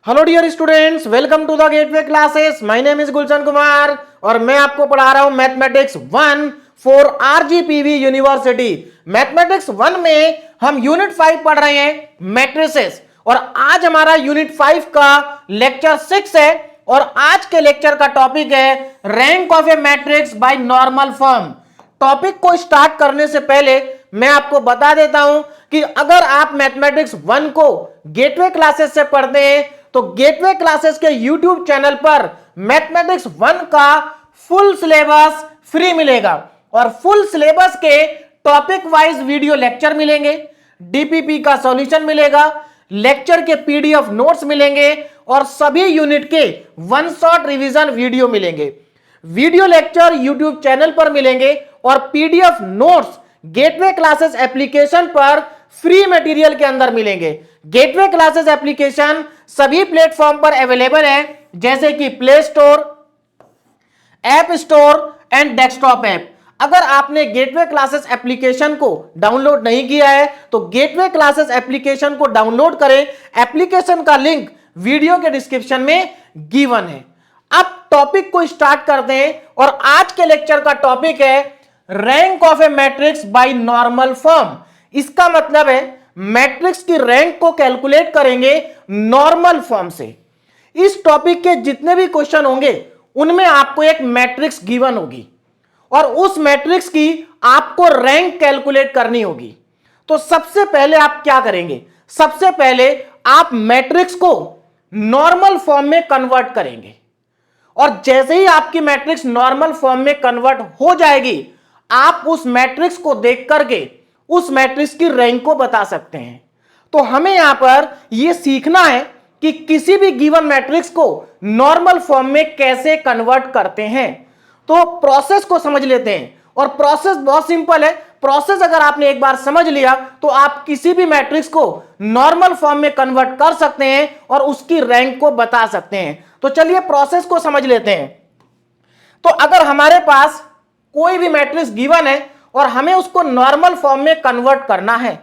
Hello dear students, welcome to the Gateway classes. My name is Gulshan Kumar और मैं आपको पढ़ा रहा हूं mathematics 1 for RGPV university. Mathematics 1 में हम यूनिट 5 पढ़ रहे हैं मैट्रिसेस, और आज हमारा यूनिट 5 का लेक्चर 6 है। और आज के लेक्चर का टॉपिक है rank of a matrix by normal form. Topic को स्टार्ट करने से पहले मैं आपको बता देता हूं कि अगर आप मैथमेटिक्स 1 को गेटवे क्लासेस से पढ़ते हैं तो गेटवे क्लासेस के यूट्यूब चैनल पर मैथमेटिक्स 1 का फुल सिलेबस फ्री मिलेगा, और फुल सिलेबस के टॉपिक वाइज वीडियो लेक्चर मिलेंगे, डीपीपी का सॉल्यूशन मिलेगा, लेक्चर के पीडीएफ नोट्स मिलेंगे और सभी यूनिट के वन शॉट रिवीजन वीडियो मिलेंगे। वीडियो लेक्चर यूट्यूब चैनल पर मिलेंगे और PDF notes gateway classes application पर फ्री मटेरियल के अंदर मिलेंगे। गेटवे क्लासेस एप्लीकेशन सभी प्लेटफॉर्म पर अवेलेबल है, जैसे कि play store, app store and desktop app. अगर आपने गेटवे क्लासेस एप्लीकेशन को डाउनलोड नहीं किया है तो गेटवे क्लासेस एप्लीकेशन को डाउनलोड करें। एप्लीकेशन का लिंक वीडियो के डिस्क्रिप्शन में गिवन है। अब टॉपिक को स्टार्ट करते हैं, और आज के लेक्चर का टॉपिक है rank of a matrix by normal form. इसका मतलब है मैट्रिक्स की रैंक को कैलकुलेट करेंगे नॉर्मल फॉर्म से। इस टॉपिक के जितने भी क्वेश्चन होंगे उनमें आपको एक मैट्रिक्स गिवन होगी और उस मैट्रिक्स की आपको रैंक कैलकुलेट करनी होगी। तो सबसे पहले आप क्या करेंगे? सबसे पहले आप मैट्रिक्स को नॉर्मल फॉर्म में कन्वर्ट करेंगे, और जैसे ही आपकी मैट्रिक्स नॉर्मल फॉर्म में कन्वर्ट हो जाएगी आप उस मैट्रिक्स को देख करके उस मैट्रिक्स की रैंक को बता सकते हैं। तो हमें यहां पर यह सीखना है कि किसी भी गिवन मैट्रिक्स को नॉर्मल फॉर्म में कैसे कन्वर्ट करते हैं। तो प्रोसेस को समझ लेते हैं, और प्रोसेस बहुत सिंपल है। प्रोसेस अगर आपने एक बार समझ लिया तो आप किसी भी मैट्रिक्स को नॉर्मल फॉर्म में कन्वर्ट कर सकते हैं और उसकी रैंक को बता सकते हैं। तो चलिए प्रोसेस को समझ लेते हैं। तो अगर हमारे पास कोई भी मैट्रिक्स गिवन है और हमें उसको नॉर्मल फॉर्म में कन्वर्ट करना है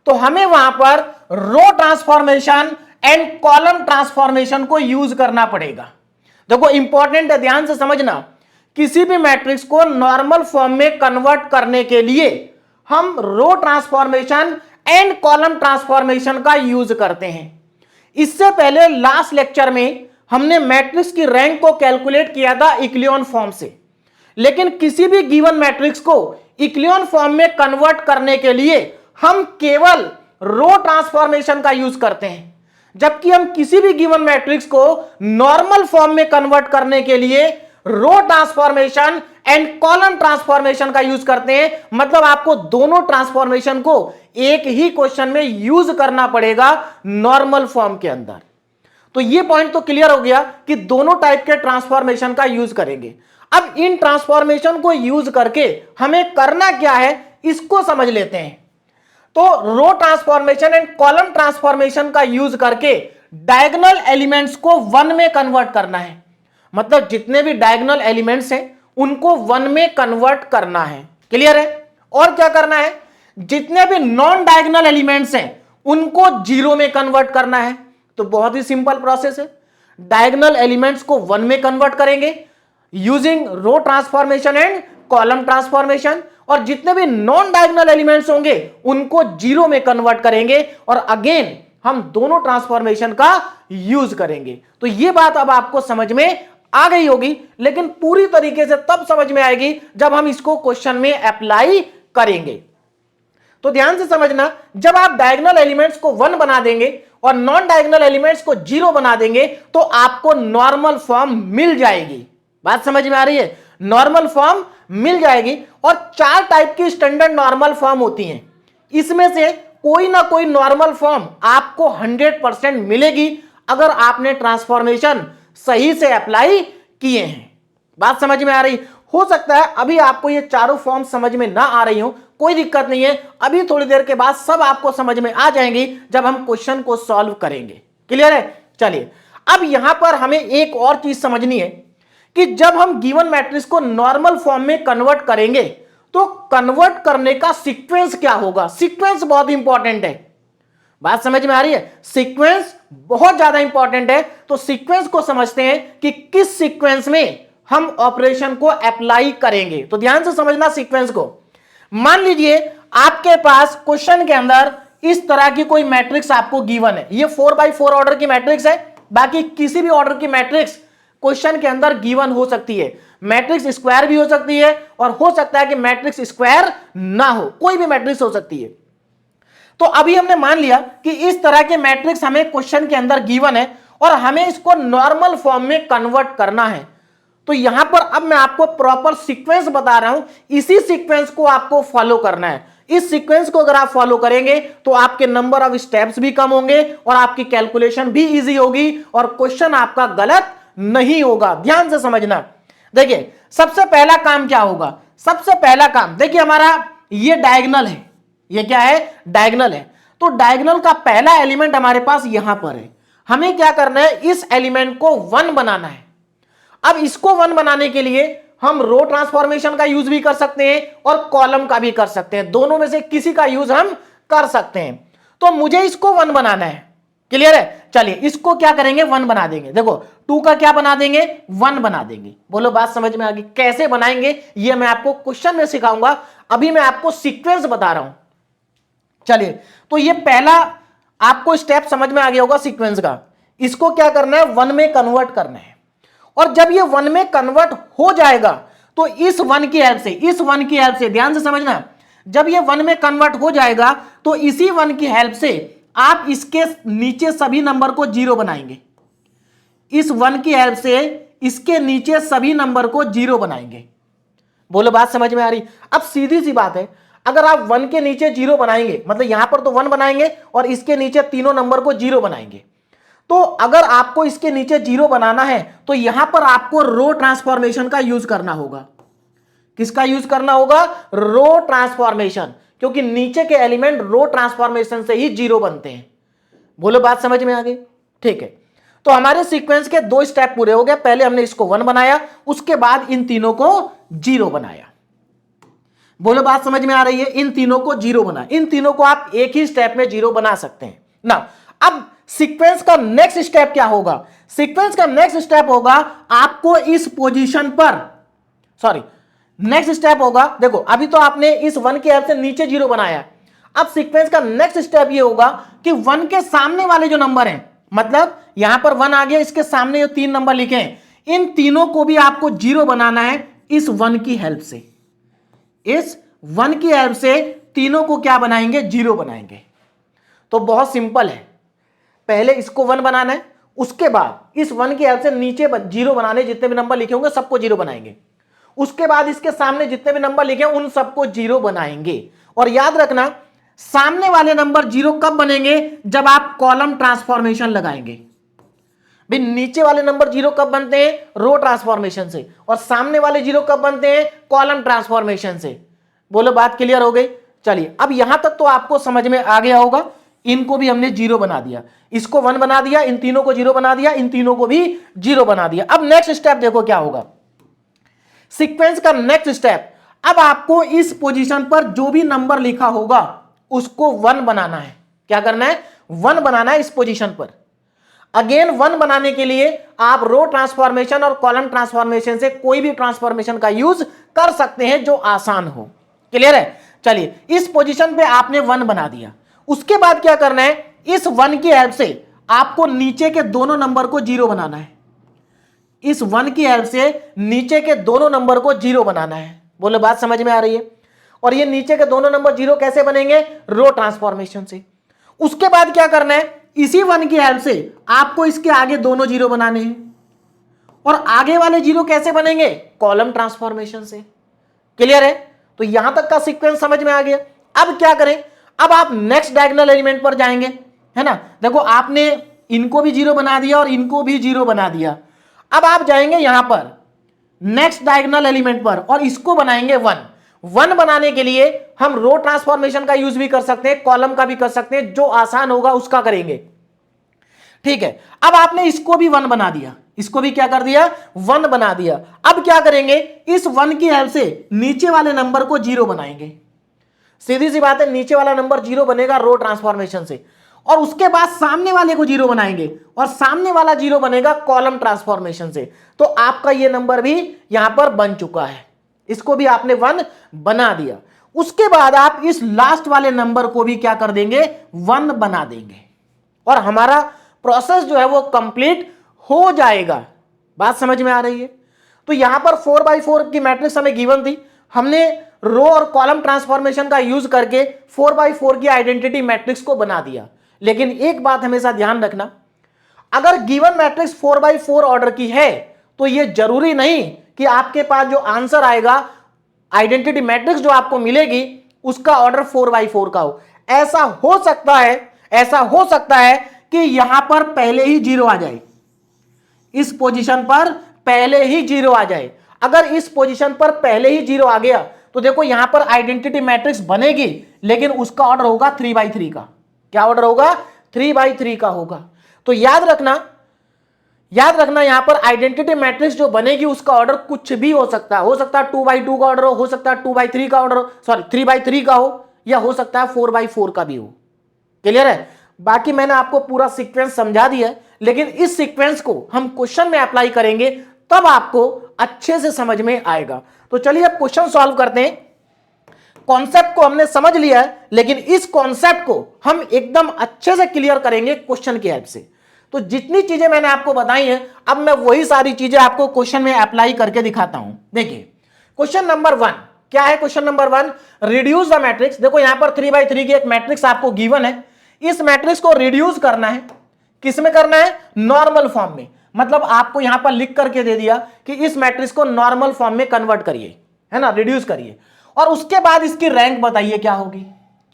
तो हमें वहां पर रो ट्रांसफॉर्मेशन एंड कॉलम ट्रांसफॉर्मेशन को यूज करना पड़ेगा। देखो इंपॉर्टेंट है, ध्यान से समझना। किसी भी मैट्रिक्स को नॉर्मल फॉर्म में कन्वर्ट करने के लिए हम रो ट्रांसफॉर्मेशन एंड कॉलम ट्रांसफॉर्मेशन का यूज करते हैं। इससे पहले लास्ट लेक्चर में हमने मैट्रिक्स की रैंक को कैलकुलेट किया था इक्लियन फॉर्म से, लेकिन किसी भी गिवन मैट्रिक्स को इक्लियन फॉर्म में कन्वर्ट करने के लिए हम केवल रो ट्रांसफॉर्मेशन का यूज करते हैं, जबकि हम किसी भी गिवन मैट्रिक्स को नॉर्मल फॉर्म में कन्वर्ट करने के लिए रो ट्रांसफॉर्मेशन एंड कॉलम ट्रांसफॉर्मेशन का यूज करते हैं। मतलब आपको दोनों ट्रांसफॉर्मेशन को एक ही क्वेश्चन में यूज करना पड़ेगा नॉर्मल फॉर्म के अंदर। तो ये पॉइंट तो क्लियर हो गया कि दोनों टाइप के ट्रांसफॉर्मेशन का यूज करेंगे। अब इन ट्रांसफॉर्मेशन को यूज करके हमें करना क्या है इसको समझ लेते हैं। तो रो ट्रांसफॉर्मेशन एंड कॉलम ट्रांसफॉर्मेशन का यूज करके डायगोनल एलिमेंट्स को वन में कन्वर्ट करना है। मतलब जितने भी डायगोनल एलिमेंट्स हैं उनको वन में कन्वर्ट करना है। क्लियर है? और क्या करना है? जितने भी नॉन डायगोनल एलिमेंट्स हैं उनको जीरो में कन्वर्ट करना है। तो बहुत ही सिंपल प्रोसेस है। डायगोनल एलिमेंट्स को वन में कन्वर्ट करेंगे using row transformation and column transformation, और जितने भी नॉन डायगोनल एलिमेंट्स होंगे उनको जीरो में कन्वर्ट करेंगे, और अगेन हम दोनों ट्रांसफॉर्मेशन का यूज करेंगे। तो ये बात अब आपको समझ में आ गई होगी, लेकिन पूरी तरीके से तब समझ में आएगी जब हम इसको क्वेश्चन में अप्लाई करेंगे। तो ध्यान से समझना, जब आप डायगोनल एलिमेंट्स को वन बना देंगे और नॉन डायगोनल एलिमेंट्स को जीरो बना देंगे तो आपको नॉर्मल फॉर्म मिल जाएगी। बात समझ में आ रही है? नॉर्मल फॉर्म मिल जाएगी। और चार टाइप की स्टैंडर्ड नॉर्मल फॉर्म होती हैं, इसमें से कोई ना कोई नॉर्मल फॉर्म आपको 100% मिलेगी अगर आपने ट्रांसफॉर्मेशन सही से अप्लाई किए हैं। बात समझ में आ रही? हो सकता है अभी आपको ये चारों फॉर्म समझ में ना आ रही हो, कोई दिक्कत नहीं है, अभी थोड़ी देर के बाद सब आपको समझ में आ जाएंगी जब हम क्वेश्चन को सॉल्व करेंगे। क्लियर है? चलिए अब यहां पर हमें एक और चीज समझनी है कि जब हम गिवन मैट्रिक्स को नॉर्मल फॉर्म में कन्वर्ट करेंगे तो कन्वर्ट करने का सीक्वेंस क्या होगा। सीक्वेंस बहुत इंपॉर्टेंट है। बात समझ में आ रही है? सीक्वेंस बहुत ज्यादा इंपॉर्टेंट है। तो सीक्वेंस को समझते हैं कि किस सीक्वेंस में हम ऑपरेशन को अप्लाई करेंगे। तो ध्यान से समझना सीक्वेंस को। मान लीजिए आपके पास क्वेश्चन के अंदर इस तरह की कोई मैट्रिक्स आपको गिवन है, ये 4x4 ऑर्डर की मैट्रिक्स है, बाकी किसी भी ऑर्डर की मैट्रिक्स क्वेश्चन के अंदर गिवन हो सकती है। मैट्रिक्स स्क्वायर भी हो सकती है और हो सकता है कि मैट्रिक्स स्क्वायर ना हो, कोई भी मैट्रिक्स हो सकती है। तो अभी हमने मान लिया कि इस तरह के मैट्रिक्स हमें क्वेश्चन के अंदर गिवन है और हमें इसको नॉर्मल फॉर्म में कन्वर्ट करना है। तो यहां पर अब मैं आपको प्रॉपर सीक्वेंस बता रहा हूं, इसी सीक्वेंस को आपको फॉलो करना है। इस सीक्वेंस को अगर आप फॉलो करेंगे तो आपके नंबर ऑफ स्टेप्स भी कम होंगे और आपकी कैलकुलेशन भी इजी होगी और क्वेश्चन आपका गलत नहीं होगा। ध्यान से समझना। देखिए सबसे पहला काम क्या होगा? सबसे पहला काम देखिए, हमारा ये डायगोनल है, ये क्या है? डायगोनल है। तो डायगोनल का पहला एलिमेंट हमारे पास यहां पर है। हमें क्या करना है? इस एलिमेंट को 1 बनाना है। अब इसको 1 बनाने के लिए हम रो ट्रांसफॉर्मेशन का यूज भी कर सकते हैं और कॉलम का भी कर सकते हैं, दोनों में से किसी का यूज हम कर सकते हैं। तो मुझे इसको 1 बनाना है। क्लियर है? चलिए इसको क्या करेंगे? 1 बना देंगे। देखो 2 का क्या बना देंगे? 1 बना देंगे। बोलो बात समझ में आ गई? कैसे बनाएंगे ये मैं आपको क्वेश्चन में सिखाऊंगा, अभी मैं आपको सीक्वेंस बता रहा हूं। चलिए तो ये पहला आपको स्टेप समझ में आ गया होगा सीक्वेंस का। इसको क्या करना है? 1 में कन्वर्ट करना है। और जब ये 1 में कन्वर्ट हो जाएगा तो इस 1 की हेल्प से, इस 1 की हेल्प से ध्यान से समझना, जब ये 1 में कन्वर्ट हो जाएगा तो इसी 1 की हेल्प से आप इसके नीचे सभी नंबर को 0 बनाएंगे। इस 1 की हेल्प से इसके नीचे सभी नंबर को 0 बनाएंगे। बोलो बात समझ में आ रही? अब सीधी सी बात है, अगर आप 1 के नीचे 0 बनाएंगे, मतलब यहां पर तो 1 बनाएंगे और इसके नीचे तीनों नंबर को 0 बनाएंगे, तो अगर आपको इसके नीचे 0 बनाना है तो यहां पर आपको रो ट्रांसफॉर्मेशन का यूज करना होगा। किसका यूज करना होगा? रो ट्रांसफॉर्मेशन, क्योंकि नीचे के एलिमेंट रो ट्रांसफॉर्मेशन से ही 0 बनते हैं। बोलो बात समझ में आ गई? ठीक है, तो हमारे सीक्वेंस के 2 स्टेप पूरे हो गए। पहले हमने इसको 1 बनाया, उसके बाद इन तीनों को 0 बनाया। बोलो बात समझ में आ रही है? इन तीनों को 0 बना, इन तीनों को आप एक ही स्टेप में 0 बना सकते हैं ना। अब सीक्वेंस का नेक्स्ट स्टेप क्या होगा? सीक्वेंस का नेक्स्ट स्टेप होगा आपको इस पोजीशन पर, सॉरी नेक्स्ट स्टेप होगा, देखो अभी तो आपने इस 1 की हेल्प से नीचे 0 बनाया। अब सीक्वेंस का नेक्स्ट स्टेप ये होगा कि 1 के सामने वाले जो नंबर हैं, मतलब यहां पर 1 आ गया, इसके सामने जो 3 नंबर लिखे हैं, इन तीनों को भी आपको 0 बनाना है इस 1 की हेल्प से। इस 1 की हेल्प से तीनों को क्या बनाएंगे? 0 बनाएंगे। तो बहुत सिंपल है, पहले इसको 1 बनाना है, उसके बाद इस 1 की हेल्प से नीचे 0 बनाने, जितने भी नंबर लिखे होंगे सबको 0 बनाएंगे। उसके बाद इसके सामने जितने भी नंबर लिखे उन सबको 0 बनाएंगे। और याद रखना, सामने वाले नंबर 0 कब बनेंगे? जब आप कॉलम ट्रांसफॉर्मेशन लगाएंगे। भाई नीचे वाले नंबर 0 कब बनते हैं? रो ट्रांसफॉर्मेशन से। और सामने वाले 0 कब बनते हैं? कॉलम ट्रांसफॉर्मेशन से। बोलो बात क्लियर हो गई? चलिए अब यहां तक तो आपको समझ में आ गया होगा। इनको भी हमने 0 बना दिया, इसको 1 बना दिया, इन तीनों को 0 बना दिया, इन तीनों को भी 0 बना दिया। अब नेक्स्ट स्टेप देखो क्या होगा। सीक्वेंस का नेक्स्ट स्टेप, अब आपको इस पोजीशन पर जो भी नंबर लिखा होगा उसको 1 बनाना है। क्या करना है? 1 बनाना है इस पोजीशन पर। अगेन 1 बनाने के लिए आप रो ट्रांसफॉर्मेशन और कॉलम ट्रांसफॉर्मेशन से कोई भी ट्रांसफॉर्मेशन का यूज कर सकते हैं जो आसान हो। क्लियर है? चलिए इस पोजीशन पे आपने 1 बना दिया। उसके बाद क्या करना है? इस 1 की हेल्प से आपको नीचे के दोनों नंबर को 0 बनाना है। इस 1 की हेल्प से नीचे के दोनों नंबर को 0 बनाना है। बोलो बात समझ में आ रही है? और ये नीचे के दोनों नंबर 0 कैसे बनेंगे? रो ट्रांसफॉर्मेशन से। उसके बाद क्या करना है? इसी 1 की हेल्प से आपको इसके आगे दोनों 0 बनाने हैं। और आगे वाले 0 कैसे बनेंगे? कॉलम ट्रांसफॉर्मेशन से। क्लियर है? तो यहां तक का सीक्वेंस समझ में आ गया। अब क्या करें? अब आप नेक्स्ट डायगोनल एलिमेंट पर जाएंगे, है ना। देखो आपने इनको भी 0 बना दिया और इनको भी 0 बना दिया। अब आप जाएंगे यहां पर नेक्स्ट डायगोनल एलिमेंट पर और इसको बनाएंगे 1। 1 बनाने के लिए हम रो ट्रांसफॉर्मेशन का यूज भी कर सकते हैं, कॉलम का भी कर सकते हैं, जो आसान होगा उसका करेंगे। ठीक है, अब आपने इसको भी 1 बना दिया, इसको भी क्या कर दिया? 1 बना दिया। अब क्या करेंगे? इस 1 की हेल्प से नीचे वाले नंबर को 0 बनाएंगे। सीधी सी बात है, नीचे वाला नंबर 0 बनेगा रो ट्रांसफॉर्मेशन से। और उसके बाद सामने वाले को जीरो बनाएंगे और सामने वाला जीरो बनेगा कॉलम ट्रांसफॉर्मेशन से। तो आपका ये नंबर भी यहां पर बन चुका है, इसको भी आपने 1 बना दिया। उसके बाद आप इस लास्ट वाले नंबर को भी क्या कर देंगे, 1 बना देंगे और हमारा प्रोसेस जो है वो कंप्लीट हो जाएगा। बात समझ में आ रही है? तो यहां पर 4x4 की मैट्रिक्स हमें गिवन थी, हमने रो और कॉलम ट्रांसफॉर्मेशन का यूज करके 4x4 की आइडेंटिटी मैट्रिक्स को बना दिया। लेकिन एक बात हमेशा ध्यान रखना, अगर गिवन मैट्रिक्स 4x4 ऑर्डर की है तो यह जरूरी नहीं कि आपके पास जो आंसर आएगा, आइडेंटिटी मैट्रिक्स जो आपको मिलेगी, उसका ऑर्डर 4x4 का हो। ऐसा हो सकता है कि यहां पर पहले ही जीरो आ जाए, इस पोजीशन पर पहले ही जीरो आ जाए। अगर इस पोजीशन पर पहले ही जीरो आ गया तो देखो यहां पर आइडेंटिटी मैट्रिक्स बनेगी, लेकिन उसका ऑर्डर होगा 3x3 का। क्या ऑर्डर होगा? 3x3 का होगा। तो याद रखना यहां पर आइडेंटिटी मैट्रिक्स जो बनेगी उसका ऑर्डर कुछ भी हो सकता है 2x2 का ऑर्डर हो सकता है 2x3 का ऑर्डर, सॉरी 3x3 का हो, या हो सकता है 4x4 का भी हो। क्लियर है? बाकी मैंने आपको पूरा सीक्वेंस समझा दिया है, लेकिन इस सीक्वेंस को हम क्वेश्चन में अप्लाई करेंगे तब आपको अच्छे से समझ में आएगा। तो चलिए अब क्वेश्चन सॉल्व करते हैं। कॉन्सेप्ट को हमने समझ लिया है, लेकिन इस कॉन्सेप्ट को हम एकदम अच्छे से क्लियर करेंगे क्वेश्चन की हेल्प से। तो जितनी चीजें मैंने आपको बताई हैं, अब मैं वही सारी चीजें आपको क्वेश्चन में अप्लाई करके दिखाता हूं। देखिए क्वेश्चन नंबर 1 क्या है? Question number 1, reduce the matrix. देखो यहां पर 3x3 की एक मैट्रिक्स आपको गिवन है, इस मैट्रिक्स को रिड्यूस करना है। किस में करना है? नॉर्मल फॉर्म में। मतलब आपको यहां पर लिख करके दे दिया कि इस मैट्रिक्स को नॉर्मल फॉर्म में कन्वर्ट करिए, है ना, रिड्यूस करिए, और उसके बाद इसकी रैंक बताइए क्या होगी।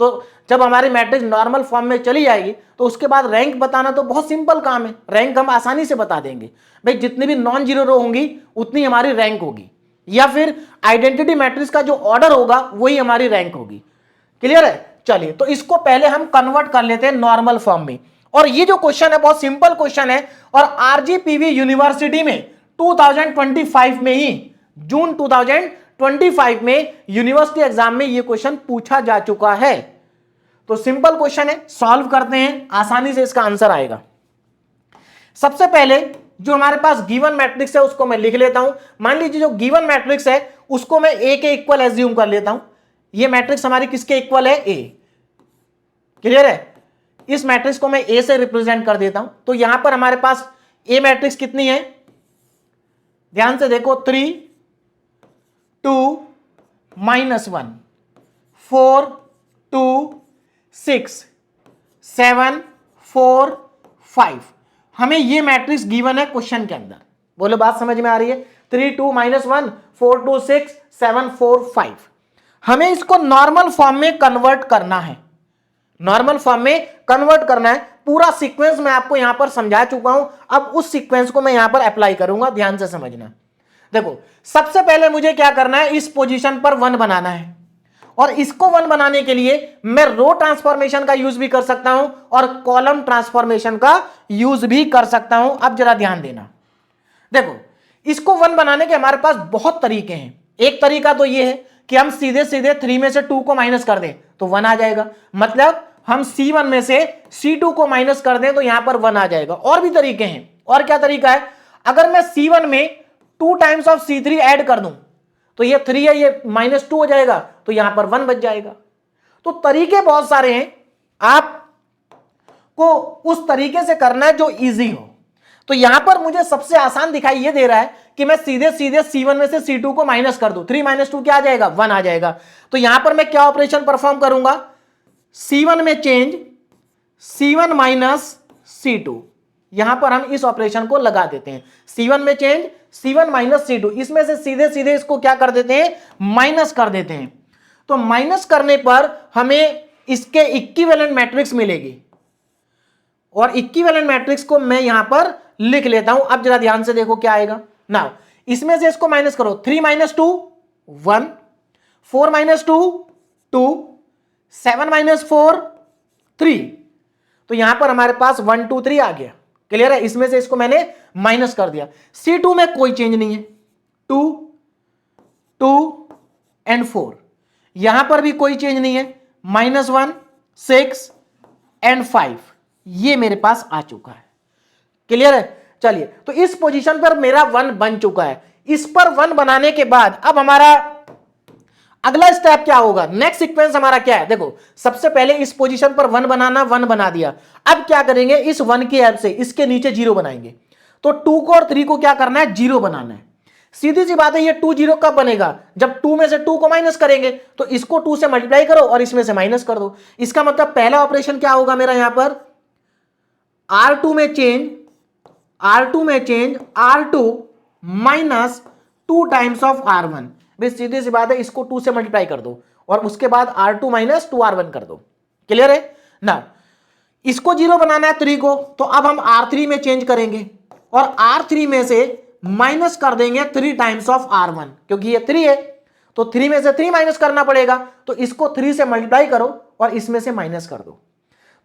तो जब हमारी मैट्रिक्स नॉर्मल फॉर्म में चली जाएगी तो उसके बाद रैंक बताना तो बहुत सिंपल काम है, रैंक हम आसानी से बता देंगे। भाई जितनी भी नॉन जीरो रो होंगी उतनी हमारी रैंक होगी, या फिर आइडेंटिटी मैट्रिक्स का जो ऑर्डर होगा वही हमारी रैंक होगी। क्लियर है? चलिए तो इसको पहले हम कन्वर्ट कर लेते हैं नॉर्मल फॉर्म में। और ये जो क्वेश्चन है बहुत सिंपल क्वेश्चन है, और आरजीपीवी यूनिवर्सिटी में 2025 में ही, जून 2025 में यूनिवर्सिटी एग्जाम में ये क्वेश्चन पूछा जा चुका है। तो सिंपल क्वेश्चन है, सॉल्व करते हैं, आसानी से इसका आंसर आएगा। सबसे पहले जो हमारे पास गिवन मैट्रिक्स है उसको मैं लिख लेता हूं। मान लीजिए जो गिवन मैट्रिक्स है उसको मैं ए के इक्वल एज्यूम कर लेता हूं। ये मैट्रिक्स हमारी किसके इक्वल है? ए। क्लियर है? इस मैट्रिक्स को मैं ए से रिप्रेजेंट कर देता हूं। तो यहां पर हमारे पास ए मैट्रिक्स कितनी है? ध्यान से देखो, 3 2 -1 4 2 6 7 4 5। हमें ये मैट्रिक्स गिवन है क्वेश्चन के अंदर। बोलो बात समझ में आ रही है? 3 2 -1 4 2 6 7 4 5। हमें इसको नॉर्मल फॉर्म में कन्वर्ट करना है, नॉर्मल फॉर्म में कन्वर्ट करना है। पूरा सीक्वेंस मैं आपको यहां पर समझा चुका हूं, अब उस सीक्वेंस को मैं यहां पर अप्लाई करूंगा, ध्यान से समझना। देखो सबसे पहले मुझे क्या करना है, इस पोजीशन पर 1 बनाना है, और इसको 1 बनाने के लिए मैं रो ट्रांसफॉर्मेशन का यूज भी कर सकता हूं और कॉलम ट्रांसफॉर्मेशन का यूज भी कर सकता हूं। अब जरा ध्यान देना, देखो इसको 1 बनाने के हमारे पास बहुत तरीके हैं। एक तरीका तो यह है कि हम सीधे सीधे 3 में से 2 को माइनस कर दें तो 1 आ जाएगा, मतलब हम C1 में से C2 को माइनस कर दें तो यहां पर 1 आ जाएगा। और भी तरीके हैं। और क्या तरीका है, अगर मैं C1 में 2 टाइम्स ऑफ C3 ऐड कर दूं तो ये 3 है, ये -2 हो जाएगा, तो यहां पर 1 बच जाएगा। तो तरीके बहुत सारे हैं, आपको उस तरीके से करना है जो इजी हो। तो यहां पर मुझे सबसे आसान दिखाई ये दे रहा है कि मैं सीधे सीधे C1 में से C2 को माइनस कर दूं, 3 - 2 क्या आ जाएगा? 1 आ जाएगा। तो यहां पर मैं क्या ऑपरेशन परफॉर्म करूंगा, C1 में चेंज C1 - C2, यहां पर हम इस ऑपरेशन को लगा देते हैं। C1 में चेंज C1 - C2, इसमें से सीधे सीधे इसको क्या कर देते हैं? माइनस कर देते हैं। तो माइनस करने पर हमें इसके इक्विवेलेंट मैट्रिक्स मिलेगी, और इक्विवेलेंट मैट्रिक्स को मैं यहां पर लिख लेता हूं। अब जरा ध्यान से देखो क्या आएगा ना, इसमें से इसको माइनस करो, 3 - 2 1, 4 - 2 2, 7 - 4 3। तो यहां पर हमारे पास 1 2 3 आ गया। क्लियर है? इसमें से इसको मैंने माइनस कर दिया। C2 में कोई चेंज नहीं है, 2 2 एंड 4, यहां पर भी कोई चेंज नहीं है, -1 6 एंड 5। ये मेरे पास आ चुका है। क्लियर है? चलिए, तो इस पोजीशन पर मेरा 1 बन चुका है। इस पर 1 बनाने के बाद अब हमारा अगला स्टेप क्या होगा, नेक्स्ट सीक्वेंस हमारा क्या है? देखो, सबसे पहले इस पोजीशन पर 1 बनाना, 1 बना दिया। अब क्या करेंगे, इस 1 की हेल्प से इसके नीचे 0 बनाएंगे। तो 2 को और 3 को क्या करना है, 0 बनाना है। सीधी सी बात है, ये 2 0 कब बनेगा, जब 2 में से 2 को माइनस करेंगे। तो इसको 2 से मल्टीप्लाई करो और इसमें से माइनस कर दो। इसका मतलब पहला ऑपरेशन क्या होगा मेरा, यहां पर R2 में change, R2 minus 2 times of R1। भाई सीधी सी बात है, इसको 2 से मल्टीप्लाई कर दो और उसके बाद R2 माइनस 2R1 कर दो। क्लियर है ना? इसको 0 बनाना है 3 को, तो अब हम R3 में चेंज करेंगे और R3 में से माइनस कर देंगे 3 टाइम्स ऑफ R1, क्योंकि ये 3 है तो 3 में से 3 माइनस करना पड़ेगा। तो इसको 3 से मल्टीप्लाई करो और इसमें से माइनस कर दो।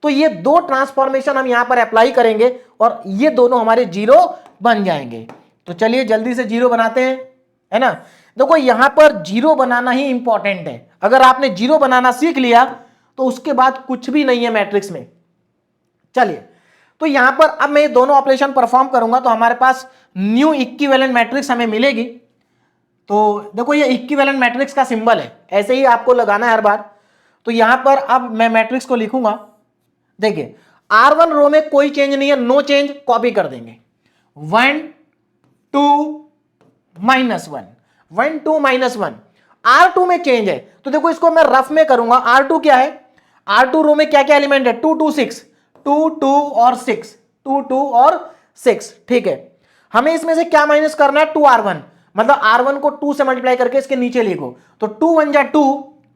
तो ये दो ट्रांसफॉर्मेशन हम यहां पर अप्लाई करेंगे और ये दोनों हमारे 0 बन जाएंगे। तो चलिए जल्दी से 0 बनाते हैं, है ना? देखो, यहां पर 0 बनाना ही इंपॉर्टेंट है। अगर आपने 0 बनाना सीख लिया तो उसके बाद कुछ भी नहीं है मैट्रिक्स में। चलिए, तो यहां पर अब मैं दोनों ऑपरेशन परफॉर्म करूंगा तो हमारे पास न्यू इक्विवेलेंट मैट्रिक्स हमें मिलेगी। तो देखो, ये इक्विवेलेंट मैट्रिक्स का सिंबल है, ऐसे ही आपको लगाना है हर बार। तो यहां पर अब मैं मैट्रिक्स को लिखूंगा। देखिए, R1 रो में कोई चेंज नहीं है, नो चेंज, कॉपी कर देंगे। 1 2 -1, 1 2 -1। R2 में चेंज है, तो देखो इसको मैं रफ में करूंगा। R2 क्या है, R2 रो में क्या क्या एलिमेंट है, 2 2 6, 2 2 और 6, 2 2 और 6। ठीक है, हमें इसमें से क्या माइनस करना है, 2R1। मतलब R1 को 2 से मल्टीप्लाई करके इसके नीचे लिखो। तो 2 1 जा 2,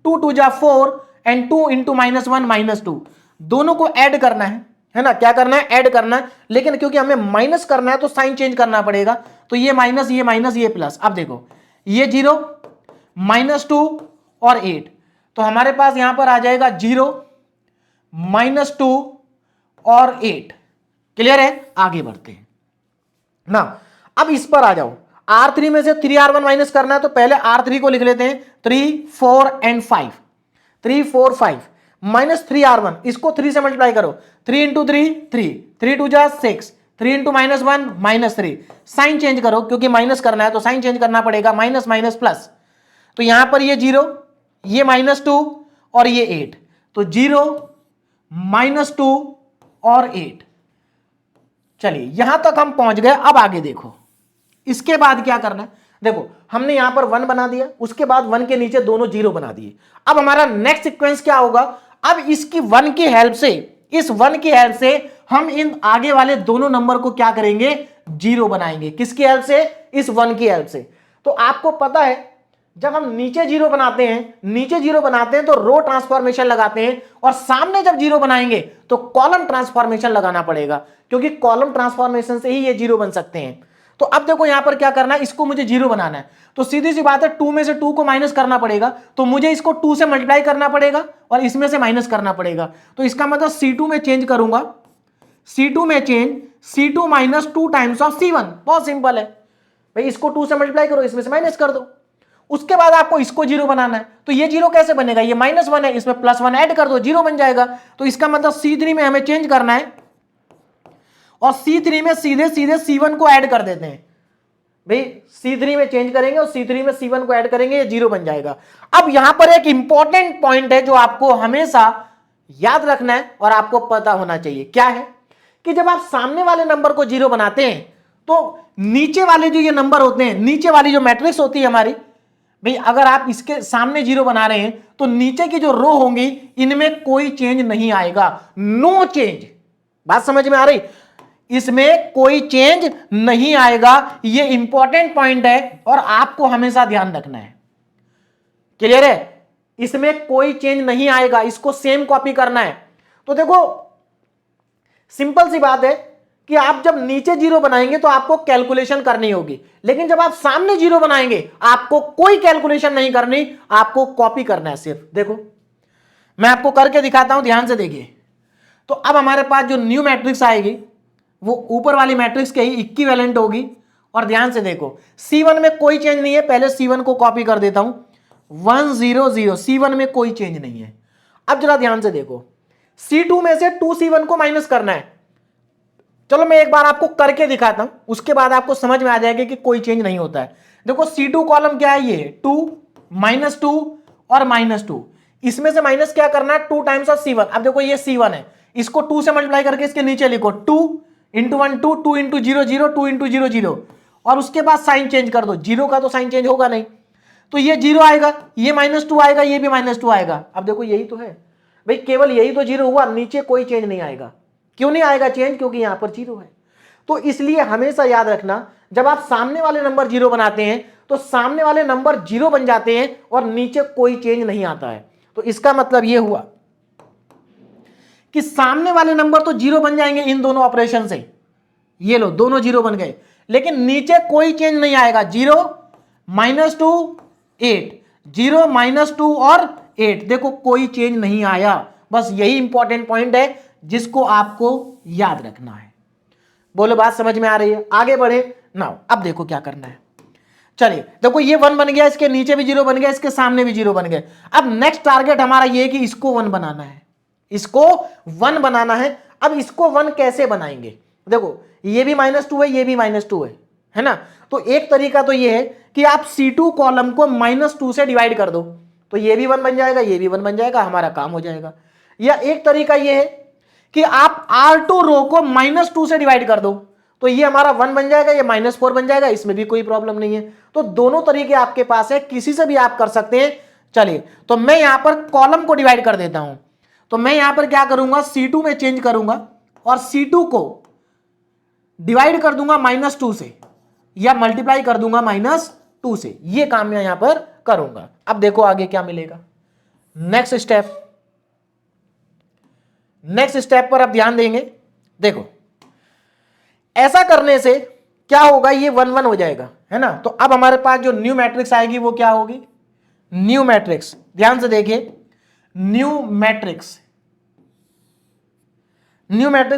2 2 जा 4 एंड 2 इंटू -1 -2, दोनों को ऐड करना है ना? क्या करना है, ऐड करना है। लेकिन क्योंकि हमें माइनस करना है तो साइन चेंज करना पड़ेगा। तो ये माइनस, ये माइनस, ये प्लस। अब देखो, ये 0 -2 और 8, तो हमारे पास यहां पर आ जाएगा 0 -2 और 8। क्लियर है? आगे बढ़ते हैं ना। अब इस पर आ जाओ, R3 में से 3R1 माइनस करना है, तो पहले R3 को लिख लेते हैं। 3 4 एंड 5, 3 4 5 माइनस 3R1, इसको 3 से मल्टीप्लाई करो। 3 इंटू 3 3, 3 2 जा 6, 3 इंटू -1 -3। साइन चेंज करो, क्योंकि माइनस करना है तो साइन चेंज करना पड़ेगा, माइनस माइनस प्लस। तो यहां पर ये 0, ये -2 और ये 8, तो 0 -2 और 8। चलिए, यहां तक हम पहुंच गए। अब आगे देखो, इसके बाद क्या करना है। देखो, हमने यहां पर 1 बना दिया, उसके बाद 1 के नीचे दोनों 0 बना दिए। अब हमारा नेक्स्ट सीक्वेंस क्या होगा, अब इसकी 1 की हेल्प से, इस 1 की हेल्प से हम इन आगे वाले दोनों नंबर को क्या करेंगे, 0 बनाएंगे। किसकी हेल्प से, इस 1 की हेल्प से। तो आपको पता है, जब हम नीचे 0 बनाते हैं तो रो ट्रांसफॉर्मेशन लगाते हैं, और सामने जब 0 बनाएंगे तो कॉलम ट्रांसफॉर्मेशन लगाना पड़ेगा, क्योंकि कॉलम ट्रांसफॉर्मेशन से ही ये 0 बन सकते हैं। तो अब देखो, यहां पर क्या करना है, इसको मुझे 0 बनाना है। तो सीधी सी बात है, 2 में से 2 को माइनस करना पड़ेगा, तो मुझे इसको 2 से मल्टीप्लाई करना पड़ेगा और इसमें से माइनस करना पड़ेगा। तो इसका मतलब C2 में चेंज करूंगा, C2 में change, C2 -2 times of C1। बहुत सिंपल है भाई, इसको 2 से मल्टीप्लाई करो, इसमें से माइनस कर दो। उसके बाद आपको इसको 0 बनाना है। तो ये 0 कैसे बनेगा, ये -1 है, इसमें +1 ऐड कर दो, 0 बन जाएगा। तो इसका मतलब C3 में हमें चेंज करना है और C3 में सीधे सीधे C1 को ऐड कर देते हैं। भाई C3 में चेंज करेंगे और C3 में C1 को ऐड करेंगे, ये 0 बन जाएगा। अब यहां पर एक इंपॉर्टेंट पॉइंट है जो आपको हमेशा याद रखना है और आपको पता होना चाहिए। क्या है कि जब आप सामने वाले नंबर को 0 बनाते हैं तो नीचे वाले जो ये नंबर होते हैं, नीचे वाली जो मैट्रिक्स होती है हमारी, भाई अगर आप इसके सामने 0 बना रहे हैं तो नीचे की जो रो होंगी इनमें कोई चेंज नहीं आएगा, नो चेंज। बात समझ में आ रही, इसमें कोई चेंज नहीं आएगा। ये इंपॉर्टेंट पॉइंट है और आपको हमेशा ध्यान रखना है। क्लियर है? इसमें कोई चेंज नहीं आएगा, इसको सेम कॉपी करना है। तो देखो, सिंपल सी बात है कि आप जब नीचे 0 बनाएंगे तो आपको कैलकुलेशन करनी होगी, लेकिन जब आप सामने 0 बनाएंगे आपको कोई कैलकुलेशन नहीं करनी, आपको कॉपी करना है सिर्फ। देखो, मैं आपको करके दिखाता हूं, ध्यान से देखिए। तो अब हमारे पास जो न्यू मैट्रिक्स आएगी वो ऊपर वाली मैट्रिक्स के ही इक्विवेलेंट होगी। और ध्यान से देखो, C1 में कोई चेंज नहीं है, पहले C1 को कॉपी कर देता हूं, 1 0 0, C1 में कोई चेंज नहीं है। अब जरा ध्यान से देखो, C2 में से 2C1 को माइनस करना है। चलो मैं एक बार आपको करके दिखाता हूं, उसके बाद आपको समझ में आ जाएगा कि कोई चेंज नहीं होता है। देखो C2 कॉलम क्या है, ये 2 -2 और -2, इसमें से माइनस क्या करना है, 2 टाइम्स ऑफ C1। अब देखो ये C1 है, इसको 2 से मल्टीप्लाई करके इसके नीचे लिखो 2 इंटू 1 2, 2 इंटू 0 0, 2 इंटू 0 0, और उसके बाद साइन चेंज कर दो। जीरो का तो साइन चेंज होगा नहीं, तो ये 0 आएगा, ये -2 आएगा, ये भी -2 आएगा। अब देखो यही तो है भाई, केवल यही तो 0 हुआ, नीचे कोई चेंज नहीं आएगा। क्यों नहीं आएगा चेंज, क्योंकि यहां पर 0 है। तो इसलिए हमेशा याद रखना, जब आप सामने वाले नंबर 0 बनाते हैं तो सामने वाले नंबर 0 बन जाते हैं और नीचे कोई चेंज नहीं आता है। तो इसका मतलब यह हुआ कि सामने वाले नंबर तो 0 बन जाएंगे इन दोनों ऑपरेशन से, ये लो दोनों 0 बन गए, लेकिन नीचे कोई चेंज नहीं आएगा। 0 -2 8, 0 -2 और 8, देखो कोई चेंज नहीं आया। बस यही इंपॉर्टेंट पॉइंट है जिसको आपको याद रखना है। बोलो बात समझ में आ रही है, आगे बढ़े ना। अब देखो क्या करना है, चलिए देखो ये 1 बन गया, इसके नीचे भी 0 बन गया, इसके सामने भी 0 बन गए। अब नेक्स्ट टारगेट हमारा ये है कि इसको 1 बनाना है, इसको 1 बनाना है। अब इसको 1 कैसे बनाएंगे, देखो ये भी -2 है, ये भी -2 है ना। तो एक तरीका तो ये है कि आप C2 कॉलम को -2 से डिवाइड कर दो, तो ये भी 1 बन जाएगा, ये भी 1 बन जाएगा, हमारा काम हो जाएगा। या एक तरीका ये है कि आप R2 रो को -2 से डिवाइड कर दो, तो ये हमारा 1 बन जाएगा, ये -4 बन जाएगा, इसमें भी कोई प्रॉब्लम नहीं है। तो दोनों तरीके आपके पास है, किसी से भी आप कर सकते हैं। चलिए तो मैं यहां पर कॉलम को डिवाइड कर देता हूं, तो मैं यहां पर क्या करूंगा, C2 में चेंज करूंगा और C2 को डिवाइड कर दूंगा -2 से, या मल्टीप्लाई कर दूंगा -2 से। ये काम मैं यहां पर करूंगा। अब देखो आगे क्या मिलेगा, नेक्स्ट स्टेप पर अब ध्यान देंगे। देखो ऐसा करने से क्या होगा, ये 1 1 हो जाएगा, है ना। तो अब हमारे पास जो न्यू मैट्रिक्स आएगी वो क्या होगी, न्यू मैट्रिक्स। ध्यान से देखिए, न्यू मैट्रिक्स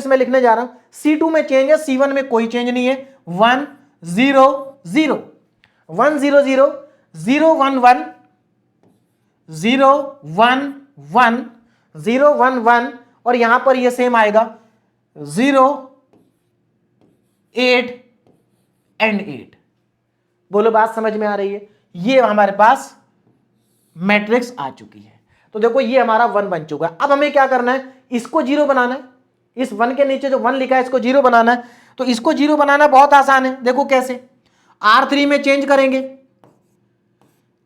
में लिखने जा रहा हूं। C2 में चेंज है, C1 में कोई चेंज नहीं है। 1 0 0 1 0 0 0 1 1 0 1 1 0 1 1, और यहां पर ये सेम आएगा 0 8 एंड 8। बोलो बात समझ में आ रही है, ये हमारे पास मैट्रिक्स आ चुकी है। तो देखो ये हमारा 1 बन चुका है। अब हमें क्या करना है, इसको 0 बनाना है। इस 1 के नीचे जो 1 लिखा है इसको 0 बनाना है। तो इसको 0 बनाना बहुत आसान है, देखो कैसे, R3 में चेंज करेंगे,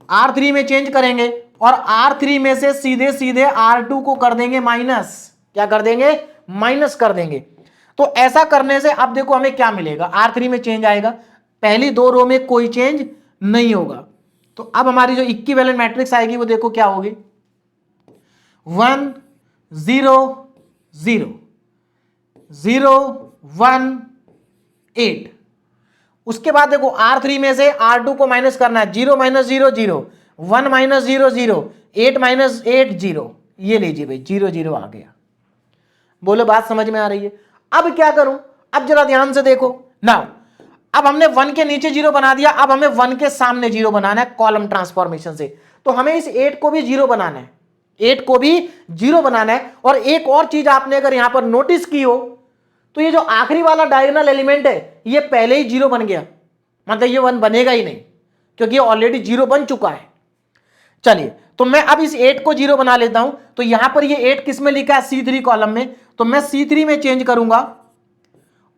R3 में चेंज करेंगे और R3 में से सीधे सीधे R2 को कर देंगे माइनस। क्या कर देंगे, माइनस कर देंगे। तो ऐसा करने से अब देखो हमें क्या मिलेगा, R3 में चेंज आएगा, पहली 2 रो में कोई चेंज नहीं होगा। तो अब हमारी जो इक्विवेलेंट मैट्रिक्स आएगी वो देखो क्या होगी, 1 0 0 0 1 8। उसके बाद देखो R3 में से R2 को माइनस करना है, 0 -0 0, 1 -0 0, 8 -8 0, ये लीजिए भाई 0 0 आ गया। बोलो बात समझ में आ रही है। अब क्या करूं, अब जरा ध्यान से देखो ना। अब हमने 1 के नीचे 0 बना दिया, अब हमें 1 के सामने 0 बनाना है कॉलम ट्रांसफॉर्मेशन से। तो हमें इस 8 को भी 0 बनाना है, 8 को भी 0 बनाना है। और एक और चीज आपने अगर यहां पर नोटिस की हो तो ये जो आखिरी वाला डायगोनल एलिमेंट है ये पहले ही 0 बन गया, मतलब ये 1 बनेगा ही नहीं, क्योंकि ये ऑलरेडी 0 बन चुका है। चलिए तो मैं अब इस 8 को 0 बना लेता हूं। तो यहां पर ये 8 किस में लिखा है, C3 कॉलम में, तो मैं C3 में चेंज करूंगा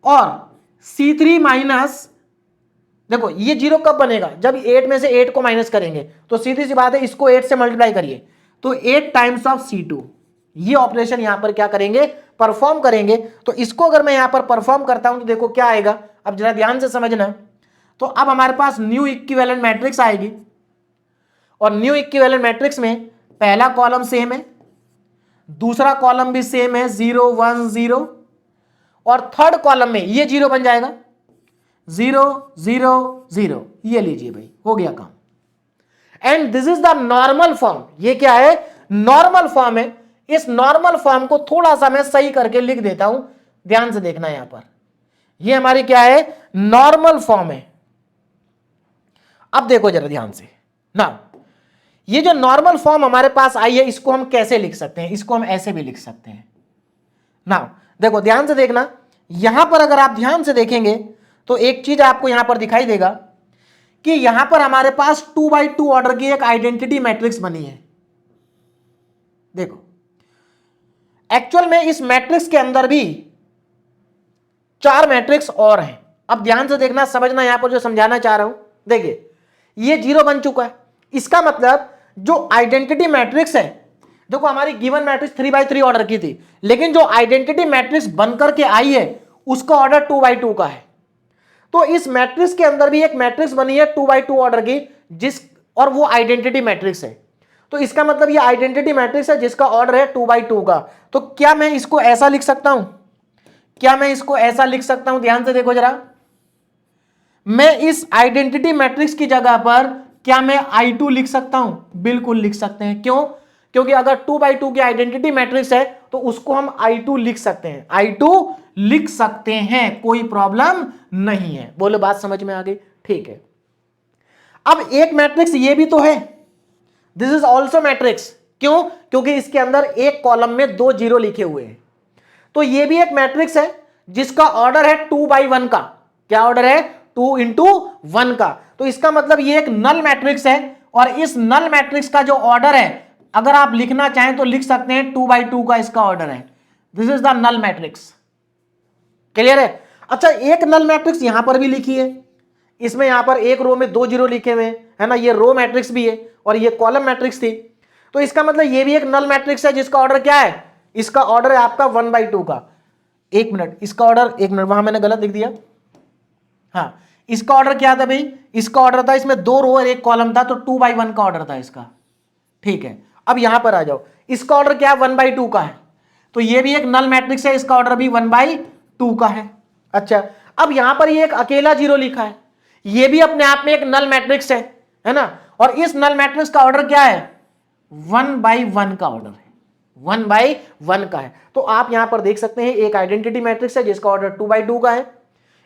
और C3 माइनस, देखो ये 0 कब बनेगा, जब 8 में से 8 को माइनस करेंगे। तो सीधी सी बात है, इसको 8 से मल्टीप्लाई करिए, तो 8 टाइम्स ऑफ C2, ये ऑपरेशन यहां पर क्या करेंगे, परफॉर्म करेंगे। तो इसको अगर मैं यहां पर परफॉर्म करता हूं तो देखो क्या आएगा, अब जरा ध्यान से समझना। तो अब हमारे पास न्यू इक्विवेलेंट मैट्रिक्स आएगी, और न्यू इक्विवेलेंट मैट्रिक्स में पहला कॉलम सेम है, दूसरा कॉलम भी सेम है 0 1 0, और थर्ड कॉलम में ये 0 बन जाएगा 0 0 0, ये लीजिए भाई हो गया काम। And this is the normal form, ये क्या है, नॉर्मल फॉर्म है। इस नॉर्मल फॉर्म को थोड़ा सा मैं सही करके लिख देता हूं, ध्यान से देखना यहां पर, ये हमारी क्या है, नॉर्मल फॉर्म है। अब देखो जरा ध्यान से ना, ये जो नॉर्मल फॉर्म हमारे पास आई है इसको हम कैसे लिख सकते हैं, इसको हम ऐसे भी लिख सकते हैं, ना देखो ध्यान से देखना, यहां पर अगर आप ध्यान से देखेंगे तो एक चीज आपको यहां पर दिखाई देगा कि यहां पर हमारे पास 2x2 ऑर्डर की एक आइडेंटिटी मैट्रिक्स बनी है। देखो एक्चुअल में इस मैट्रिक्स के अंदर भी 4 मैट्रिक्स और हैं। अब ध्यान से देखना, समझना यहां पर जो समझाना चाह रहा हूं। देखिए ये 0 बन चुका है, इसका मतलब जो आइडेंटिटी मैट्रिक्स है, देखो हमारी गिवन मैट्रिक्स 3x3 ऑर्डर की थी, लेकिन जो आइडेंटिटी मैट्रिक्स बनकर के आई है उसका ऑर्डर 2x2 का है। तो इस मैट्रिक्स के अंदर भी एक मैट्रिक्स बनी है 2x2 ऑर्डर की, और वो आइडेंटिटी मैट्रिक्स है। तो इसका मतलब ये आइडेंटिटी मैट्रिक्स है जिसका ऑर्डर है 2x2 का। तो क्या मैं इसको ऐसा लिख सकता हूं? क्या मैं इसको ऐसा लिख सकता हूं? ध्यान से देखो जरा, मैं इस आइडेंटिटी मैट्रिक्स की जगह पर क्या मैं I2 लिख सकता हूं? बिल्कुल लिख सकते हैं। क्यों? क्योंकि अगर 2x2 की आइडेंटिटी मैट्रिक्स है तो उसको हम I2 लिख सकते हैं, I2 लिख सकते हैं, कोई प्रॉब्लम नहीं है। बोलो बात समझ में आ गई? ठीक है। अब एक मैट्रिक्स ये भी तो है, दिस इज ऑल्सो मैट्रिक्स। क्यों? क्योंकि इसके अंदर एक कॉलम में 2 जीरो लिखे हुए हैं। तो ये भी एक मैट्रिक्स है जिसका ऑर्डर है 2x1 का। क्या ऑर्डर है? 2 into 1 का। तो इसका मतलब ये एक नल मैट्रिक्स है, और इस नल मैट्रिक्स का जो ऑर्डर है अगर आप लिखना चाहें तो लिख सकते हैं 2x2 का इसका ऑर्डर है। This is the null matrix. Clear है? अच्छा, एक नल मैट्रिक्स यहां पर भी लिखी है, इसमें यहां पर एक रो में 2 जीरो लिखे हुए है ना, ये रो मैट्रिक्स भी है और ये कॉलम मैट्रिक्स थी। तो इसका मतलब ये भी एक नल मैट्रिक्स है जिसका ऑर्डर क्या है? इसका ऑर्डर है आपका 1/2 का। एक मिनट, इसका ऑर्डर, एक मिनट, वहां मैंने गलत लिख दिया। हाँ, इसका ऑर्डर क्या था भाई? इसका ऑर्डर था, इसमें 2 रो और एक कॉलम था, तो 2x1 का ऑर्डर था इसका। ठीक है, अब यहां पर आ जाओ, इसका ऑर्डर क्या है? 1/2 का है। तो ये भी एक नल मैट्रिक्स है, इसका ऑर्डर भी 1/2 का है। अच्छा, अब यहां पर ये एक अकेला जीरो लिखा है, ये भी अपने आप में एक नल मैट्रिक्स है ना, और इस नल मैट्रिक्स का ऑर्डर क्या है? 1/1 का ऑर्डर है, 1/1 का है। तो आप यहां पर देख सकते हैं एक आइडेंटिटी मैट्रिक्स है जिसका ऑर्डर 2/2 का है,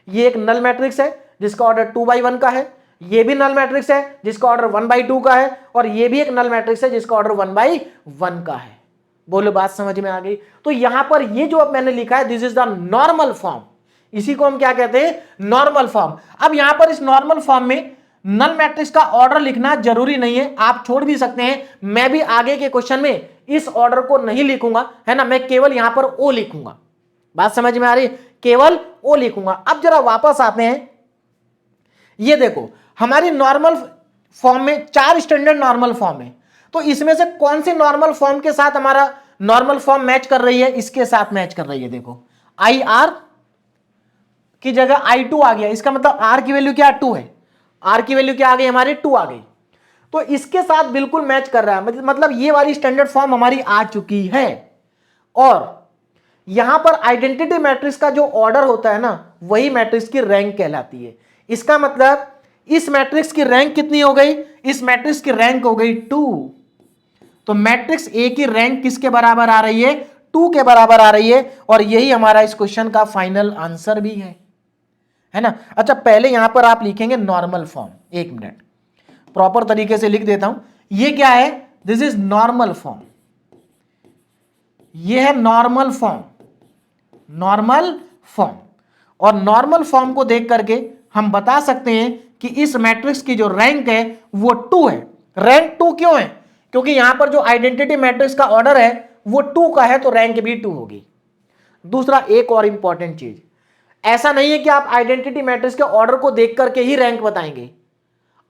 ये एक नल मैट्रिक्स है जिसका ऑर्डर 2/1 का है, ये भी नल मैट्रिक्स है जिसका ऑर्डर 1/2 का है, और ये भी एक नल मैट्रिक्स है जिसका ऑर्डर 1/1 का है। बोलो बात समझ में आ गई? तो यहां पर ये जो अब मैंने लिखा है, this is the normal form, इसी को हम क्या कहते हैं? Normal form. अब यहां पर इस नॉर्मल फॉर्म में नल मैट्रिक्स का ऑर्डर लिखना जरूरी नहीं है, आप छोड़ भी सकते हैं। मैं भी आगे के क्वेश्चन में इस ऑर्डर को नहीं लिखूंगा, है ना, मैं केवल यहां पर ओ लिखूंगा। बात समझ में आ रही? केवल ओ लिखूंगा। अब जरा वापस आते हैं, ये देखो हमारी नॉर्मल फॉर्म में 4 स्टैंडर्ड नॉर्मल फॉर्म है, तो इसमें से कौन सी नॉर्मल फॉर्म के साथ हमारा नॉर्मल फॉर्म मैच कर रही है? इसके साथ मैच कर रही है। देखो IR की जगह I2 आ गया, इसका मतलब R की वैल्यू क्या? 2 है, R की वैल्यू क्या आ गई हमारी? 2 आ गई, तो इसके साथ बिल्कुल मैच कर रहा है, मतलब ये वाली स्टैंडर्ड फॉर्म हमारी आ चुकी है। और यहां पर आइडेंटिटी मैट्रिक्स का जो ऑर्डर होता है ना, वही मैट्रिक्स की रैंक कहलाती है। इसका मतलब इस मैट्रिक्स की रैंक कितनी हो गई? इस मैट्रिक्स की रैंक हो गई 2। तो मैट्रिक्स ए की रैंक किसके बराबर आ रही है? 2 के बराबर आ रही है, और यही हमारा इस क्वेश्चन का फाइनल आंसर भी है ना। अच्छा, पहले यहां पर आप लिखेंगे नॉर्मल फॉर्म, एक मिनट प्रॉपर तरीके से लिख देता हूं। ये क्या है? दिस इज नॉर्मल फॉर्म, ये है नॉर्मल फॉर्म, नॉर्मल फॉर्म। और नॉर्मल फॉर्म को देख करके हम बता सकते हैं कि इस मैट्रिक्स की जो रैंक है वो 2 है। रैंक 2 क्यों है? क्योंकि यहां पर जो आइडेंटिटी मैट्रिक्स का ऑर्डर है वो 2 का है, तो रैंक भी 2 होगी। दूसरा, एक और इंपॉर्टेंट चीज, ऐसा नहीं है कि आप आइडेंटिटी मैट्रिक्स के ऑर्डर को देख करके ही रैंक बताएंगे,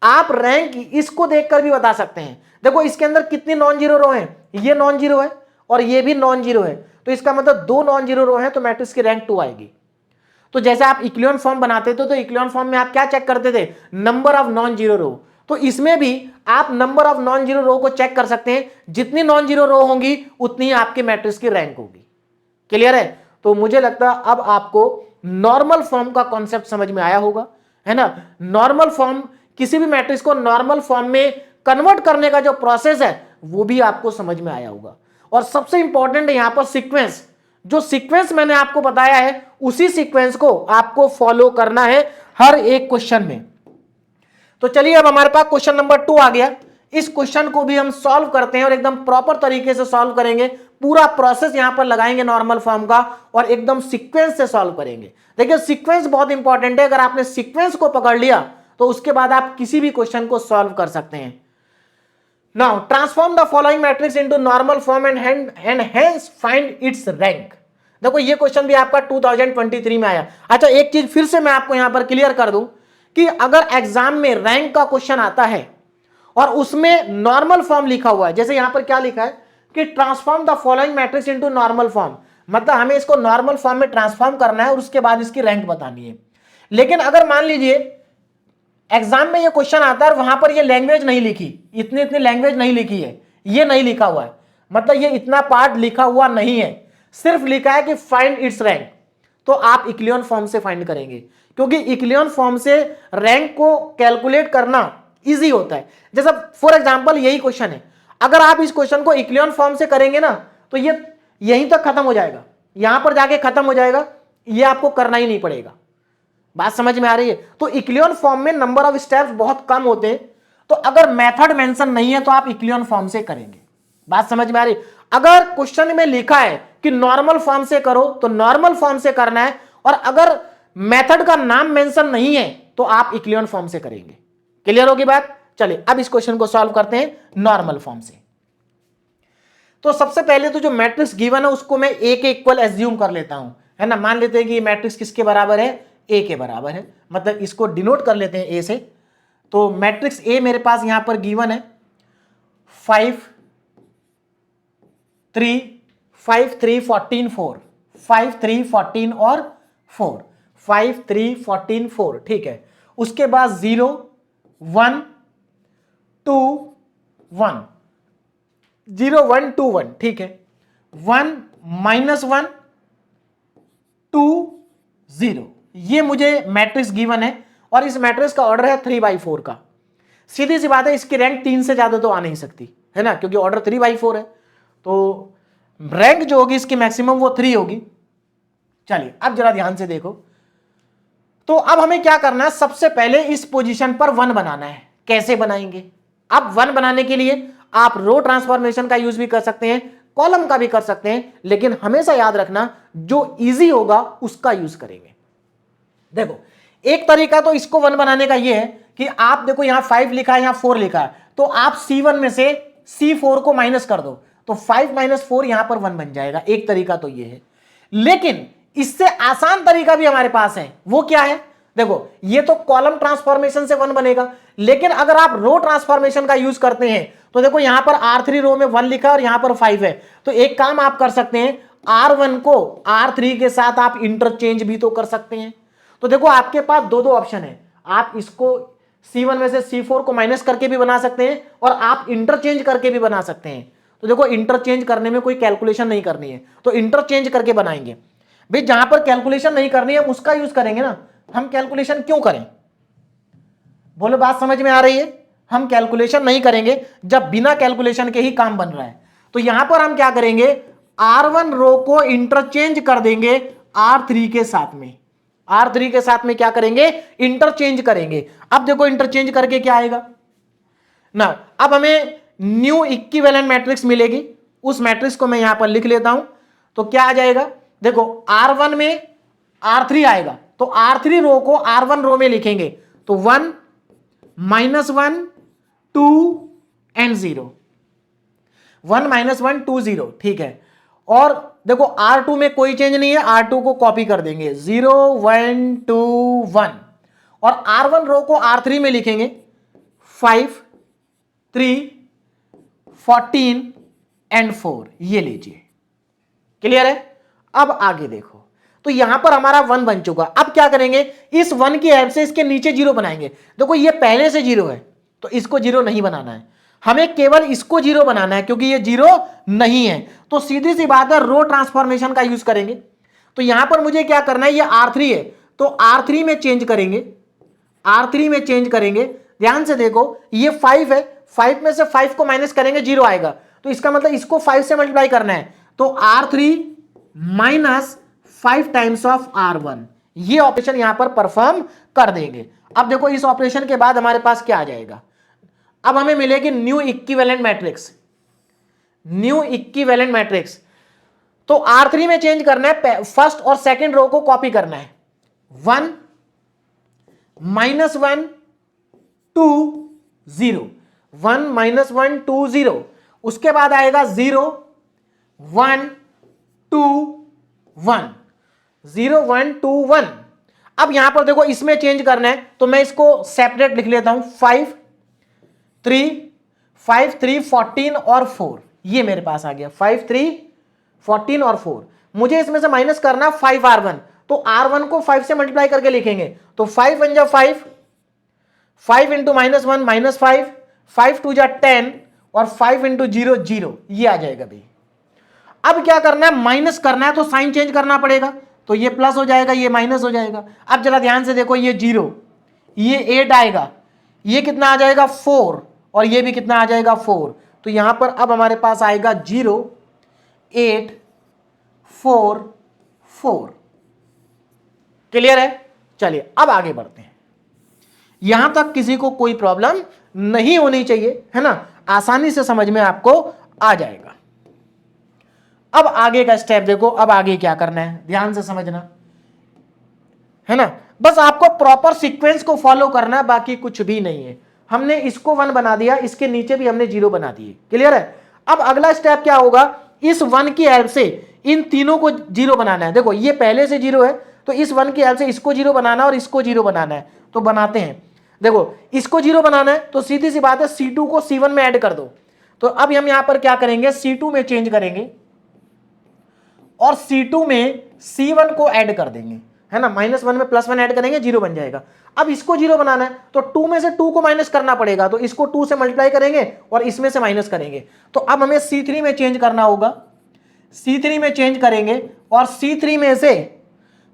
आप रैंक इसको देखकर भी बता सकते हैं। देखो इसके अंदर कितनी नॉन जीरो रो है? ये नॉन जीरो है और ये भी नॉन जीरो है, तो इसका मतलब 2 नॉन जीरो रो है, तो मैट्रिक्स की रैंक 2 आएगी। तो जैसे आप इक्लियन फॉर्म बनाते थे, तो इक्लियन फॉर्म में आप क्या चेक करते थे? नंबर ऑफ नॉन जीरो रो। तो इसमें भी आप नंबर ऑफ नॉन जीरो रो को चेक कर सकते हैं, जितनी नॉन जीरो रो होंगी उतनी ही आपके मैट्रिक्स की रैंक होगी। क्लियर है? तो मुझे लगता है अब आपको नॉर्मल फॉर्म का कॉन्सेप्ट समझ में आया होगा, है ना। नॉर्मल फॉर्म, किसी भी मैट्रिक्स को नॉर्मल फॉर्म में कन्वर्ट करने का जो प्रोसेस है वो भी आपको समझ में आया होगा। और सबसे इंपॉर्टेंट है यहां पर सीक्वेंस, जो सीक्वेंस मैंने आपको बताया है उसी सीक्वेंस को आपको फॉलो करना है हर एक क्वेश्चन में। तो चलिए अब हमारे पास क्वेश्चन नंबर 2 आ गया। इस क्वेश्चन को भी हम सॉल्व करते हैं और एकदम प्रॉपर तरीके से सॉल्व करेंगे, पूरा प्रोसेस यहां पर लगाएंगे नॉर्मल फॉर्म का और एकदम सीक्वेंस से सॉल्व करेंगे। देखिए सीक्वेंस बहुत इंपॉर्टेंट है, अगर आपने सीक्वेंस को पकड़ लिया तो उसके बाद आप किसी भी क्वेश्चन को सॉल्व कर सकते हैं। Now transform the following matrix into normal form and hence find its rank. देखो ये क्वेश्चन भी आपका 2023 में आया। अच्छा एक चीज फिर से मैं आपको यहां पर क्लियर कर दूं कि अगर एग्जाम में रैंक का क्वेश्चन आता है और उसमें नॉर्मल फॉर्म लिखा हुआ है, जैसे यहां पर क्या लिखा है कि transform the following matrix into normal form, मतलब हमें इसको नॉर्मल फॉर्म में ट्रांसफॉर्म करना है और उसके बाद इसकी रैंक बतानी है। लेकिन अगर मान लीजिए एग्जाम में ये क्वेश्चन आता है और वहां पर ये लैंग्वेज नहीं लिखी, इतनी इतनी लैंग्वेज नहीं लिखी है, ये नहीं लिखा हुआ है, मतलब ये इतना पार्ट लिखा हुआ नहीं है, सिर्फ लिखा है कि फाइंड इट्स रैंक, तो आप इक्लियन फॉर्म से फाइंड करेंगे, क्योंकि इक्लियन फॉर्म से रैंक को कैलकुलेट करना इजी होता है। जैसा फॉर एग्जांपल यही क्वेश्चन है, अगर आप इस क्वेश्चन को इक्लियन फॉर्म से करेंगे ना तो ये यहीं तक खत्म हो जाएगा, यहां पर जाके खत्म हो जाएगा, ये आपको करना ही नहीं पड़ेगा। बात समझ में आ रही है? तो इक्लियन फॉर्म में नंबर ऑफ स्टेप्स बहुत कम होते हैं, तो अगर मेथड मेंशन नहीं है तो आप इक्लियन फॉर्म से करेंगे। बात समझ में आ रही है? अगर क्वेश्चन में लिखा है कि नॉर्मल फॉर्म से करो तो नॉर्मल फॉर्म से करना है, और अगर मेथड का नाम मेंशन नहीं है तो आप इक्लियन फॉर्म से करेंगे। क्लियर होगी बात? चलिए अब इस क्वेश्चन को सॉल्व करते हैं नॉर्मल फॉर्म से। तो सबसे पहले तो जो मैट्रिक्स गिवन है उसको मैं ए के इक्वल एज्यूम कर लेता हूं, है ना। मान लेते हैं कि ये मैट्रिक्स किसके बराबर है? ए के बराबर है, मतलब इसको डिनोट कर लेते हैं ए से। तो मैट्रिक्स ए मेरे पास यहां पर गिवन है 5 3 5 3 14 4, 5 3 14 और 4, 5 3 14 4, ठीक है। उसके बाद 0 1 2 1, 0 1 2 1, ठीक है। 1 -1 2 0, ये मुझे मैट्रिक्स गिवन है और इस मैट्रिक्स का ऑर्डर है 3/4 का। सीधी सी बात है, इसकी रैंक 3 से ज्यादा तो आ नहीं सकती, है ना, क्योंकि ऑर्डर 3/4 है, तो रैंक जो होगी इसकी मैक्सिमम वो 3 होगी। चलिए अब जरा ध्यान से देखो, तो अब हमें क्या करना है, सबसे पहले इस पोजीशन पर 1 बनाना है। कैसे बनाएंगे? अब 1 बनाने के लिए आप रो ट्रांसफॉर्मेशन का यूज भी कर सकते हैं, कॉलम का भी कर सकते हैं, लेकिन हमेशा याद रखना जो इजी होगा उसका यूज करेंगे। देखो एक तरीका तो इसको 1 बनाने का ये है कि आप देखो यहां 5 लिखा है, यहां 4 लिखा है, तो आप C1 में से C4 को माइनस कर दो, तो 5 - 4 यहां पर 1 बन जाएगा। एक तरीका तो ये है, लेकिन इससे आसान तरीका भी हमारे पास है। वो क्या है? देखो ये तो कॉलम ट्रांसफॉर्मेशन से 1 बनेगा, लेकिन अगर आप रो ट्रांसफॉर्मेशन का यूज करते हैं तो देखो यहां पर R3 रो में 1 लिखा है और यहां पर 5 है, तो एक काम आप कर सकते हैं, R1 को R3 के साथ आप इंटरचेंज भी तो कर सकते हैं। तो देखो आपके पास दो ऑप्शन है, आप इसको C1 में से C4 को माइनस करके भी बना सकते हैं और आप इंटरचेंज करके भी बना सकते हैं। तो देखो इंटरचेंज करने में कोई कैलकुलेशन नहीं करनी है, तो इंटरचेंज करके बनाएंगे। भाई जहां पर कैलकुलेशन नहीं करनी है उसका यूज करेंगे ना, हम कैलकुलेशन क्यों करें? बोलो बात समझ में आ रही है? हम कैलकुलेशन नहीं करेंगे जब बिना कैलकुलेशन के ही काम बन रहा है। तो यहां पर हम क्या करेंगे, R1 रो को इंटरचेंज कर देंगे R3 के साथ में, R3 के साथ में क्या करेंगे, इंटरचेंज करेंगे। अब देखो इंटरचेंज करके क्या आएगा ना, अब हमें न्यू इक्विवेलेंट मैट्रिक्स मिलेगी, उस मैट्रिक्स को मैं यहां पर लिख लेता हूं। तो क्या आ जाएगा, देखो R1 में R3 आएगा, तो R3 रो को R1 रो में लिखेंगे, तो 1 -1 2 एंड 0, 1 -1 2 0, ठीक है। और देखो R2 में कोई चेंज नहीं है, R2 को कॉपी कर देंगे, 0 1 2 1, और R1 रो को R3 में लिखेंगे 5 3 14 एंड 4, ये लीजिए। क्लियर है? अब आगे देखो, तो यहां पर हमारा 1 बन चुका। अब क्या करेंगे, इस 1 की हेल्प से इसके नीचे 0 बनाएंगे। देखो ये पहले से 0 है तो इसको 0 नहीं बनाना है, हमें केवल इसको 0 बनाना है, क्योंकि ये 0 नहीं है। तो सीधी सी बात है, रो ट्रांसफॉर्मेशन का यूज करेंगे। तो यहां पर मुझे क्या करना है, ये R3 है तो R3 में चेंज करेंगे, R3 में चेंज करेंगे। ध्यान से देखो ये 5 है, 5 में से 5 को माइनस करेंगे 0 आएगा, तो इसका मतलब इसको 5 से मल्टीप्लाई करना है, तो R3 minus 5 times of R1, ये ऑपरेशन यहां पर परफॉर्म कर देंगे। अब देखो इस ऑपरेशन के बाद हमारे पास क्या आ जाएगा, अब हमें मिलेगी new equivalent matrix. New equivalent matrix तो R3 में चेंज करना है, फर्स्ट और सेकंड रो को कॉपी करना है। 1 -1 2 0, 1 -1 2 0, उसके बाद आएगा 0 1 2 1, 0 1 2 1। अब यहां पर देखो इसमें चेंज करना है तो मैं इसको सेपरेट लिख लेता हूं, 5 3 14 और 4, ये मेरे पास आ गया 5 3 14 और 4। मुझे इसमें से माइनस करना 5 R1, तो R1 को 5 से मल्टीप्लाई करके लिखेंगे, तो 5 1 जा 5, 5 इंटू -1 -5, 5 2 जा 10 और 5 इंटू 0 0, ये आ जाएगा भाई। अब क्या करना है, माइनस करना है तो साइन चेंज करना पड़ेगा, तो ये प्लस हो जाएगा, ये माइनस हो जाएगा। अब जरा ध्यान से देखो, ये 0, ये 8 आएगा, ये कितना आ जाएगा 4, और ये भी कितना आ जाएगा 4। तो यहां पर अब हमारे पास आएगा 0 8 4 4। क्लियर है? चलिए अब आगे बढ़ते हैं। यहां तक किसी को कोई प्रॉब्लम नहीं होनी चाहिए, है ना, आसानी से समझ में आपको आ जाएगा। अब आगे का स्टेप देखो, अब आगे क्या करना है ध्यान से समझना, है ना, बस आपको प्रॉपर सीक्वेंस को फॉलो करना है, बाकी कुछ भी नहीं है। हमने इसको 1 बना दिया, इसके नीचे भी हमने 0 बना दिए। क्लियर है? अब अगला स्टेप क्या होगा, इस 1 की हेल्प से इन तीनों को 0 बनाना है। देखो ये पहले से 0 है, तो इस 1 की हेल्प से इसको 0 बनाना और इसको 0 बनाना है, तो बनाते हैं। देखो इसको 0 बनाना है तो सीधी सी बात है, C2 को C1 में ऐड कर दो। तो अब हम यहां पर क्या करेंगे, C2 में चेंज करेंगे और C2 में C1 को ऐड कर देंगे, है ना, -1 में +1 ऐड करेंगे, 0 बन जाएगा। अब इसको 0 बनाना है तो 2 में से 2 को माइनस करना पड़ेगा, तो इसको 2 से मल्टीप्लाई करेंगे और इसमें से माइनस करेंगे। तो अब हमें C3 में चेंज करना होगा, C3 में चेंज करेंगे और C3 में से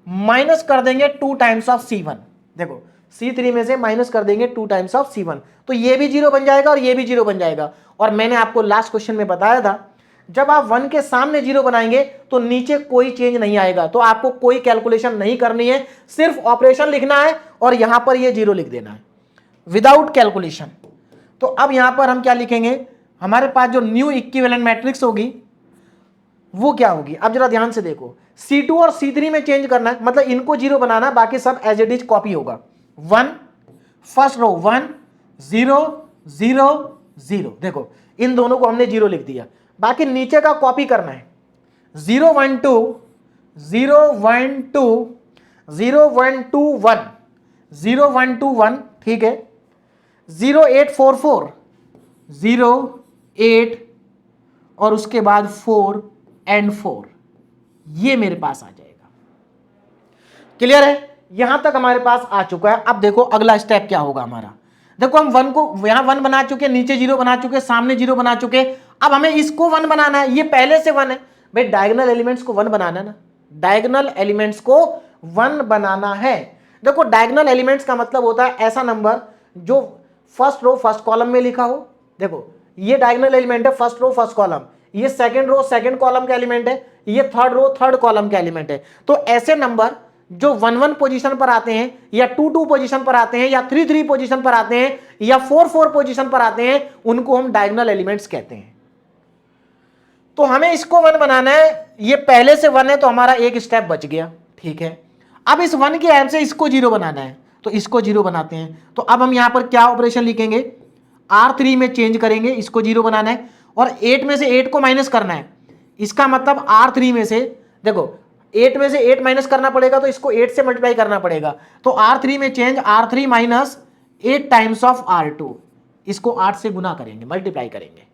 माइनस कर देंगे 2 टाइम्स ऑफ C1। देखो C3 में से माइनस कर देंगे 2 टाइम्स ऑफ C1, तो ये भी 0 बन जाएगा और ये भी 0 बन जाएगा। और मैंने आपको लास्ट क्वेश्चन में बताया था, जब आप 1 के सामने 0 बनाएंगे तो नीचे कोई चेंज नहीं आएगा, तो आपको कोई कैलकुलेशन नहीं करनी है, सिर्फ ऑपरेशन लिखना है और यहां पर ये 0 लिख देना है विदाउट कैलकुलेशन। तो अब यहां पर हम क्या लिखेंगे, हमारे पास जो न्यू इक्विवेलेंट मैट्रिक्स होगी वो क्या होगी। अब जरा ध्यान से देखो, C2 और C3 में चेंज करना है, मतलब इनको 0 बनाना, बाकी सब एज इट इज कॉपी होगा। 1 फर्स्ट रो 1 0 0 0, देखो इन दोनों को हमने 0 लिख दिया, बाकी नीचे का कॉपी करना है। 0 1 2 0 1 2 0 1 2 1 0 1 2 1, ठीक है। 0 8 4 4 0 8 और उसके बाद 4 एंड 4, ये मेरे पास आ जाएगा। क्लियर है? यहां तक हमारे पास आ चुका है। अब देखो अगला स्टेप क्या होगा हमारा। देखो हम 1 को यहां 1 बना चुके, नीचे 0 बना चुके, सामने 0 बना चुके। अब हमें इसको 1 बनाना है, ये पहले से 1 है भाई, डायगोनल एलिमेंट्स को 1 बनाना है ना, डायगोनल एलिमेंट्स को 1 बनाना है। देखो डायगोनल एलिमेंट्स का मतलब होता है ऐसा नंबर जो फर्स्ट रो फर्स्ट कॉलम में लिखा हो। देखो ये डायगोनल एलिमेंट है, फर्स्ट रो फर्स्ट कॉलम, ये सेकंड रो सेकंड कॉलम का एलिमेंट है, ये थर्ड रो थर्ड कॉलम का एलिमेंट है। तो ऐसे नंबर जो 1 1 पोजीशन पर आते हैं, या 2 2 पोजीशन पर आते हैं, या 3 3 पोजीशन पर आते हैं, या 4 4 पोजीशन पर आते हैं, उनको हम डायगोनल एलिमेंट्स कहते हैं। तो हमें इसको 1 बनाना है, ये पहले से 1 है तो हमारा एक स्टेप बच गया, ठीक है। अब इस 1 की हेल्प से इसको 0 बनाना है, तो इसको 0 बनाते हैं। तो अब हम यहां पर क्या ऑपरेशन लिखेंगे, R3 में चेंज करेंगे, इसको 0 बनाना है और 8 में से 8 को माइनस करना है। इसका मतलब R3 में से, देखो 8 में से 8 माइनस करना पड़ेगा, तो इसको 8 से मल्टीप्लाई करना पड़ेगा। तो R3 में change, R3 minus 8 times of R2, इसको 8 से गुना करेंगे, मल्टीप्लाई करेंगे।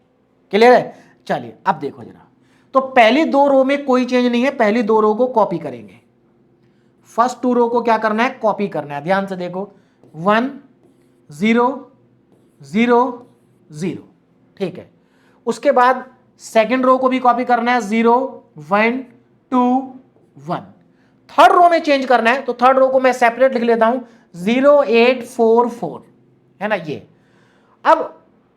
क्लियर है? चलिए अब देखो जरा, तो पहली 2 रो में कोई चेंज नहीं है, पहली 2 रो को कॉपी करेंगे। फर्स्ट 2 रो को क्या करना है, कॉपी करना है। ध्यान से देखो 1 0 0 0, ठीक है। उसके बाद सेकंड रो को भी कॉपी करना है, 0 1 2 1। थर्ड रो में चेंज करना है, तो थर्ड रो को मैं सेपरेट लिख लेता हूं, 0 8 4 4, है ना ये। अब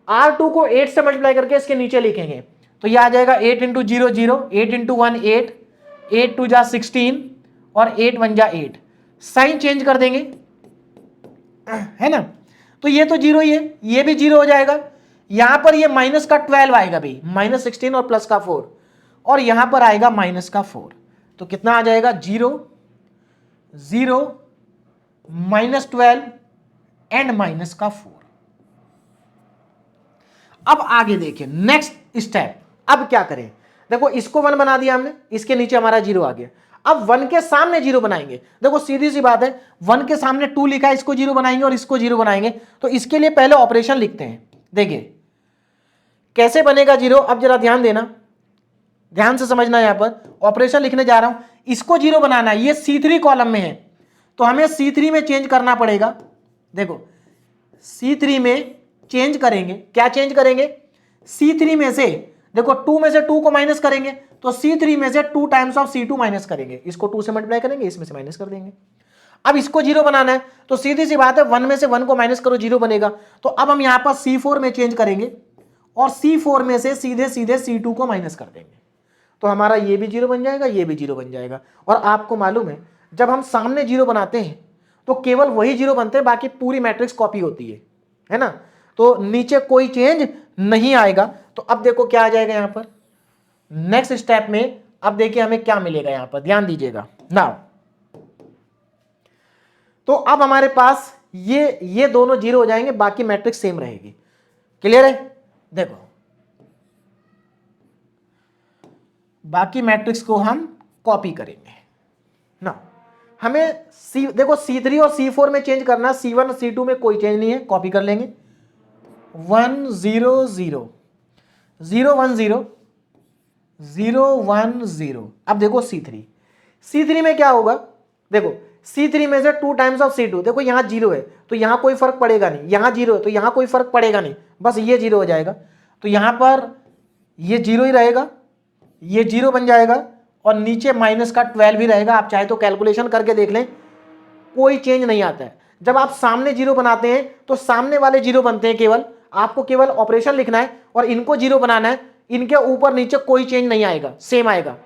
R2 को 8 से मल्टीप्लाई करके इसके नीचे लिखेंगे, तो ये आ जाएगा 8 इंटू 0 0, 8 इंटू 1 8, 8 2 जा 16 और 8 1 जा 8। साइन चेंज कर देंगे, है ना, तो ये तो 0 ही है, ये भी 0 हो जाएगा। यहां पर ये माइनस का 12 आएगा भाई, -16 और प्लस का 4, और यहां पर आएगा माइनस का 4, तो कितना आ जाएगा 0 0 -12 एंड माइनस का 4। अब आगे देखिए नेक्स्ट स्टेप, अब क्या करें, देखो इसको 1 बना दिया हमने, इसके नीचे हमारा 0 आ गया। अब 1 के सामने 0 बनाएंगे, देखो सीधी सी बात है, 1 के सामने 2 लिखा है, इसको 0 बनाएंगे और इसको 0 बनाएंगे। तो इसके लिए पहले ऑपरेशन लिखते हैं, देखिए कैसे बनेगा 0। अब जरा ध्यान देना, ध्यान से समझना, यहां पर ऑपरेशन लिखने जा रहा हूं, इसको 0 बनाना है, ये C3 कॉलम में है, तो हमें C3 में चेंज करना पड़ेगा। देखो C3 में चेंज करेंगे, क्या चेंज करेंगे, C3 में से देखो 2 में से 2 को माइनस करेंगे, तो C3 में से 2 टाइम्स ऑफ C2 माइनस करेंगे, इसको 2 से मल्टीप्लाई करेंगे, इसमें से माइनस कर देंगे। अब इसको 0 बनाना है, तो सीधी सी बात है 1 में से 1 को माइनस करो, 0 बनेगा। तो अब हम यहां पर C4 में चेंज करेंगे और C4 में से सीधे सीधे C2 को माइनस कर देंगे, तो हमारा ये भी 0 बन जाएगा, ये भी 0 बन जाएगा। और आपको मालूम है जब हम सामने 0 बनाते हैं तो केवल वही 0 बनते हैं, बाकी पूरी मैट्रिक्स कॉपी होती है ना, तो नीचे कोई चेंज नहीं आएगा। तो अब देखो क्या आ जाएगा यहां पर नेक्स्ट स्टेप में, अब देखिए हमें क्या मिलेगा यहां पर, ध्यान दीजिएगा नाउ। तो अब हमारे पास ये दोनों 0 हो जाएंगे, बाकी मैट्रिक्स सेम रहेगी। क्लियर है, देखो बाकी मैट्रिक्स को हम कॉपी करेंगे ना। हमें देखो C3 और C4 में चेंज करना, C1 और C2 में कोई चेंज नहीं है, कॉपी कर लेंगे। 1 0 0 0 1 0 0 1 0। अब देखो C3 में क्या होगा, देखो C3 में से 2 टाइम्स ऑफ C2, देखो यहां 0 है तो यहां कोई फर्क पड़ेगा नहीं, यहां 0 है तो यहां कोई फर्क पड़ेगा नहीं, बस ये 0 हो जाएगा। तो यहां पर ये 0 ही रहेगा, ये 0 बन जाएगा और नीचे माइनस का 12 भी रहेगा। आप चाहे तो कैलकुलेशन करके देख लें, कोई चेंज नहीं आता है। जब आप सामने 0 बनाते हैं तो सामने वाले 0 बनते हैं, केवल आपको केवल ऑपरेशन लिखना है और इनको 0 बनाना है, इनके ऊपर नीचे कोई चेंज नहीं आएगा, सेम आएगा।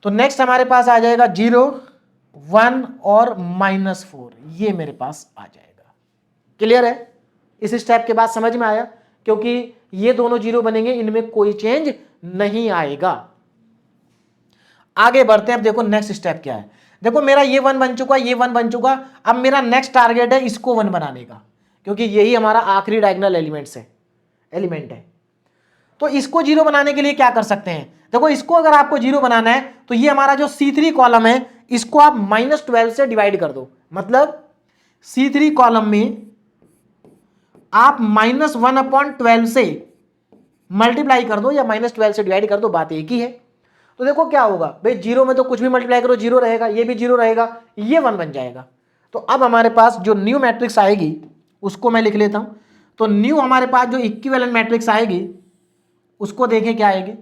तो नेक्स्ट हमारे पास आ जाएगा 0 1 और -4, ये मेरे पास आ जाएगा। क्लियर है, इस स्टेप के बाद समझ में आया, क्योंकि ये दोनों 0 बनेंगे, इनमें कोई चेंज नहीं आएगा। आगे बढ़ते हैं, अब देखो नेक्स्ट स्टेप क्या है। देखो मेरा ये 1 बन चुका, ये 1 बन चुका, अब मेरा नेक्स्ट टारगेट है इसको 1 बनाने का, क्योंकि यही हमारा आखिरी डायगोनल एलिमेंट है। तो इसको 0 बनाने के लिए क्या कर सकते हैं, देखो इसको अगर आपको 0 बनाना है तो ये हमारा जो C3 कॉलम है इसको आप -12 से डिवाइड कर दो, मतलब C3 कॉलम में आप -1/12 से मल्टीप्लाई कर दो या -12 से डिवाइड कर दो, बात एक ही है। तो देखो क्या होगा भाई, 0 में तो कुछ भी मल्टीप्लाई करो 0 रहेगा, ये भी 0 रहेगा, ये 1 बन जाएगा। तो अब हमारे पास जो न्यू मैट्रिक्स आएगी उसको मैं लिख लेता हूं। तो न्यू हमारे पास जो इक्विवेलेंट मैट्रिक्स आएगी उसको देखें क्या आएगी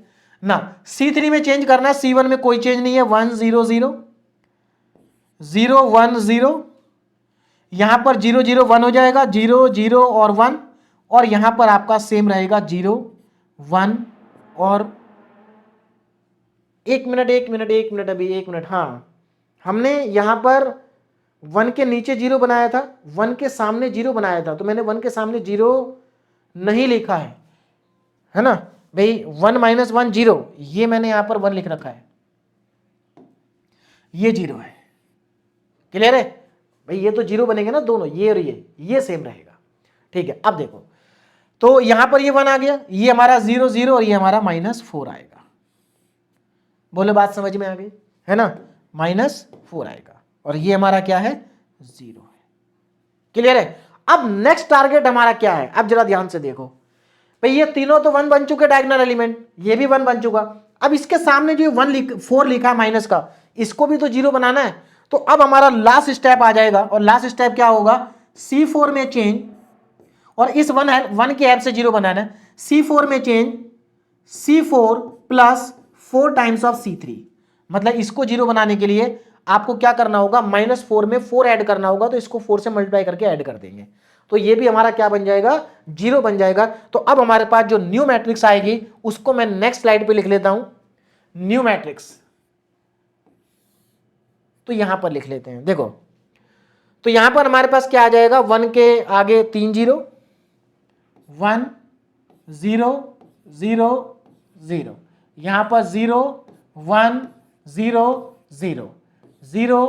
ना। C3 में चेंज करना है, C1 में कोई चेंज नहीं है, 1 0 0 0 1 0, यहां पर 0 0 1 हो जाएगा, 0 0 और 1, और यहां पर आपका सेम रहेगा 0 1 और 1 मिनट अभी 1 मिनट। हाँ, हमने यहां पर 1 के नीचे 0 बनाया था, 1 के सामने 0 बनाया था, तो मैंने 1 के सामने 0 नहीं लिखा है ना भाई, 1 - 1 0, ये मैंने यहां पर 1 लिख रखा है, ये 0 है। क्लियर है भाई, ये तो 0 बनेंगे ना दोनों, ये और ये सेम रहेगा। ठीक है, अब देखो तो यहां पर ये 1 आ गया, ये हमारा 0 0 और ये हमारा -4 आएगा। बोले बात समझ में आ गई है ना, -4 आएगा और ये हमारा क्या है 0 है। क्लियर है। अब नेक्स्ट टारगेट हमारा क्या है, अब जरा ध्यान से देखो भाई, ये तीनों तो 1 बन चुके डायगोनल एलिमेंट, ये भी 1 बन चुका। अब इसके सामने जो 4 लिखा है माइनस का, इसको भी तो 0 बनाना है। तो अब हमारा लास्ट स्टेप आ जाएगा, और लास्ट स्टेप क्या होगा, C4 में चेंज, और इस 1 की हेल्प से 0 बनाना है। C4 में change, C4 + 4 times of C3, मतलब इसको 0 बनाने के लिए आपको क्या करना होगा, -4 में 4 ऐड करना होगा, तो इसको 4 से मल्टीप्लाई करके ऐड कर देंगे, तो ये भी हमारा क्या बन जाएगा 0 बन जाएगा। तो अब हमारे पास जो न्यू मैट्रिक्स आएगी उसको मैं नेक्स्ट स्लाइड पे लिख लेता हूं, न्यू मैट्रिक्स। तो यहां पर लिख लेते हैं, देखो तो यहां पर हमारे पास क्या आ जाएगा, 1 के आगे 3 0, 1 0 0 0, यहां पर 0 1 0 0 0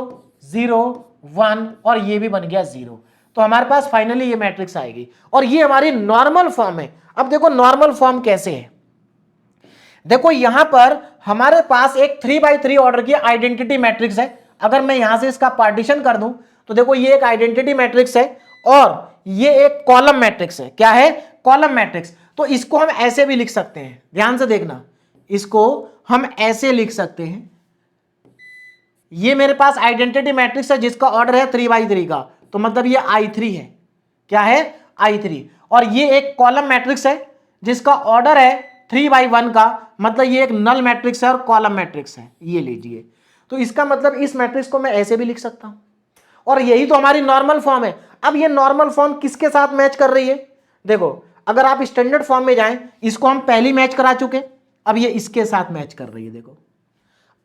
0 1 और ये भी बन गया 0। तो हमारे पास फाइनली ये मैट्रिक्स आएगी और ये हमारी नॉर्मल फॉर्म है। अब देखो नॉर्मल फॉर्म कैसे है, देखो यहां पर हमारे पास एक 3x3 ऑर्डर की आइडेंटिटी मैट्रिक्स है। अगर मैं यहां से इसका पार्टीशन कर दूं तो देखो ये एक आइडेंटिटी मैट्रिक्स है और ये एक कॉलम मैट्रिक्स है। क्या है? Column matrix. तो इसको हम ऐसे भी लिख सकते हैं, ध्यान से देखना, इसको हम ऐसे लिख सकते हैं, ये मेरे पास आइडेंटिटी मैट्रिक्स है जिसका ऑर्डर है 3x3 का, तो मतलब ये I3 है। क्या है? I3। और ये एक कॉलम मैट्रिक्स है जिसका ऑर्डर है 3x1 का, मतलब ये एक नल मैट्रिक्स है और कॉलम मैट्रिक्स है। ये लीजिए, तो इसका मतलब इस मैट्रिक्स को मैं ऐसे भी लिख सकता हूं और यही तो हमारी नॉर्मल फॉर्म है। अब ये नॉर्मल फॉर्म किसके साथ मैच कर रही है? देखो अगर आप स्टैंडर्ड फॉर्म में जाएं, इसको हम पहली मैच करा चुके, अब ये इसके साथ मैच कर रही है। देखो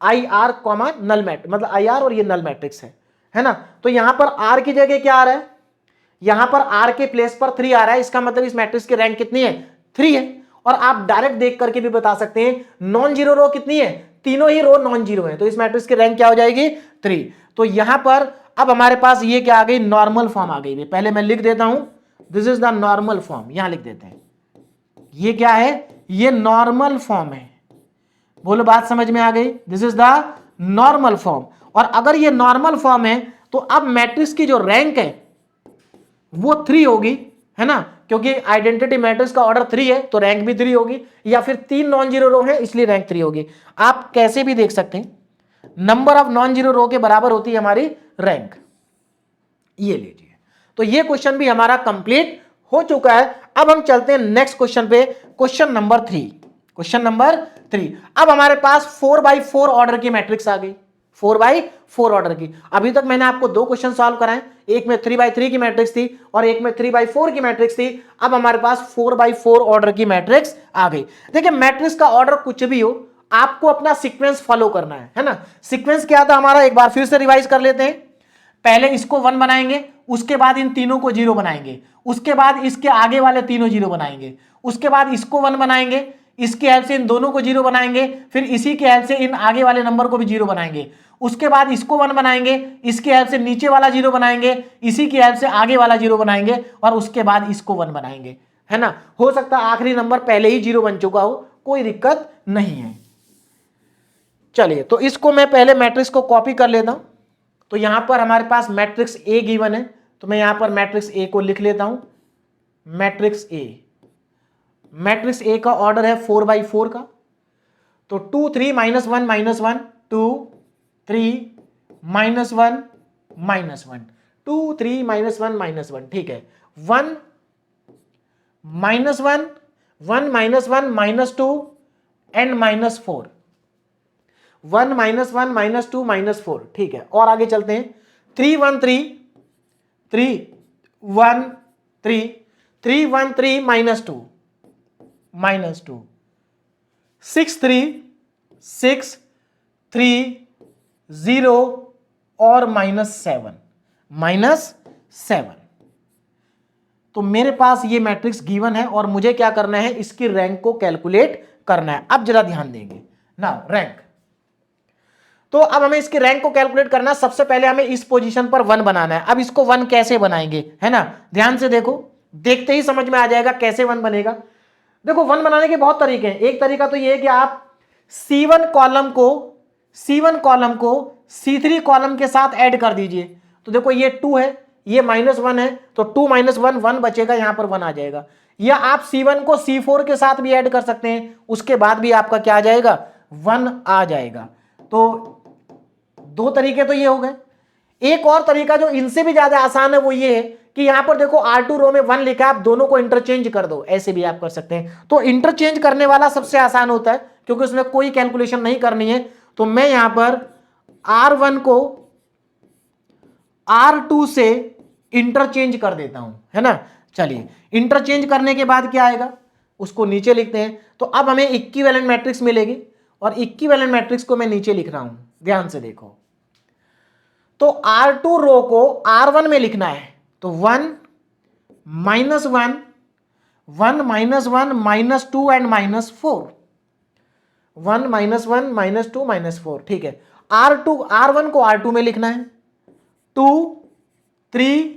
I R comma null matrix, मतलब आई आर और ये नल मैट्रिक्स है ना। तो यहां पर आर की जगह क्या आ रहा है? यहां पर आर के प्लेस पर 3 आ रहा है, इसका मतलब इस मैट्रिक्स की रैंक कितनी है? 3 है। और आप डायरेक्ट देख करके भी बता सकते हैं नॉन जीरो रो कितनी है? तीनों ही रो नॉन जीरो है, तो इस मैट्रिक्स की रैंक क्या हो जाएगी? 3। तो यहां पर अब हमारे पास ये क्या आ गई? नॉर्मल फॉर्म आ गई। पहले मैं लिख देता हूं, this is the normal form, यहां लिख देते हैं। ये क्या है? ये नॉर्मल फॉर्म है। बोलो बात समझ में आ गई? This is the normal form. और अगर ये नॉर्मल फॉर्म है तो अब मैट्रिक्स की जो रैंक है वो 3 होगी, है ना, क्योंकि आइडेंटिटी मैट्रिक्स का ऑर्डर 3 है तो रैंक भी 3 होगी, या फिर 3 नॉन जीरो रो है इसलिए रैंक 3 होगी। आप कैसे भी देख सकते हैं, नंबर ऑफ नॉन जीरो रो के बराबर होती है हमारी रैंक। ये लीजिए, तो ये क्वेश्चन भी हमारा कंप्लीट हो चुका है। अब हम चलते हैं नेक्स्ट क्वेश्चन पे, क्वेश्चन नंबर 3। क्वेश्चन नंबर 3, अब हमारे पास 4x4 ऑर्डर की मैट्रिक्स आ गई, 4x4 ऑर्डर की। अभी तक मैंने आपको 2 क्वेश्चन सॉल्व कराए, एक में 3x3 की मैट्रिक्स थी और एक में 3x4 की मैट्रिक्स थी। अब हमारे पास 4x4 ऑर्डर की मैट्रिक्स आ गई। देखिए मैट्रिक्स का ऑर्डर कुछ भी हो, आपको अपना सीक्वेंस फॉलो करना है ना। सीक्वेंस क्या था हमारा, एक बार फिर से रिवाइज कर लेते हैं। पहले इसको 1 बनाएंगे, उसके बाद इन तीनों को 0 बनाएंगे, उसके बाद इसके आगे वाले तीनों 0 बनाएंगे, उसके बाद इसको 1 बनाएंगे, इसकी हेल्प से इन दोनों को 0 बनाएंगे, फिर इसी की हेल्प से इन आगे वाले नंबर को भी 0 बनाएंगे, उसके बाद इसको 1 बनाएंगे, इसकी हेल्प से नीचे वाला 0 बनाएंगे, इसी की हेल्प से आगे वाला 0 बनाएंगे और उसके बाद इसको 1 बनाएंगे, है ना। हो सकता है आखिरी नंबर पहले ही 0 बन चुका हो, कोई दिक्कत नहीं है। चलिए, तो इसको मैं पहले मैट्रिक्स को कॉपी कर लेता हूं। तो यहां पर हमारे पास मैट्रिक्स ए गिवन है, तो मैं यहां पर मैट्रिक्स ए को लिख लेता हूं। मैट्रिक्स ए, मैट्रिक्स ए का ऑर्डर है 4x4 का, तो 2 3 -1 -1 2 3 -1 -1 2 3 -1 -1, ठीक है। 1 -1 1 -1 -2 एंड -4, 1 -1 -2 -4, ठीक है। और आगे चलते हैं, 3 1 3 3 1 3 3 1 3 -2 -2 6 3 6 3 0 और -7 -7। तो मेरे पास ये मैट्रिक्स गिवन है और मुझे क्या करना है, इसकी रैंक को कैलकुलेट करना है। अब जरा ध्यान देंगे ना, रैंक। तो अब हमें इसकी रैंक को कैलकुलेट करना है। सबसे पहले हमें इस पोजीशन पर 1 बनाना है। अब इसको 1 कैसे बनाएंगे, है ना, ध्यान से देखो, देखते ही समझ में आ जाएगा कैसे 1 बनेगा। देखो 1 बनाने के बहुत तरीके हैं। एक तरीका तो ये है कि आप C1 कॉलम को C3 कॉलम के साथ ऐड कर दीजिए। तो देखो ये 2 है, ये -1 है, तो 2 - 1 1 बचेगा, यहां पर 1 आ जाएगा। या आप C1 को C4 के साथ भी ऐड कर सकते हैं, उसके बाद भी आपका क्या आ जाएगा, 1 आ जाएगा। तो 2 तरीके तो ये हो गए। एक और तरीका जो इनसे भी ज्यादा आसान है वो ये है कि यहां पर देखो R2 रो में 1 लिखा है, आप दोनों को इंटरचेंज कर दो, ऐसे भी आप कर सकते हैं। तो इंटरचेंज करने वाला सबसे आसान होता है क्योंकि उसमें कोई कैलकुलेशन नहीं करनी है। तो मैं यहां पर R1 को R2 से इंटरचेंज कर देता हूं, है ना। चलिए, इंटरचेंज करने के बाद क्या आएगा उसको नीचे लिखते हैं। तो अब हमें इक्विवेलेंट मैट्रिक्स मिलेगी और इक्विवेलेंट मैट्रिक्स को मैं नीचे लिख रहा हूं, ध्यान से देखो। तो R2 रो को R1 में लिखना है, तो 1 -1 1 -1 -2 एंड -4, 1 -1 -2 -4, ठीक है। R1 को R2 में लिखना है, 2 3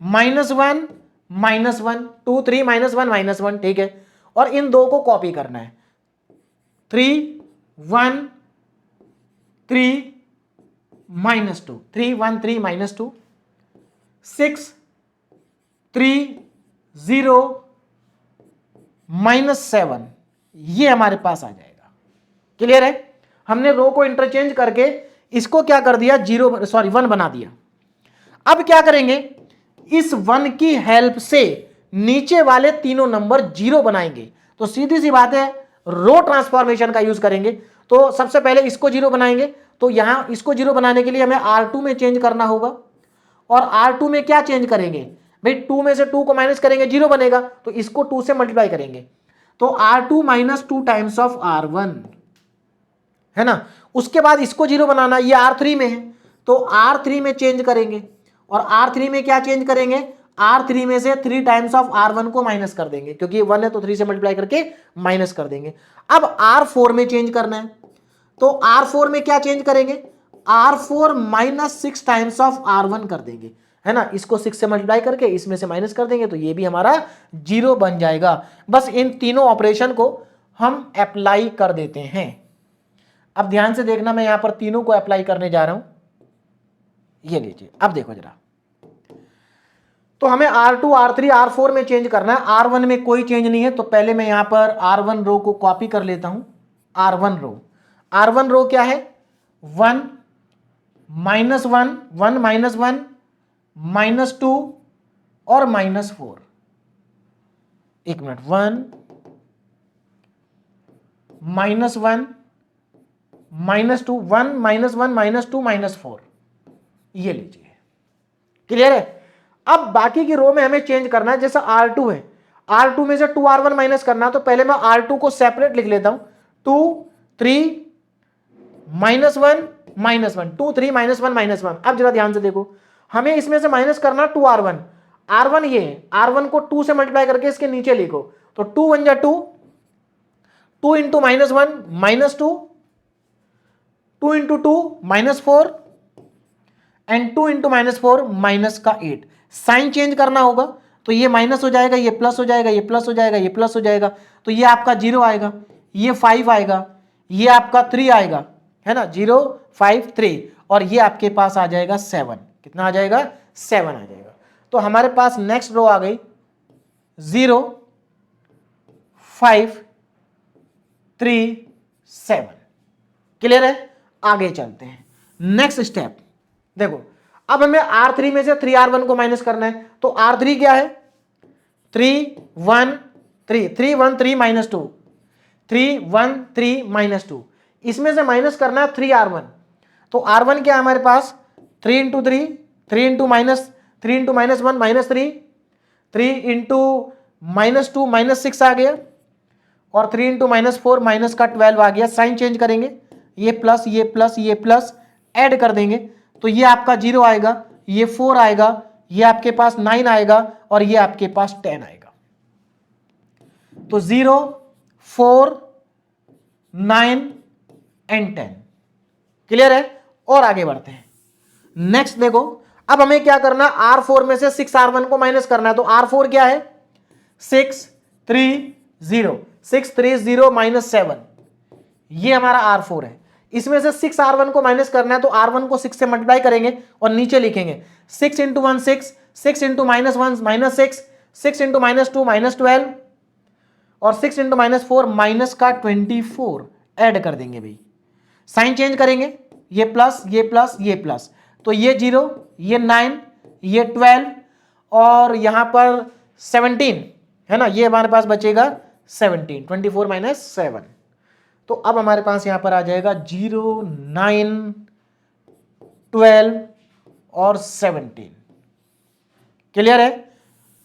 -1 -1, 2 3 -1 -1, ठीक है। और इन दो को कॉपी करना है, 3 1 3 -2, 3 1 3 -2, 6 3 0 -7, ये हमारे पास आ जाएगा। क्लियर है? हमने रो को इंटरचेंज करके इसको क्या कर दिया, 1 बना दिया। अब क्या करेंगे, इस 1 की हेल्प से नीचे वाले तीनों नंबर 0 बनाएंगे। तो सीधी सी बात है, रो ट्रांसफॉर्मेशन का यूज करेंगे। तो सबसे पहले इसको 0 बनाएंगे, तो यहां इसको 0 बनाने के लिए हमें R2 में चेंज करना होगा। और R2 में क्या चेंज करेंगे भाई, 2 में से 2 को माइनस करेंगे, 0 बनेगा, तो इसको 2 से मल्टीप्लाई करेंगे, तो R2 - 2 टाइम्स ऑफ R1 है ना। उसके बाद इसको 0 बनाना, ये R3 में है, तो R3 में चेंज करेंगे। और R3 में क्या चेंज करेंगे, R3 में से 3 टाइम्स ऑफ R1 को माइनस कर देंगे, क्योंकि ये 1 है तो 3 से मल्टीप्लाई करके माइनस कर देंगे। अब R4 में चेंज करना है, तो R4 में क्या चेंज करेंगे, R4 -6 टाइम्स ऑफ R1 कर देंगे, है ना। इसको 6 से मल्टीप्लाई करके इसमें से माइनस कर देंगे, तो ये भी हमारा 0 बन जाएगा। बस इन तीनों ऑपरेशन को हम अप्लाई कर देते हैं। अब ध्यान से देखना, मैं यहां पर तीनों को अप्लाई करने जा रहा हूं, ये लीजिए। अब देखो जरा, तो हमें R2 R3 R4 में चेंज करना है, R1 में कोई चेंज नहीं है, तो पहले मैं यहां पर R1 रो को कॉपी कर लेता हूं। R1 रो क्या है, 1 -1 1 -1 -2 और -4। एक मिनट, 1 -1 -2 1 -1 -2 -4, ये लीजिए। क्लियर है? अब बाकी की रो में हमें चेंज करना है, जैसा R2 है, R2 में से 2R1 माइनस करना है, तो पहले मैं R2 को सेपरेट लिख लेता हूं, 2 3 -1 -1 2 3 -1 -1। अब जरा ध्यान से देखो, हमें इसमें से माइनस करना 2R1, R1 ये है, R1 को 2 से मल्टीप्लाई करके इसके नीचे लिखो, तो 2 1 जा 2, 2 into -1 -2, 2 into 2 -4 and 2 into -4 -8। Sign change करना होगा, तो ये माइनस हो जाएगा, ये प्लस हो जाएगा, ये प्लस हो जाएगा, ये प्लस हो जाएगा, तो ये आपका 0 आएगा, ये 5 आएगा, ये आपका 3 आएगा, है ना, 0 5 3, और ये आपके पास आ जाएगा 7। कितना आ जाएगा, 7 आ जाएगा। तो हमारे पास नेक्स्ट रो आ गई 0 5 3 7। क्लियर है? आगे चलते हैं, नेक्स्ट स्टेप देखो। अब हमें R3 में से 3R1 को माइनस करना है, तो R3 क्या है, 3 1 3 3 1 3 -2, 3 1 3 -2, इसमें से माइनस करना है 3R1, तो R1 क्या है हमारे पास, 3 इंटू 3 3 इंटू -3 इंटू -1 -3, 3 इंटू -2 -6 आ गया, और 3 इंटू -4 माइनस का 12 आ गया। साइन चेंज करेंगे, ये प्लस ये प्लस ये प्लस ऐड कर देंगे, तो ये आपका 0 आएगा, ये 4 आएगा, ये आपके पास 9 आएगा, और ये आपके पास 10 आएगा। तो 0 4 9 एंड 10। क्लियर है? और आगे बढ़ते हैं, नेक्स्ट देखो। अब हमें क्या करना, R4 में से 6R1 को माइनस करना है, तो R4 क्या है, 6 3 0 6 3 0 -7, ये हमारा R4 है। इसमें से 6R1 को माइनस करना है, तो R1 को 6 से मल्टीप्लाई करेंगे और नीचे लिखेंगे 6 इंटू 1 6, 6 इंटू -1 -6, 6 इंटू -2 -12, और 6 इंटू -4 माइनस का 24 ऐड कर देंगे भाई। साइन चेंज करेंगे, ये प्लस ये प्लस ये प्लस, तो ये 0 ये 9 ये 12 और यहां पर 17, है ना, ये हमारे पास बचेगा 17, 24 - 7। तो अब हमारे पास यहां पर आ जाएगा 0 9 12 और 17। क्लियर है?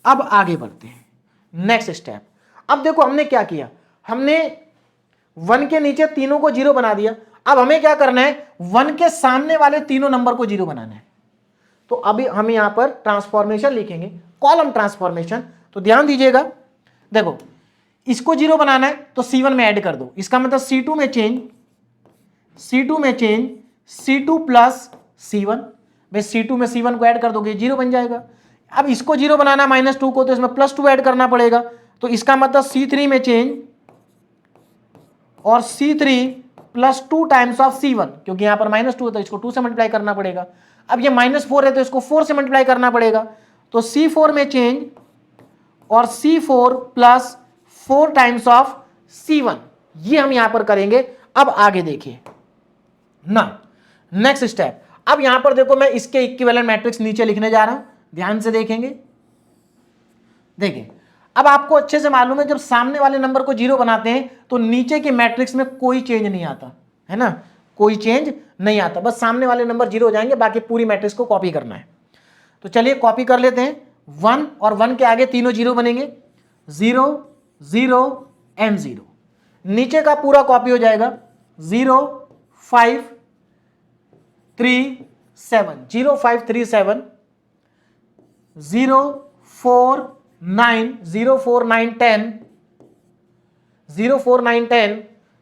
अब आगे बढ़ते हैं, नेक्स्ट स्टेप। अब देखो हमने क्या किया, हमने 1 के नीचे तीनों को 0 बना दिया। अब हमें क्या करना है, 1 के सामने वाले तीनों नंबर को 0 बनाना है। तो अभी हम यहां पर ट्रांसफॉर्मेशन लिखेंगे, कॉलम ट्रांसफॉर्मेशन। तो ध्यान दीजिएगा, देखो इसको जीरो बनाना है तो C1 में ऐड कर दो, इसका मतलब C2 में चेंज C2 प्लस C1, भाई C2 में C1 को ऐड कर दोगे जीरो बन जाएगा। अब इसको जीरो बनाना -2 को, तो इसमें +2 ऐड करना पड़ेगा, तो इसका मतलब C3 में चेंज और C3 +2 टाइम्स ऑफ C1, क्योंकि यहां पर -2 है तो इसको 2 से मल्टीप्लाई करना पड़ेगा। अब ये -4 है तो इसको 4 से मल्टीप्लाई करना पड़ेगा, तो C4 में चेंज और C4 plus 4 times of C1, ये हम यहां पर करेंगे। अब आगे देखिए ना, नेक्स्ट स्टेप। अब यहां पर देखो मैं इसके इक्विवेलेंट मैट्रिक्स नीचे लिखने जा रहा हूं, ध्यान से देखेंगे। देखिए अब आपको अच्छे से मालूम है, जब सामने वाले नंबर को जीरो बनाते हैं तो नीचे के मैट्रिक्स में कोई चेंज नहीं आता है ना, कोई चेंज नहीं आता, बस सामने वाले नंबर जीरो हो जाएंगे, बाकी पूरी मैट्रिक्स को कॉपी करना है। तो चलिए कॉपी कर लेते हैं। 1 और 1 के आगे तीनों जीरो बनेंगे, 0 0 एंड 0। नीचे का पूरा कॉपी हो जाएगा 0 5 3 7, 0 5 3 7, 0 4 9, 0 4 9 10, 0 4 9 10,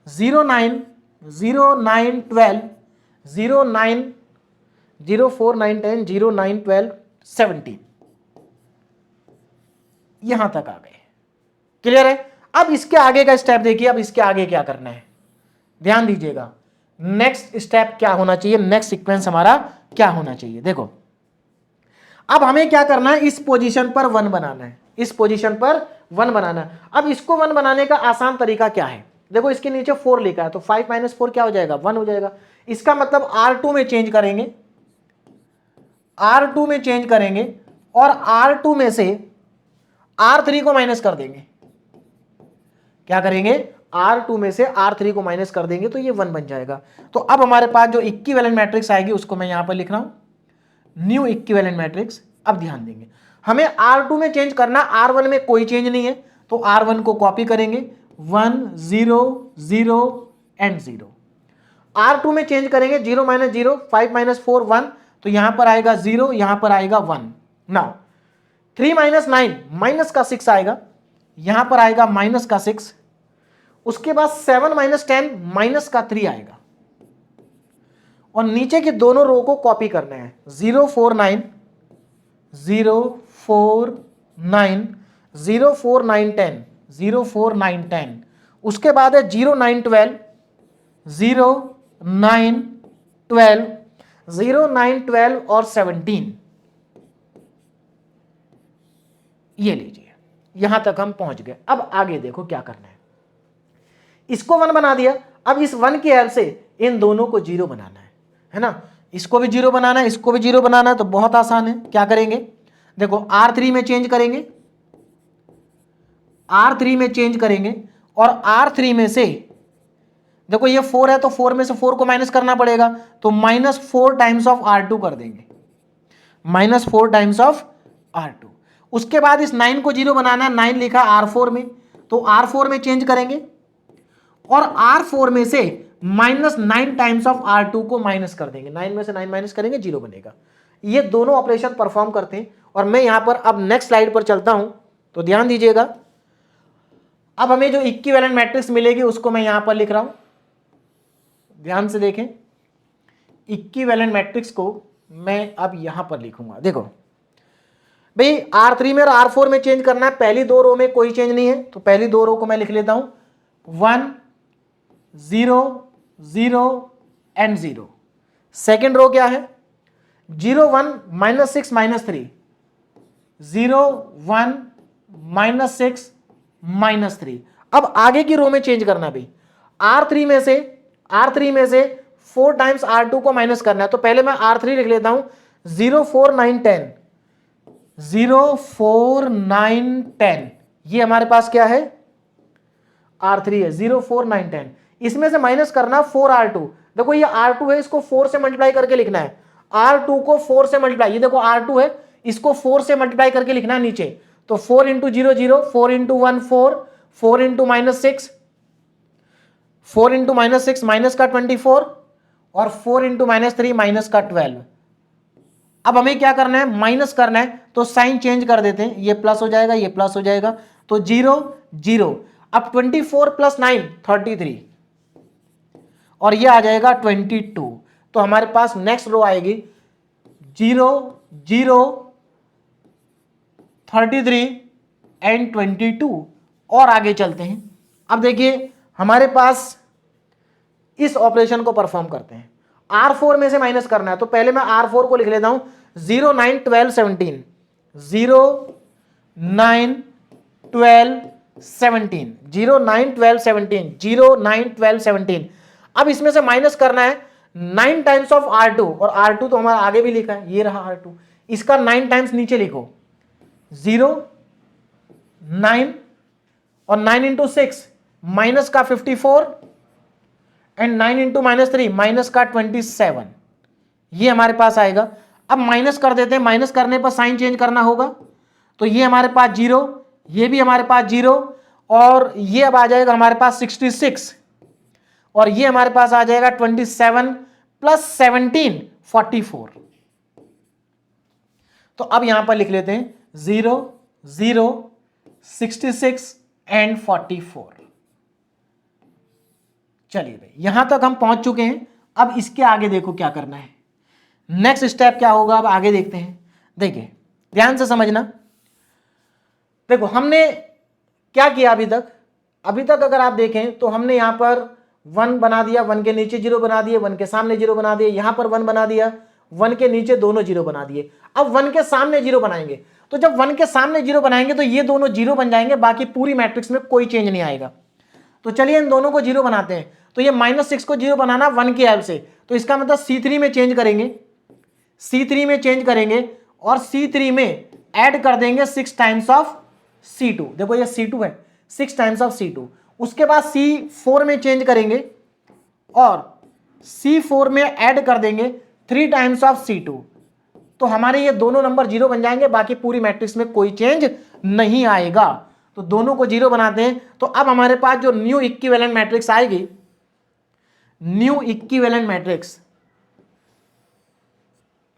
0 9 0 9 12, 0 9 0 4 9 10, 0 9 12 17, यहां तक आ गए। क्लियर है? अब इसके आगे का स्टेप देखिए, अब इसके आगे क्या करना है, ध्यान दीजिएगा। नेक्स्ट स्टेप क्या होना चाहिए, नेक्स्ट सीक्वेंस हमारा क्या होना चाहिए, देखो अब हमें क्या करना है, इस पोजीशन पर 1 बनाना है, इस पोजीशन पर 1 बनाना है। अब इसको 1 बनाने का आसान तरीका क्या है, देखो इसके नीचे 4 लिखा है, तो 5 - 4 क्या हो जाएगा, 1 हो जाएगा। इसका मतलब R2 में चेंज करेंगे, R2 में चेंज करेंगे और R2 में से R3 को माइनस कर देंगे। क्या करेंगे, R2 में से R3 को माइनस कर देंगे तो ये 1 बन जाएगा। तो अब हमारे पास जो इक्विवेलेंट मैट्रिक्स आएगी उसको मैं यहां पर लिख रहा हूं, न्यू इक्विवेलेंट मैट्रिक्स। अब ध्यान देंगे, हमें R2 में चेंज करना, R1 में कोई चेंज नहीं है, तो R1 को कॉपी करेंगे, 1 0 0 एंड 0। R2 में चेंज करेंगे, 0 - 0 5 - 4 1, तो यहां पर आएगा 0, यहां पर आएगा 1। नाउ 3 - 9 माइनस का 6 आएगा, यहां पर आएगा माइनस का 6, उसके बाद 7 - 10 माइनस का 3 आएगा, और नीचे की दोनों रो को कॉपी करना है, 0 4 9 0 4 9 0 4 9 10 0 4 9 10, उसके बाद है 0 9 12 0 9 12 0 9 12 और 17। ये लीजिए, यहां तक हम पहुंच गए। अब आगे देखो क्या करना है, इसको 1 बना दिया, अब इस 1 की हेल्प से इन दोनों को 0 बनाना है ना, इसको भी 0 बनाना है, इसको भी 0 बनाना है, तो बहुत आसान है। क्या करेंगे, देखो R3 में चेंज करेंगे, R3 में चेंज करेंगे और R3 में से देखो ये 4 है तो 4 में से 4 को माइनस करना पड़ेगा, तो -4 टाइम्स ऑफ R2 कर देंगे, -4 टाइम्स ऑफ R2। उसके बाद इस 9 को 0 बनाना, 9 लिखा R4 में, तो R4 में चेंज करेंगे और R4 में से -9 टाइम्स ऑफ R2 को माइनस कर देंगे, 9 में से 9 माइनस करेंगे 0 बनेगा। ये दोनों ऑपरेशन परफॉर्म करते हैं। और मैं यहां पर अब नेक्स्ट स्लाइड पर चलता हूं, तो ध्यान दीजिएगा। अब हमें जो इक्विवेलेंट मैट्रिक्स मिलेगी उसको मैं यहां पर लिख रहा हूं, ध्यान से देखें। इक्विवेलेंट मैट्रिक्स को मैं अब यहां पर लिखूंगा, देखो भाई R3 में और R4 में चेंज करना है, पहली दो रो में कोई चेंज नहीं है, तो पहली दो रो को मैं लिख लेता हूं, 1 0 0 एंड 0। सेकेंड रो क्या है, 0 1 -6 -3, 0 1 -6 -3। अब आगे की रो में चेंज करना भाई, R3 में से 4 टाइम्स R2 को माइनस करना है, तो पहले मैं R3 लिख लेता हूं, 0 4 9 10 0 4 9 10, ये हमारे पास क्या है, R3 है, 0 4 9 10। इसमें से माइनस करना 4 R2, देखो ये R2 है, इसको 4 से मल्टीप्लाई करके लिखना है, R2 को 4 से मल्टीप्लाई, ये देखो R2 है, इसको 4 से मल्टीप्लाई करके लिखना है नीचे, तो 4 × 0 0, 4 × 1 4, 4 × -6, 4 × -6 माइनस का 24 और 4 × -3 माइनस का 12। अब हमें क्या करना है, माइनस करना है, तो साइन चेंज कर देते हैं, ये प्लस हो जाएगा, ये प्लस हो जाएगा, तो 0 0। अब 24 प्लस 9 33 और ये आ जाएगा 22। तो हमारे पास नेक्स्ट रो आएगी 0 0 33 एंड 22। और आगे चलते हैं। अब देखिए हमारे पास इस ऑपरेशन को परफॉर्म करते हैं। R4 में से माइनस करना है तो पहले मैं R4 को लिख लेता हूं 0 9 12 17 0 9 12 17 0 9 12 17 0 9 12 17। अब इसमें से माइनस करना है 9 टाइम्स ऑफ R2 और R2 तो हमारा आगे भी लिखा है, ये रहा R2। इसका 9 टाइम्स नीचे लिखो 0 9 और 9 इंटू 6 माइनस का 54 एंड 9 इंटू -3 माइनस का 27। ये हमारे पास आएगा। अब माइनस कर देते हैं, माइनस करने पर साइन चेंज करना होगा तो ये हमारे पास 0, ये भी हमारे पास 0 और ये अब आ जाएगा हमारे पास 66 और ये हमारे पास आ जाएगा 27 प्लस 17 44। तो अब यहां पर लिख लेते हैं 0 0 66 एंड 44। चलिए भाई यहां तक हम पहुंच चुके हैं। अब इसके आगे देखो क्या करना है, नेक्स्ट स्टेप क्या होगा, अब आगे देखते हैं। देखिए ध्यान से समझना। देखो हमने क्या किया अभी तक अगर आप देखें तो हमने यहां पर 1 बना दिया, 1 के नीचे 0 बना दिए, 1 के सामने 0 बना दिए, यहां पर 1 बना दिया, 1 के नीचे दोनों 0 बना दिए। अब 1 के सामने 0 बनाएंगे तो जब 1 के सामने 0 बनाएंगे तो ये दोनों 0 बन जाएंगे, बाकी पूरी मैट्रिक्स में कोई चेंज नहीं आएगा। तो चलिए इन दोनों को 0 बनाते हैं। तो ये -6 को 0 बनाना 1 की हेल्प से, तो इसका मतलब C3 में चेंज करेंगे, C3 में चेंज करेंगे और C3 में ऐड कर देंगे 6 टाइम्स ऑफ C2। देखो ये C2 है, 6 टाइम्स ऑफ C2। उसके बाद C4 में चेंज करेंगे और C4 में ऐड कर देंगे 3 टाइम्स ऑफ C2। तो हमारे ये दोनों नंबर 0 बन जाएंगे, बाकी पूरी मैट्रिक्स में कोई चेंज नहीं आएगा। तो दोनों को 0 बनाते हैं। तो अब हमारे पास जो न्यू इक्विवेलेंट मैट्रिक्स आएगी, न्यू इक्विवेलेंट मैट्रिक्स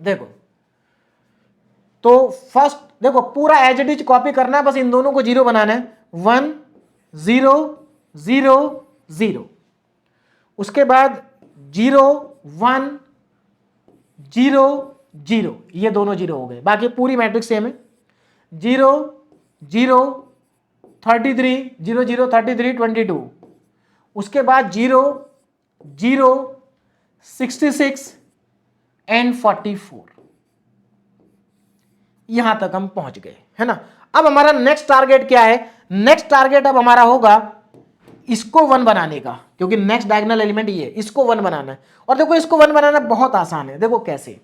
देखो, तो फर्स्ट देखो पूरा एज इट इज कॉपी करना है, बस इन दोनों को 0 बनाना है। 1 0 0 0, उसके बाद 0 1 0 0, ये दोनों 0 हो गए, बाकी पूरी मैट्रिक्स सेम है। 0 0 33 0 0 33 22, उसके बाद 0 0 66 एंड 44। यहां तक हम पहुंच गए, है ना। अब हमारा नेक्स्ट टारगेट क्या है, नेक्स्ट टारगेट अब हमारा होगा इसको 1 बनाने का, क्योंकि नेक्स्ट डायगोनल एलिमेंट ये है, इसको 1 बनाना है। और देखो इसको 1 बनाना बहुत आसान है। देखो कैसे,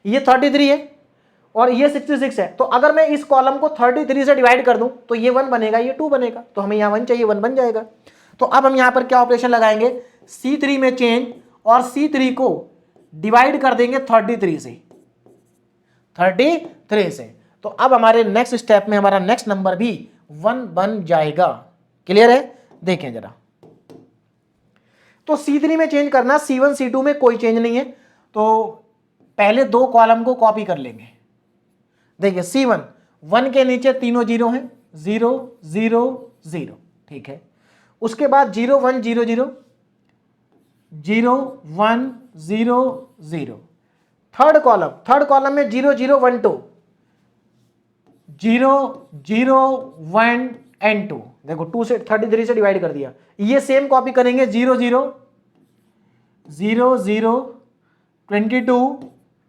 ये 33 है और ये 66 है, तो अगर मैं इस कॉलम को 33 से डिवाइड कर दूं तो ये 1 बनेगा, ये 2 बनेगा, तो हमें यहां 1 चाहिए, 1 बन जाएगा। तो अब हम यहां पर क्या ऑपरेशन लगाएंगे, C3 में चेंज और C3 को डिवाइड कर देंगे 33 से। तो अब हमारे नेक्स्ट स्टेप में हमारा नेक्स्ट नंबर भी 1 बन जाएगा। क्लियर है, देखें जरा। तो C3 में चेंज करना, C1 C2 में कोई चेंज नहीं है, तो पहले 2 कॉलम को कॉपी कर लेंगे। देखिए C1, 1 के नीचे तीनों 0 हैं, 0 0 0, ठीक है। उसके बाद 0 1 0 0 0 1 0 0। थर्ड कॉलम में 0 0 1 2 0 0 1 एंड 2। देखो 2 से 33 से डिवाइड कर दिया। ये सेम कॉपी करेंगे 0 0 0 0 22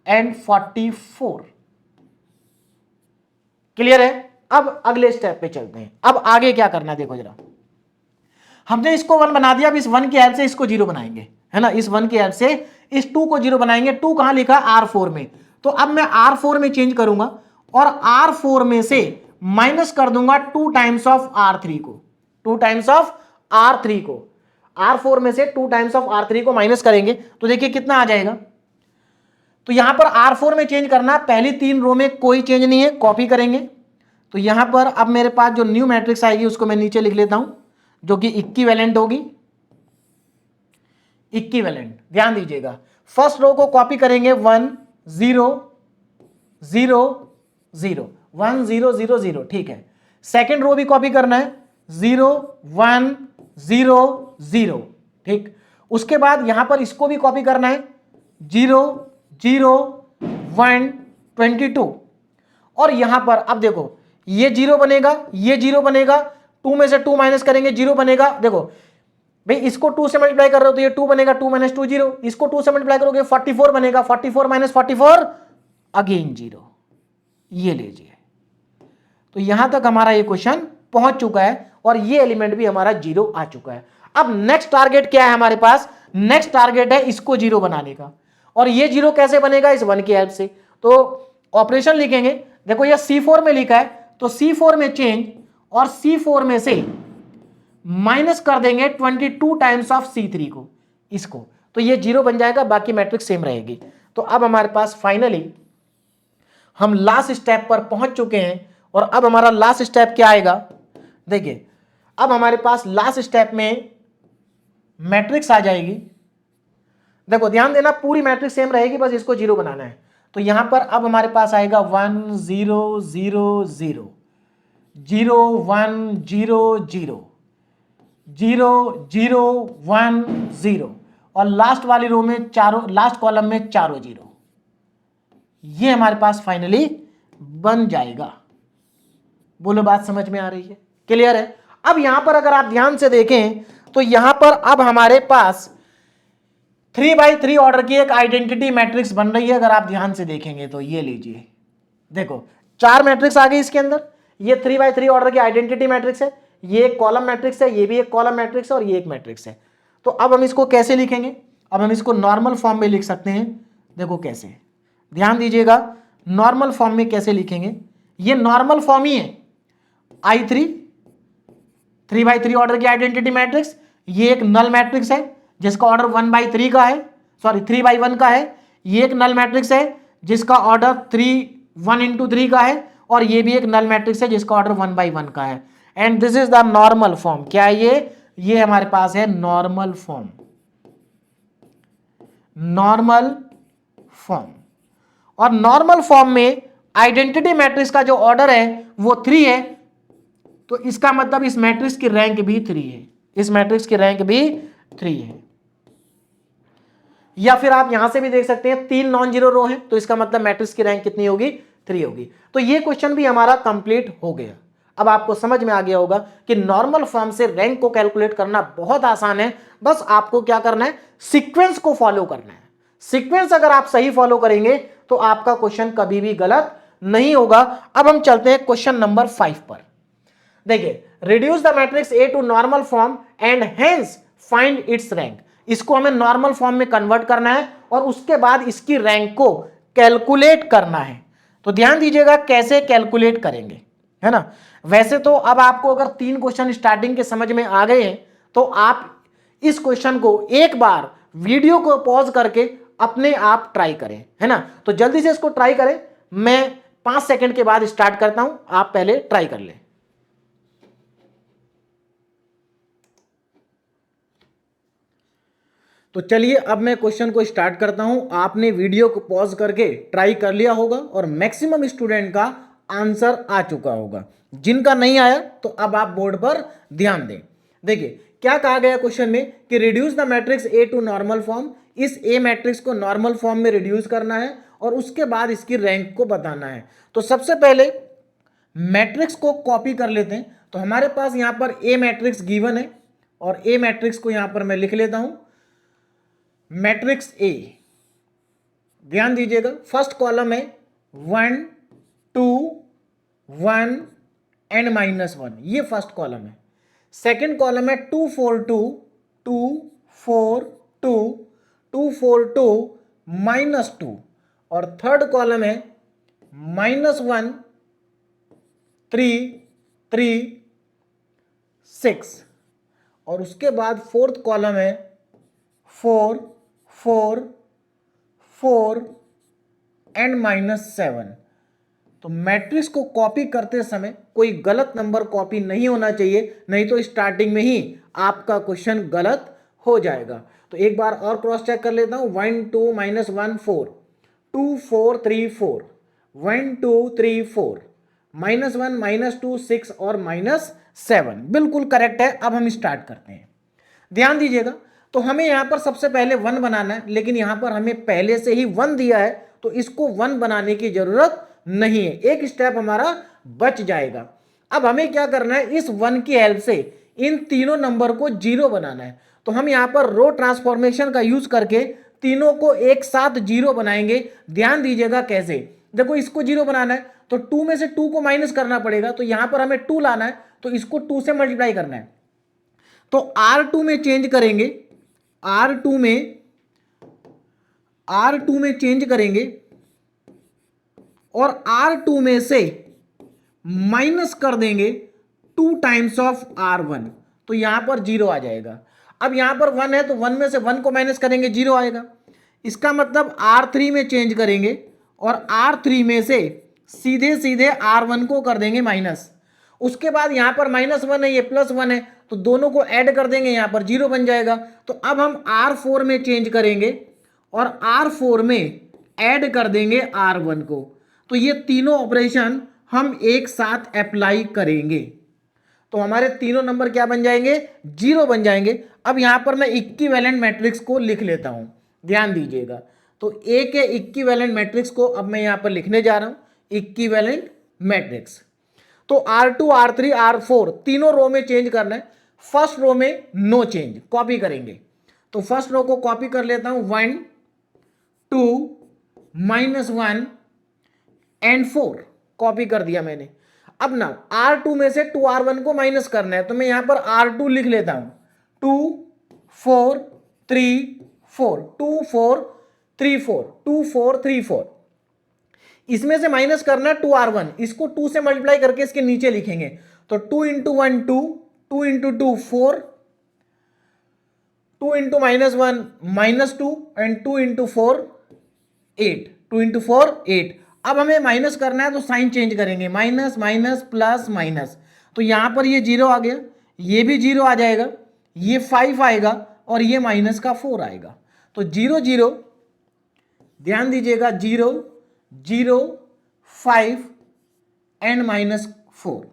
एंड 44। क्लियर है। अब अगले स्टेप पे चलते हैं। अब आगे क्या करना है देखो जरा, हमने इसको 1 बना दिया, अब इस 1 की हेल्प से इसको 0 बनाएंगे, है ना। इस 1 की हेल्प से इस 2 को 0 बनाएंगे। 2 कहां लिखा, R4 में। तो अब मैं R4 में चेंज करूंगा और R4 में से माइनस कर दूंगा 2 टाइम्स ऑफ R3 को, 2 टाइम्स ऑफ R3 को। R4 में से 2 टाइम्स ऑफ R3 को माइनस करेंगे तो देखिए कितना आ जाएगा। तो यहां पर R4 में चेंज करना, पहली 3 रो में कोई चेंज नहीं है, कॉपी करेंगे। तो यहां पर अब मेरे पास जो न्यू मैट्रिक्स आएगी उसको मैं नीचे लिख लेता हूं, जो कि इक्विवेलेंट होगी। इक्विवेलेंट, ध्यान दीजिएगा, फर्स्ट रो को कॉपी करेंगे 1 0 0 0 1 0 0 0, ठीक है। सेकंड रो भी कॉपी करना है 0 1 0 0। ठीक, उसके बाद यहां पर इसको भी कॉपी करना है 0 0 1 22। और यहां पर अब देखो ये 0 बनेगा, ये 0 बनेगा, 2 में से 2 माइनस करेंगे 0 बनेगा। देखो भाई इसको 2 से मल्टीप्लाई कर रहे हो तो ये 2 बनेगा, 2 माइनस 2 0। इसको 2 से मल्टीप्लाई करोगे 44 बनेगा, 44 माइनस 44 अगेन 0। ये लीजिए, तो यहां तक हमारा ये क्वेश्चन पहुंच चुका है और ये एलिमेंट भी हमारा 0 आ चुका है। अब नेक्स्ट टारगेट क्या है हमारे पास? नेक्स्ट टारगेट है इसको 0 बनाने का। और ये 0 कैसे बनेगा? इस 1 की हेल्प से। तो ऑपरेशन लिखेंगे, देखो ये C4 में लिखा है तो C4 में चेंज और C4 में से माइनस कर देंगे 22 टाइम्स ऑफ C3 को, इसको, तो ये 0 बन जाएगा, बाकी मैट्रिक्स सेम रहेगी। तो अब हमारे पास फाइनली हम लास्ट स्टेप पर पहुंच चुके हैं। और अब हमारा लास्ट स्टेप क्या आएगा? देखिए अब हमारे पास लास्ट स्टेप में मैट्रिक्स आ जाएगी। देखो ध्यान देना, पूरी मैट्रिक्स सेम रहेगी, बस इसको 0 बनाना है। तो यहां पर अब हमारे पास आएगा 1 0 0 0 0 1 0 0 0 0 1 0 और लास्ट वाली रो में चारों, लास्ट कॉलम में चारों 0। ये हमारे पास फाइनली बन जाएगा। बोलो बात समझ में आ रही है? क्लियर है? अब यहां पर अगर आप ध्यान से देखें तो यहां पर अब हमारे पास 3x3 ऑर्डर की एक आइडेंटिटी मैट्रिक्स बन रही है। अगर आप ध्यान से देखेंगे तो ये लीजिए, देखो 4 मैट्रिक्स आ गई इसके अंदर। ये 3x3 ऑर्डर की आइडेंटिटी मैट्रिक्स है, ये एक कॉलम मैट्रिक्स है, ये भी एक कॉलम मैट्रिक्स है और ये एक मैट्रिक्स है। तो अब हम इसको कैसे लिखेंगे? अब हम इसको नॉर्मल फॉर्म में लिख सकते हैं। देखो कैसे, ध्यान दीजिएगा, नॉर्मल फॉर्म में कैसे लिखेंगे? ये नॉर्मल फॉर्म ही है, I3 3x3 ऑर्डर की आइडेंटिटी मैट्रिक्स। ये एक नल मैट्रिक्स है जिसका ऑर्डर 1/3 का है, सॉरी 3/1 का है। ये एक नल मैट्रिक्स है जिसका ऑर्डर 1 into 3 का है और ये भी एक नल मैट्रिक्स है जिसका ऑर्डर 1/1 का है। And this is the normal form. क्या है ये हमारे पास है नॉर्मल फॉर्म। नॉर्मल फॉर्म, और नॉर्मल फॉर्म में आइडेंटिटी मैट्रिक्स का जो ऑर्डर है वो 3 है, तो इसका मतलब इस मैट्रिक्स की रैंक भी 3 है। इस मैट्रिक्स की रैंक भी 3 है। या फिर आप यहां से भी देख सकते हैं 3 नॉन जीरो रो है, तो इसका मतलब मैट्रिक्स की रैंक कितनी होगी? 3 होगी। तो ये क्वेश्चन भी हमारा कंप्लीट हो गया। अब आपको समझ में आ गया होगा कि नॉर्मल फॉर्म से रैंक को कैलकुलेट करना बहुत आसान है। बस आपको क्या करना है? सीक्वेंस को फॉलो करना है। सीक्वेंस अगर आप सही फॉलो करेंगे तो आपका क्वेश्चन कभी भी गलत नहीं होगा। अब हम चलते हैं क्वेश्चन नंबर 5 पर। देखिए, reduce the matrix A to normal form and hence find its rank. इसको हमें नॉर्मल फॉर्म में कन्वर्ट करना है और उसके बाद इसकी रैंक को कैलकुलेट करना है। तो ध्यान दीजिएगा कैसे कैलकुलेट करेंगे, है ना। वैसे तो अब आपको अगर 3 क्वेश्चन स्टार्टिंग के समझ में आ गए हैं तो आप इस क्वेश्चन को एक बार वीडियो को पॉज करके अपने आप ट्राई करें, है ना। तो जल्दी से इसको ट्राई करें। मैं 5 सेकंड के बाद स्टार्ट करता हूं, आप पहले ट्राई कर लें। तो चलिए अब मैं क्वेश्चन को स्टार्ट करता हूं। आपने वीडियो को पॉज करके ट्राई कर लिया होगा और मैक्सिमम स्टूडेंट का आंसर आ चुका होगा। जिनका नहीं आया तो अब आप बोर्ड पर ध्यान दें। देखिए क्या कहा गया क्वेश्चन में कि reduce the matrix A to normal form. इस ए मैट्रिक्स को नॉर्मल फॉर्म में रिड्यूस करना है और उसके बाद इसकी रैंक को बताना है। तो सबसे पहले मैट्रिक्स को कॉपी कर लेते हैं। तो हमारे पास यहां पर ए मैट्रिक्स गिवन है और ए मैट्रिक्स को यहां पर मैं लिख लेता हूं, मैट्रिक्स ए। ध्यान दीजिएगा, फर्स्ट कॉलम है 1 2 1 एंड -1, ये फर्स्ट कॉलम है। सेकंड कॉलम है 2 4 2 2 4 2 2 4 2 -2 और थर्ड कॉलम है -1 3 3 6 और उसके बाद फोर्थ कॉलम है 4 4 4 एंड -7। तो मैट्रिक्स को कॉपी करते समय कोई गलत नंबर कॉपी नहीं होना चाहिए, नहीं तो स्टार्टिंग में ही आपका क्वेश्चन गलत हो जाएगा। तो एक बार और क्रॉस चेक कर लेता हूं, 1 2 -1 4 2 4 3 4 1 2 3 4 -1, -2, 6 और -7, बिल्कुल करेक्ट है। अब हम स्टार्ट करते हैं, ध्यान दीजिएगा। तो हमें यहां पर सबसे पहले 1 बनाना है, लेकिन यहां पर हमें पहले से ही 1 दिया है, तो इसको 1 बनाने की जरूरत नहीं है, एक स्टेप हमारा बच जाएगा। अब हमें क्या करना है, इस 1 की हेल्प से इन तीनों नंबर को 0 बनाना है। तो हम यहां पर रो ट्रांसफॉर्मेशन का यूज करके तीनों को एक साथ 0 बनाएंगे। ध्यान दीजिएगा कैसे, देखो इसको 0 बनाना है तो 2 में से 2 को माइनस करना पड़ेगा, तो यहां पर हमें 2 लाना है, तो इसको 2 से मल्टीप्लाई करना है। तो R2 में चेंज करेंगे, R2 में चेंज करेंगे और R2 में से माइनस कर देंगे 2 टाइम्स ऑफ R1, तो यहां पर 0 आ जाएगा। अब यहां पर 1 है तो 1 में से 1 को माइनस करेंगे, 0 आएगा। इसका मतलब R3 में चेंज करेंगे और R3 में से सीधे सीधे R1 को कर देंगे माइनस। उसके बाद यहां पर -1 है, ये +1 है, तो दोनों को ऐड कर देंगे, यहां पर 0 बन जाएगा। तो अब हम R4 में चेंज करेंगे और R4 में ऐड कर देंगे R1 को। तो ये तीनों ऑपरेशन हम एक साथ अप्लाई करेंगे, तो हमारे तीनों नंबर क्या बन जाएंगे, 0 बन जाएंगे। अब यहां पर मैं इक्विवेलेंट मैट्रिक्स को लिख लेता हूं, ध्यान दीजिएगा। तो ए के इक्विवेलेंट मैट्रिक्स को अब मैं यहां पर लिखने जा रहा हूं, इक्विवेलेंट मैट्रिक्स। तो R2, R3, R4 तीनों रो में चेंज करना है। फर्स्ट रो में नो चेंज, कॉपी करेंगे। तो फर्स्ट रो को कॉपी कर लेता हूं, 1, 2, -1 एंड 4 कॉपी कर दिया मैंने। अब ना R2 में से 2R1 को माइनस करना है, तो मैं यहां पर R2 लिख लेता हूं, 2, 4, 3, 4, 2, 4, 3, 4, 2, 4, 3, 4। इसमें से माइनस करना है 2R1, इसको 2 से मल्टीप्लाई करके इसके नीचे लिखेंगे। तो 2 into 1 2, 2 into 2 4, 2 into -1 -2 and 2 into 4 8, 2 into 4 8। अब हमें माइनस करना है तो साइन चेंज करेंगे, माइनस माइनस प्लस माइनस। तो यहां पर ये 0 आ गया, ये भी 0 आ जाएगा, ये 5 आएगा और ये माइनस का 4 आएगा। तो 0 0, ध्यान दीजिएगा, 0 0 5 एंड -4,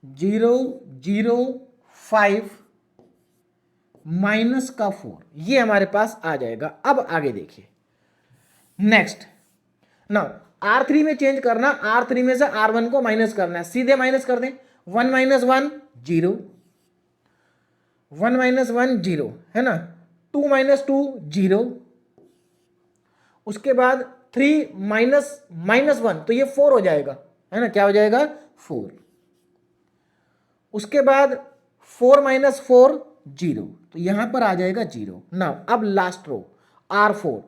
0 0 5 माइनस का 4, ये हमारे पास आ जाएगा। अब आगे देखिए, नेक्स्ट नाउ R3 में चेंज करना, R3 में से R1 को माइनस करना है, सीधे माइनस कर दें। 1 - 1 0, 1 - 1 0 है ना, 2 - 2 0, उसके बाद 3 -1 तो ये 4 हो जाएगा, है ना, क्या हो जाएगा 4। उसके बाद 4 - 4 0, तो यहां पर आ जाएगा 0। नाउ अब लास्ट रो R4,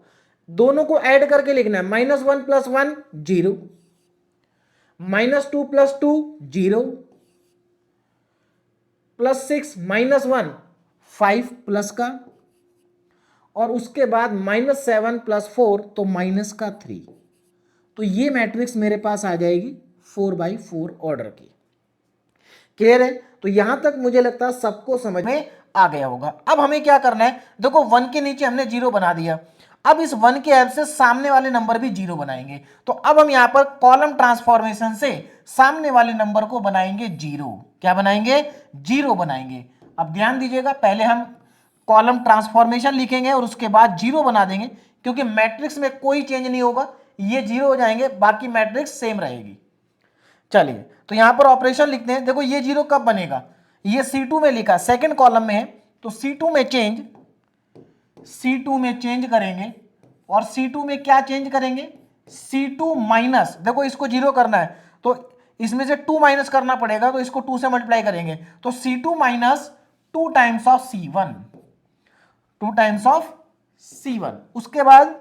दोनों को ऐड करके लिखना है, -1 + 1 0, -2 + 2 0, +6 -1 5 प्लस का, और उसके बाद -7 + 4 तो -3। तो ये मैट्रिक्स मेरे पास आ जाएगी 4/4 ऑर्डर की। क्लियर है? तो यहां तक मुझे लगता है सबको समझ में आ गया होगा। अब हमें क्या करना है, देखो 1 के नीचे हमने 0 बना दिया, अब इस 1 के हेल्प से सामने वाले नंबर भी 0 बनाएंगे। तो अब हम यहां पर कॉलम ट्रांसफॉर्मेशन से सामने वाले नंबर को बनाएंगे 0। क्या बनाएंगे? 0 बनाएंगे। अब ध्यान दीजिएगा, पहले हम कॉलम ट्रांसफॉर्मेशन लिखेंगे और उसके बाद 0 बना देंगे, क्योंकि मैट्रिक्स में कोई चेंज नहीं होगा, ये 0 हो जाएंगे, बाकी मैट्रिक्स सेम रहेगी। चलिए, तो यहां पर ऑपरेशन लिखते हैं। देखो ये 0 कब बनेगा, ये C2 में लिखा, सेकंड कॉलम में है, तो C2 में चेंज करेंगे। और C2 में क्या चेंज करेंगे, C2 माइनस, देखो इसको 0 करना है तो इसमें से 2 माइनस करना पड़ेगा, तो इसको 2 से मल्टीप्लाई करेंगे, तो C2 minus 2 times of C1, 2 times of C1। उसके बाद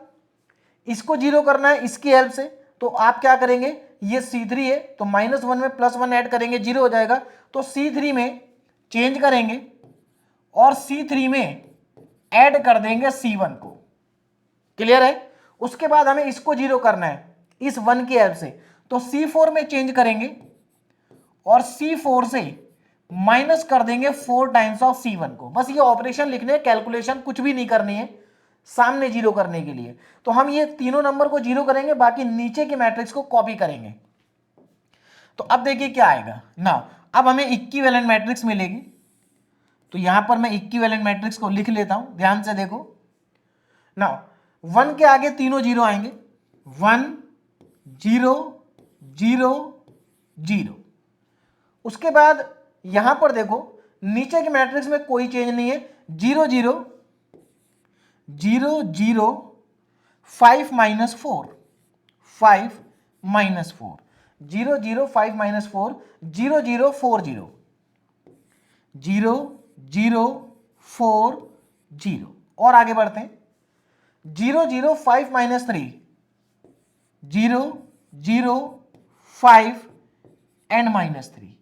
इसको 0 करना है इसकी हेल्प से, तो आप क्या करेंगे, ये C3 है तो -1 में +1 ऐड करेंगे, 0 हो जाएगा। तो C3 में चेंज करेंगे और C3 में ऐड कर देंगे C1 को। क्लियर है? उसके बाद हमें इसको 0 करना है इस 1 की हेल्प से, तो C4 में चेंज करेंगे और C4 से माइनस कर देंगे 4 टाइम्स ऑफ C1 को। बस ये ऑपरेशन लिखने, कैलकुलेशन कुछ भी नहीं करनी है सामने 0 करने के लिए। तो हम ये तीनों नंबर को 0 करेंगे, बाकी नीचे के मैट्रिक्स को कॉपी करेंगे। तो अब देखिए क्या आएगा ना, अब हमें इक्विवेलेंट मैट्रिक्स मिलेगी। तो यहां पर मैं इक्विवेलेंट मैट्रिक्स को लिख लेता हूं, ध्यान से देखो ना। 1 के आगे तीनों जीरो आएंगे, 1 0 0 0। उसके बाद यहां पर देखो नीचे के मैट्रिक्स में कोई चेंज नहीं है, 0 0 0 0 5 माइनस 4 5 माइनस 4 0 0 5 माइनस 4 0 0 4 0 0 0 4 0। और आगे बढ़ते हैं, 0 0 5 माइनस 3 0 0 5 एंड माइनस 3।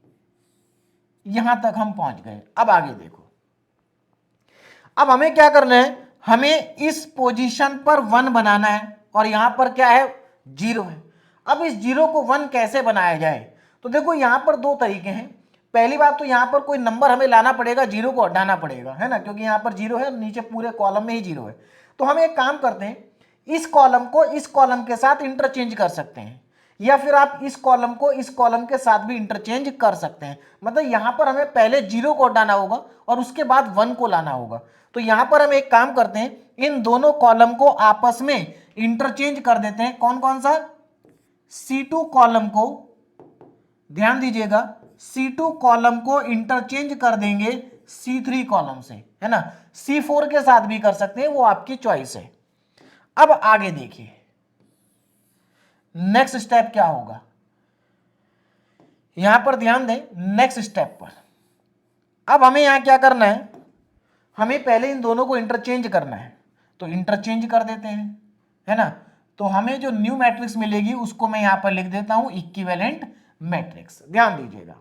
यहां तक हम पहुंच गए। अब आगे देखो, अब हमें क्या करना है, हमें इस पोजीशन पर 1 बनाना है और यहां पर क्या है, 0 है। अब इस 0 को 1 कैसे बनाया जाए, तो देखो यहां पर दो तरीके हैं। पहली बात तो यहां पर कोई नंबर हमें लाना पड़ेगा, 0 को हटाना पड़ेगा, है ना, क्योंकि यहां पर 0 है, नीचे पूरे कॉलम में ही 0 है। तो हम एक काम करते हैं, इस कॉलम को इस कॉलम के साथ इंटरचेंज कर सकते हैं, या फिर आप इस कॉलम को इस कॉलम के साथ भी इंटरचेंज कर सकते हैं। मतलब यहां पर हमें पहले 0 को हटाना होगा और उसके बाद 1 को लाना होगा। तो यहां पर हम एक काम करते हैं, इन दोनों कॉलम को आपस में इंटरचेंज कर देते हैं। कौन कौन सा, C2 कॉलम को, ध्यान दीजिएगा, C2 कॉलम को इंटरचेंज कर देंगे C3 कॉलम से, है ना। C4 के साथ भी कर सकते हैं, वो आपकी चॉइस है। अब आगे देखिए नेक्स्ट स्टेप क्या होगा, यहां पर ध्यान दें नेक्स्ट स्टेप पर। अब हमें यहां क्या करना है, हमें पहले इन दोनों को इंटरचेंज करना है, तो इंटरचेंज कर देते हैं, है ना। तो हमें जो न्यू मैट्रिक्स मिलेगी उसको मैं यहां पर लिख देता हूं इक्विवेलेंट मैट्रिक्स। ध्यान दीजिएगा,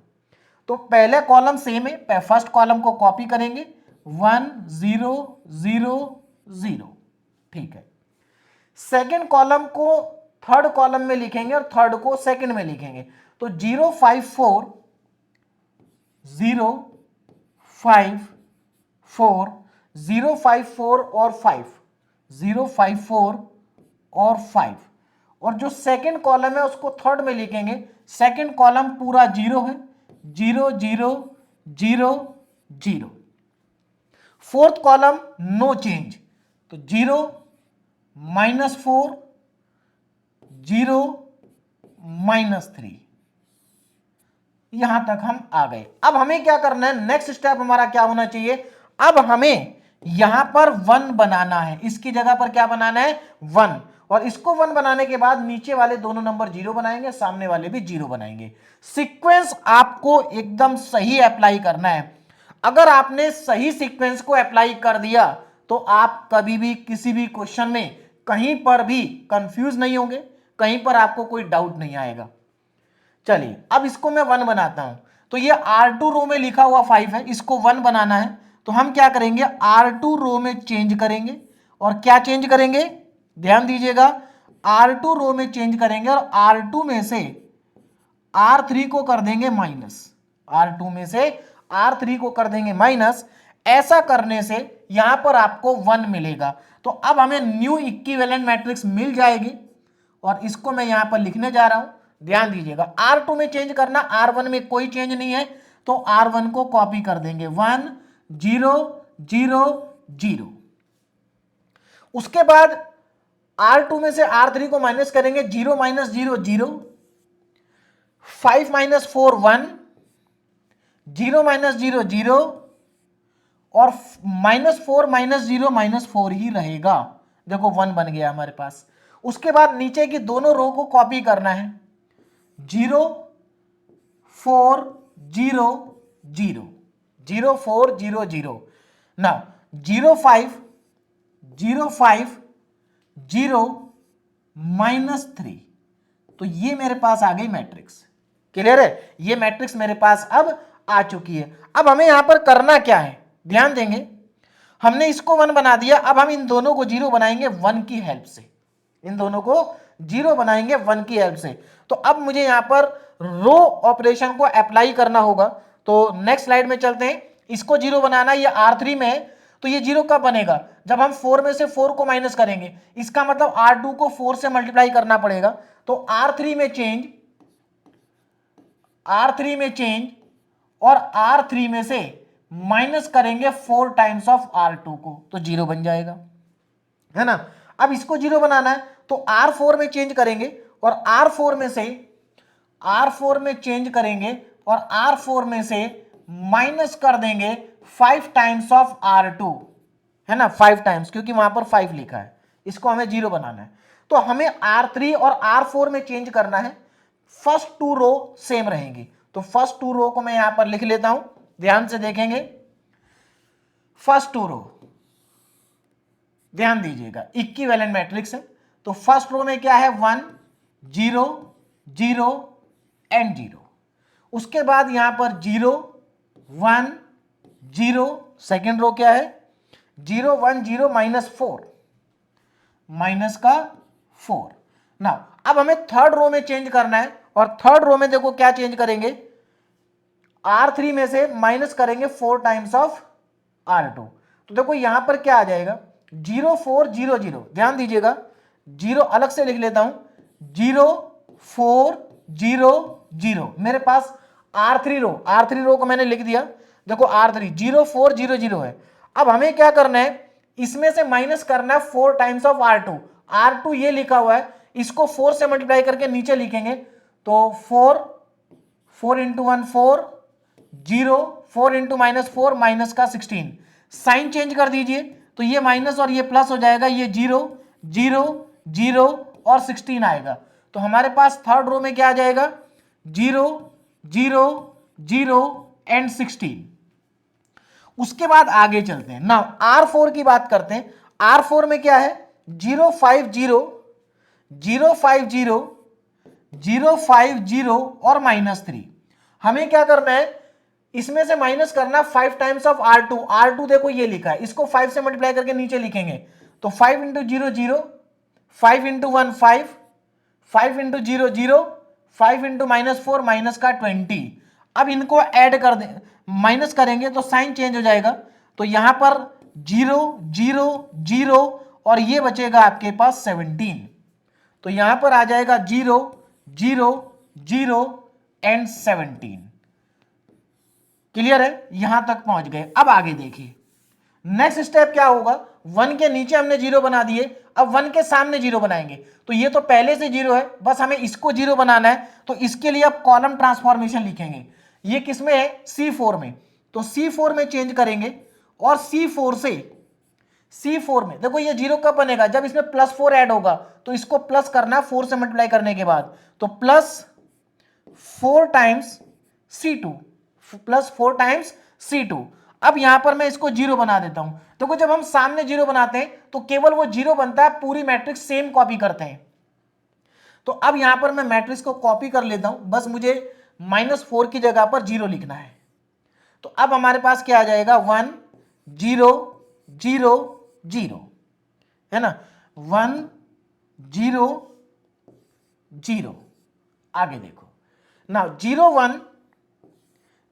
तो पहले कॉलम सेम है, फर्स्ट कॉलम को कॉपी करेंगे, 1 0 0 0, ठीक है। सेकेंड कॉलम को थर्ड कॉलम में लिखेंगे और थर्ड को सेकेंड में लिखेंगे। तो 0 5 4 0 5 4 0 5 4 और 5 0 5 4 और 5, और जो सेकेंड कॉलम है उसको थर्ड में लिखेंगे। सेकेंड कॉलम पूरा 0 है, 0 0 0 0। फोर्थ कॉलम नो चेंज, तो 0 -4 0 -3। यहां तक हम आ गए। अब हमें क्या करना है, नेक्स्ट स्टेप हमारा क्या होना चाहिए, अब हमें यहां पर 1 बनाना है, इसकी जगह पर क्या बनाना है, 1। और इसको 1 बनाने के बाद नीचे वाले दोनों नंबर 0 बनाएंगे, सामने वाले भी 0 बनाएंगे। सीक्वेंस आपको एकदम सही अप्लाई करना है। अगर आपने सही सीक्वेंस को अप्लाई कर दिया तो आप कभी भी किसी भी क्वेश्चन में कहीं पर भी कंफ्यूज नहीं होंगे, कहीं पर आपको कोई डाउट नहीं आएगा। चलिए अब इसको मैं 1 बनाता हूं। तो ये R2 रो में लिखा हुआ 5 है, इसको 1 बनाना है। तो हम क्या करेंगे, R2 रो में चेंज करेंगे। और क्या चेंज करेंगे, ध्यान दीजिएगा, R2 रो में चेंज करेंगे और R2 में से R3 को कर देंगे माइनस, R2 में से R3 को कर देंगे माइनस। ऐसा करने से यहां पर आपको 1 मिलेगा। तो अब हमें न्यू इक्विवेलेंट मैट्रिक्स मिल जाएगी और इसको मैं यहां पर लिखने जा रहा हूं। ध्यान दीजिएगा, R2 में चेंज करना, R1 में कोई चेंज नहीं है, तो R1 को कॉपी कर देंगे, 1 0 0 0। उसके बाद R2 में से R3 को माइनस करेंगे, 0 -0 0, 5 - 4 1, 0 -0 0, और -4 -0 -4 ही रहेगा। देखो 1 बन गया हमारे पास। उसके बाद नीचे की दोनों रो को कॉपी करना है, 0 4 0 0, 0 4 0 0 ना, 0 5 0 5 0 -3। तो ये मेरे पास आ गई मैट्रिक्स। क्लियर है, ये मैट्रिक्स मेरे पास अब आ चुकी है। अब हमें यहां पर करना क्या है, ध्यान देंगे, हमने इसको 1 बना दिया, अब हम इन दोनों को 0 बनाएंगे 1 की हेल्प से, इन दोनों को 0 बनाएंगे 1 की हेल्प से। तो अब मुझे यहां पर रो ऑपरेशन को अप्लाई करना होगा। तो नेक्स्ट स्लाइड में चलते हैं। इसको 0 बनाना, ये R3 में है, तो ये 0 कब बनेगा, जब हम 4 में से 4 को माइनस करेंगे। इसका मतलब R2 को 4 से मल्टीप्लाई करना पड़ेगा। तो R3 में चेंज, R3 में चेंज और R3 में से माइनस करेंगे 4 टाइम्स ऑफ R2 को, तो 0 बन जाएगा, है ना। अब इसको 0 बनाना है तो R4 में चेंज करेंगे और R4 में से R4 में चेंज करेंगे और R4 में से माइनस कर देंगे 5 टाइम्स ऑफ R2, है ना, 5 टाइम्स, क्योंकि वहां पर 5 लिखा है, इसको हमें 0 बनाना है। तो हमें R3 और R4 में चेंज करना है, फर्स्ट 2 रो सेम रहेंगी, तो फर्स्ट 2 रो को मैं यहां पर लिख लेता हूं, ध्यान से देखेंगे। फर्स्ट 2 रो ध्यान दीजिएगा, इक्विवेलेंट मैट्रिक्स है, तो फर्स्ट रो में क्या है 1 0 0 एंड 0, उसके बाद यहां पर 0 1 0, सेकेंड रो क्या है 0 1 0 -4, माइनस का 4 ना। अब हमें थर्ड रो में चेंज करना है और थर्ड रो में देखो क्या चेंज करेंगे, R3 में से माइनस करेंगे 4 टाइम्स ऑफ R2, तो देखो यहां पर क्या आ जाएगा 0 4 0 0, ध्यान दीजिएगा, 0 अलग से लिख लेता हूं, 0 4 0 0, मेरे पास R3 रो को मैंने लिख दिया, देखो R3 0 4 0 0 है। अब हमें क्या करना है, इसमें से माइनस करना है 4 टाइम्स ऑफ R2 ये लिखा हुआ है, इसको 4 से मल्टीप्लाई करके नीचे लिखेंगे, तो 4 इंटू 1 4 0, 4 इंटू -4 माइनस का 16, साइन चेंज कर दीजिए तो ये माइनस और ये प्लस हो जाएगा, ये 0 0 0 और 16 आएगा, तो हमारे पास थर्ड रो में क्या आ जाएगा 0 0 0 एंड 16। उसके बाद आगे चलते हैं, नाउ R4 की बात करते हैं। R4 में क्या है 0 5 0 0 5 0 0 5 0 और -3, हमें क्या करना है, इसमें से माइनस करना 5 टाइम्स ऑफ R2 देखो ये लिखा है, इसको 5 से मल्टीप्लाई करके नीचे लिखेंगे, तो 5 into 0 0, 5 into 1 5, 5 into 0 0, 5 into -4 minus का 20। अब इनको ऐड कर दे, माइनस करेंगे तो साइन चेंज हो जाएगा, तो यहां पर 0 0 0 और ये बचेगा आपके पास 17, तो यहां पर आ जाएगा 0 0 0 एंड 17। क्लियर है, यहां तक पहुंच गए। अब आगे देखिए नेक्स्ट स्टेप क्या होगा, 1 के नीचे हमने 0 बना दिए, अब 1 के सामने 0 बनाएंगे, तो ये तो पहले से 0 है, बस हमें इसको 0 बनाना है, तो इसके लिए अब कॉलम ट्रांसफॉर्मेशन लिखेंगे। ये किसमें है C4 में, तो C4 में चेंज करेंगे और C4 में देखो ये 0 कब बनेगा, जब इसमें +4 ऐड होगा, तो इसको प्लस करना 4 से मल्टीप्लाई करने के बाद, तो +4 टाइम्स C2। अब यहां पर मैं इसको 0 बना देता हूं, देखो जब हम सामने 0 बनाते हैं तो केवल वो 0 बनता है, पूरी मैट्रिक्स सेम कॉपी करते हैं। तो अब यहां पर मैं मैट्रिक्स को कॉपी कर लेता हूं, बस मुझे -4 की जगह पर 0 लिखना है, तो अब हमारे पास क्या आ जाएगा 1 0 0 0, है ना, 1 0 0। आगे देखो ना, 0 1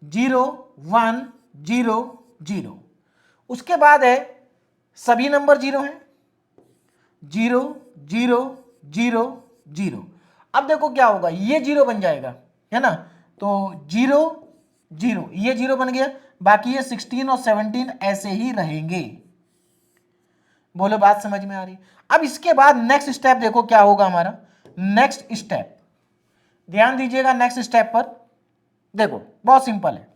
0 1 0 0, उसके बाद है सभी नंबर 0 हैं, 0 0 0 0। अब देखो क्या होगा, ये 0 बन जाएगा, है ना, तो 0 0 ये 0 बन गया, बाकी ये 16 और 17 ऐसे ही रहेंगे। बोलो बात समझ में आ रही। अब इसके बाद नेक्स्ट स्टेप देखो क्या होगा हमारा, नेक्स्ट स्टेप ध्यान दीजिएगा, नेक्स्ट स्टेप पर देखो बहुत सिंपल है।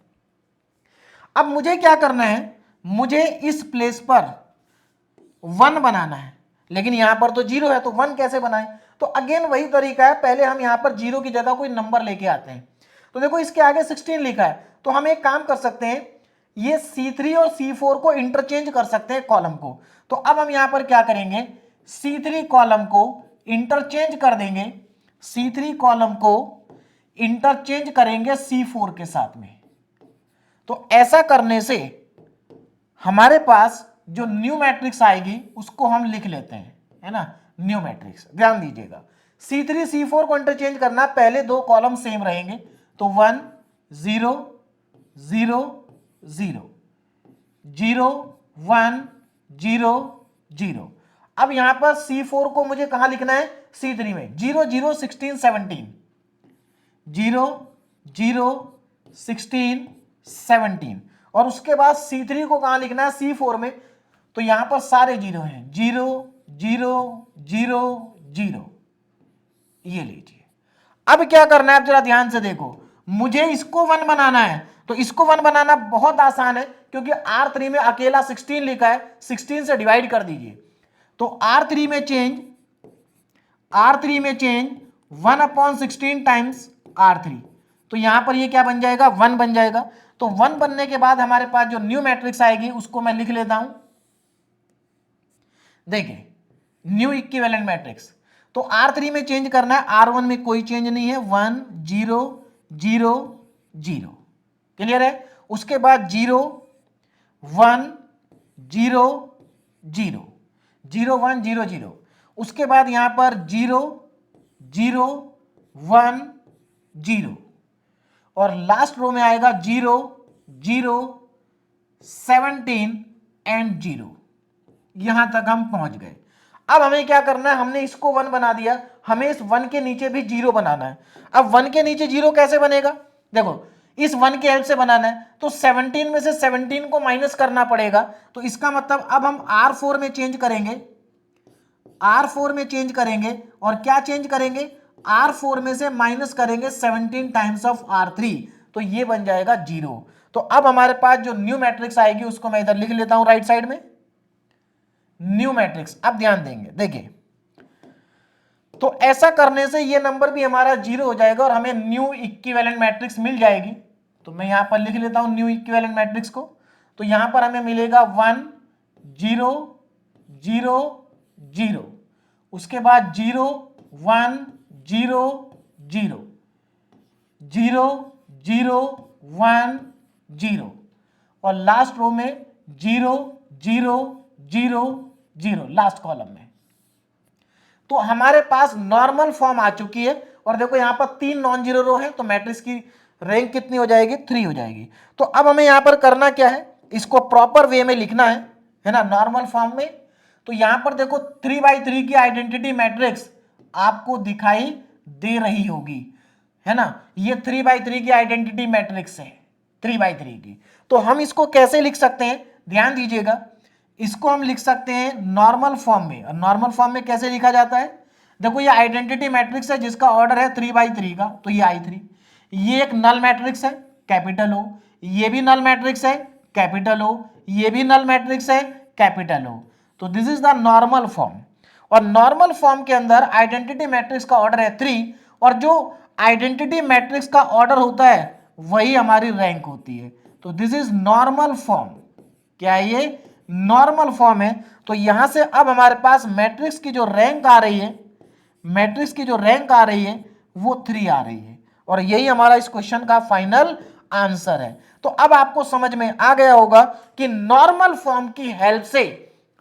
अब मुझे क्या करना है, मुझे इस प्लेस पर 1 बनाना है, लेकिन यहां पर तो 0 है, तो 1 कैसे बनाएं, तो अगेन वही तरीका है, पहले हम यहां पर 0 की जगह कोई नंबर लेके आते हैं, तो देखो इसके आगे 16 लिखा है, तो हम एक काम कर सकते हैं, ये C3 और C4 को इंटरचेंज कर सकते हैं कॉलम को, तो अब हम यहां पर क्या करेंगे, C3 कॉलम को इंटरचेंज कर देंगे, C3 कॉलम को इंटरचेंज करेंगे C4 के साथ में, तो ऐसा करने से हमारे पास जो न्यू मैट्रिक्स आएगी उसको हम लिख लेते हैं, है ना, न्यू मैट्रिक्स। ध्यान दीजिएगा, C3 C4 को इंटरचेंज करना, पहले दो कॉलम सेम रहेंगे, तो 1 0 0 0 0 1 0 0। अब यहां पर C4 को मुझे कहां लिखना है, C3 में, 0 0 16 17, 0 0, 16, 17 और उसके बाद C3 को कहां लिखना है, C4 में। तो यहां पर सारे जीरो हैं, 0, 0, 0, 0, ये लीजिए। अब क्या करना है, आप जरा ध्यान से देखो, मुझे इसको 1 बनाना है। तो इसको 1 बनाना बहुत आसान है, क्योंकि R3 में अकेला 16 लिखा है, 16 से डिवाइड कर दीजिए। तो R3 में चेंज 1/16 टाइम्स R3, तो यहां पर ये क्या बन जाएगा, 1 बन जाएगा। तो 1 बनने के बाद हमारे पास जो न्यू मैट्रिक्स आएगी उसको मैं लिख लेता हूं। देखिए न्यू इक्विवेलेंट मैट्रिक्स, तो R3 में चेंज करना है, R1 में कोई चेंज नहीं है, 1, 0, 0, 0, क्लियर है। उसके बाद 0, 1, 0, 0, 0, 1, 0, 0, उसके बाद यहां पर 0, 0, 1, 0 और लास्ट रो में आएगा 0, 0, 17 एंड 0। यहां तक हम पहुंच गए। अब हमें क्या करना है, हमने इसको 1 बना दिया, हमें इस 1 के नीचे भी 0 बनाना है। अब 1 के नीचे 0 कैसे बनेगा, देखो इस 1 की हेल्प से बनाना है, तो 17 में से 17 को माइनस करना पड़ेगा। तो इसका मतलब अब हम R4 में चेंज करेंगे, R4 में चेंज करेंगे और क्या चेंज करेंगे, R4 में से माइनस करेंगे 17 टाइम्स ऑफ R3, तो ये बन जाएगा 0। तो अब हमारे पास जो न्यू मैट्रिक्स आएगी उसको मैं इधर लिख लेता हूं राइट साइड में, न्यू मैट्रिक्स। अब ध्यान देंगे, देखिए तो ऐसा करने से ये नंबर भी हमारा 0 हो जाएगा और हमें न्यू इक्विवेलेंट मैट्रिक्स मिल जाएगी। तो मैं यहां पर लिख लेता हूं न्यू इक्विवेलेंट मैट्रिक्स को। तो यहां पर हमें मिलेगा 1, 0, 0, 0, उसके बाद 0, 1, 0, 0, 0, 0, 1, 0 और लास्ट रो में 0, 0, 0, 0 लास्ट कॉलम में। तो हमारे पास नॉर्मल फॉर्म आ चुकी है और देखो यहां पर 3 नॉन जीरो रो है, तो मैट्रिक्स की रैंक कितनी हो जाएगी, 3 हो जाएगी। तो अब हमें यहां पर करना क्या है, इसको प्रॉपर वे में लिखना है ना, नॉर्मल फॉर्म में। तो यहां पर देखो 3x3 की आइडेंटिटी मैट्रिक्स आपको दिखाई दे रही होगी, है ना, ये 3x3 की आइडेंटिटी मैट्रिक्स है, 3x3 की। तो हम इसको कैसे लिख सकते हैं, ध्यान दीजिएगा, इसको हम लिख सकते हैं नॉर्मल फॉर्म में। और नॉर्मल फॉर्म में कैसे लिखा जाता है, देखो ये आइडेंटिटी मैट्रिक्स है जिसका ऑर्डर है 3x3 का, तो ये I3। ये एक नल मैट्रिक्स है, कैपिटल O, ये भी नल मैट्रिक्स है, कैपिटल O, ये भी नल मैट्रिक्स है, कैपिटल O। तो this is the normal form. और नॉर्मल फॉर्म के अंदर आइडेंटिटी मैट्रिक्स का ऑर्डर है 3 और जो आइडेंटिटी मैट्रिक्स का ऑर्डर होता है वही हमारी रैंक होती है। तो दिस इज नॉर्मल फॉर्म। क्या है ये, नॉर्मल फॉर्म है। तो यहां से अब हमारे पास मैट्रिक्स की जो रैंक आ रही है, मैट्रिक्स की जो रैंक आ रही है वो 3 आ रही है और यही हमारा इस क्वेश्चन का फाइनल आंसर है। तो अब आपको समझ में आ गया होगा कि नॉर्मल फॉर्म की हेल्प से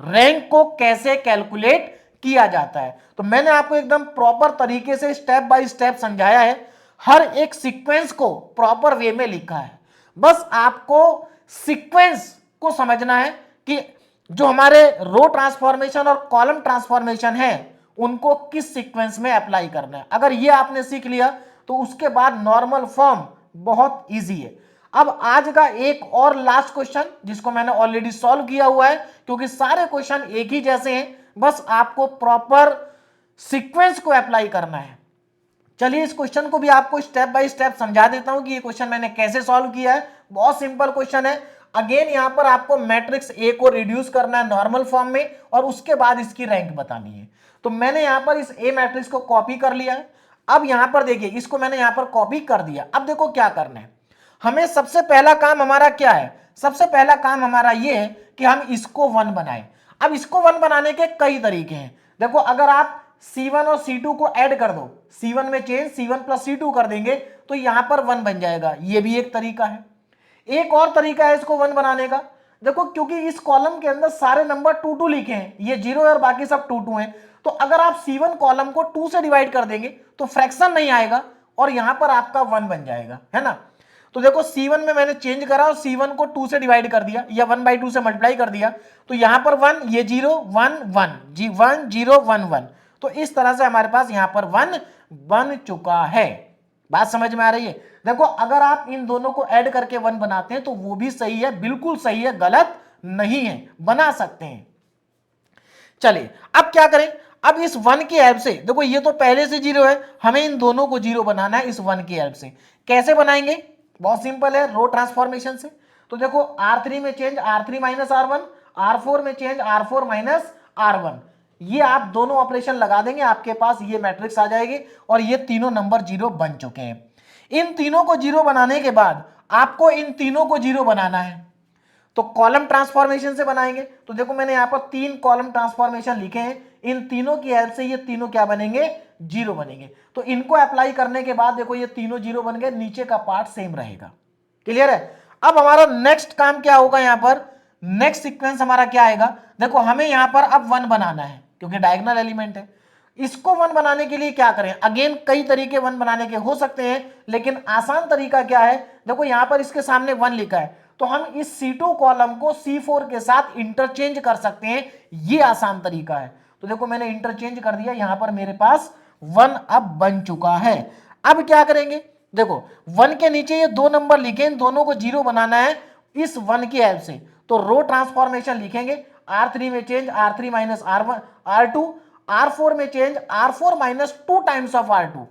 रैंक को कैसे कैलकुलेट किया जाता है। तो मैंने आपको एकदम प्रॉपर तरीके से स्टेप बाय स्टेप समझाया है, हर एक सीक्वेंस को प्रॉपर वे में लिखा है। बस आपको सीक्वेंस को समझना है कि जो हमारे रो ट्रांसफॉर्मेशन और कॉलम ट्रांसफॉर्मेशन है उनको किस सीक्वेंस में अप्लाई करना है। अगर ये आपने सीख लिया तो उसके बाद नॉर्मल फॉर्म बहुत इजी है। अब आज का एक और लास्ट क्वेश्चन जिसको मैंने ऑलरेडी सॉल्व किया हुआ है, क्योंकि सारे क्वेश्चन एक ही जैसे हैं, बस आपको प्रॉपर सीक्वेंस को अप्लाई करना है। चलिए इस क्वेश्चन को भी आपको स्टेप बाय स्टेप समझा देता हूं कि ये क्वेश्चन मैंने कैसे सॉल्व किया है। बहुत सिंपल क्वेश्चन है। अगेन यहां पर आपको मैट्रिक्स ए को रिड्यूस करना है नॉर्मल फॉर्म में और उसके बाद इसकी रैंक बतानी है। तो मैंने यहां पर इस ए मैट्रिक्स को कॉपी कर लिया है। अब यहां पर देखिए, इसको मैंने यहां पर कॉपी कर दिया। अब देखो क्या करना है, हमें सबसे पहला काम हमारा क्या है, सबसे पहला काम हमारा ये है कि हम इसको 1 बनाएं। अब इसको 1 बनाने के कई तरीके हैं। देखो अगर आप C1 और C2 को ऐड कर दो, C1 में चेंज C1 प्लस C2 कर देंगे तो यहां पर 1 बन जाएगा, ये भी एक तरीका है। एक और तरीका है इसको 1 बनाने का, देखो क्योंकि इस कॉलम के अंदर सारे नंबर 2 2 लिखे हैं, ये 0 है और बाकी सब 2 2 हैं, तो अगर आप C1 कॉलम को 2 से डिवाइड कर देंगे तो फ्रैक्शन नहीं आएगा और यहां पर आपका 1 बन जाएगा, है ना। तो देखो C1 में मैंने चेंज करा और C1 को 2 से डिवाइड कर दिया या 1/2 से मल्टीप्लाई कर दिया, तो यहां पर 1, ये 0 1 1 1 0 1 1, तो इस तरह से हमारे पास यहां पर 1 बन चुका है। बात समझ में आ रही है? देखो अगर आप इन दोनों को ऐड करके 1 बनाते हैं तो वो भी सही है, बिल्कुल सही है, गलत नहीं है, बना सकते हैं। चलिए अब क्या करें, अब इस 1 की हेल्प से, देखो ये तो पहले से 0 है, हमें इन दोनों को 0 बनाना है इस 1 की हेल्प से। कैसे बनाएंगे? बहुत सिंपल है, रो ट्रांसफॉर्मेशन से। तो देखो R3 में change R3 minus R1, R4 में चेंज R4 माइनस R1, ये आप दोनों ऑपरेशन लगा देंगे, आपके पास ये मैट्रिक्स आ जाएगी और ये तीनों नंबर 0 बन चुके हैं। इन तीनों को 0 बनाने के बाद आपको इन तीनों को 0 बनाना है, तो कॉलम ट्रांसफॉर्मेशन से बनाएंगे। तो देखो मैंने यहां पर 3 कॉलम ट्रांसफॉर्मेशन लिखे हैं, इन तीनों की हेल्प से ये तीनों क्या बनेंगे? 0 बनेंगे। तो इनको अप्लाई करने के बाद देखो ये तीनों 0 बन गए, नीचे का पार्ट सेम रहेगा। क्लियर है? अब हमारा नेक्स्ट काम क्या होगा, यहां पर नेक्स्ट सीक्वेंस हमारा क्या आएगा? देखो हमें यहां पर अब 1 बनाना है क्योंकि डायगोनल एलिमेंट है। इसको 1 बनाने के लिए क्या करें? अगेन कई तरीके 1 बनाने के हो सकते हैं, लेकिन आसान तरीका क्या है? देखो यहां पर इसके सामने 1 लिखा है, तो हम इस C2 कॉलम को C4 के साथ इंटरचेंज कर सकते हैं, ये आसान तरीका है। तो देखो मैंने इंटरचेंज कर दिया, यहां पर मेरे पास 1 अब बन चुका है। अब क्या करेंगे? देखो 1 के नीचे ये 2 नंबर लिखे, इन दोनों को 0 बनाना है इस 1 की हेल्प से। तो रो ट्रांसफॉर्मेशन लिखेंगे, R3 में change R3 minus R1 R2, R4 में change R4 minus 2 times of R2।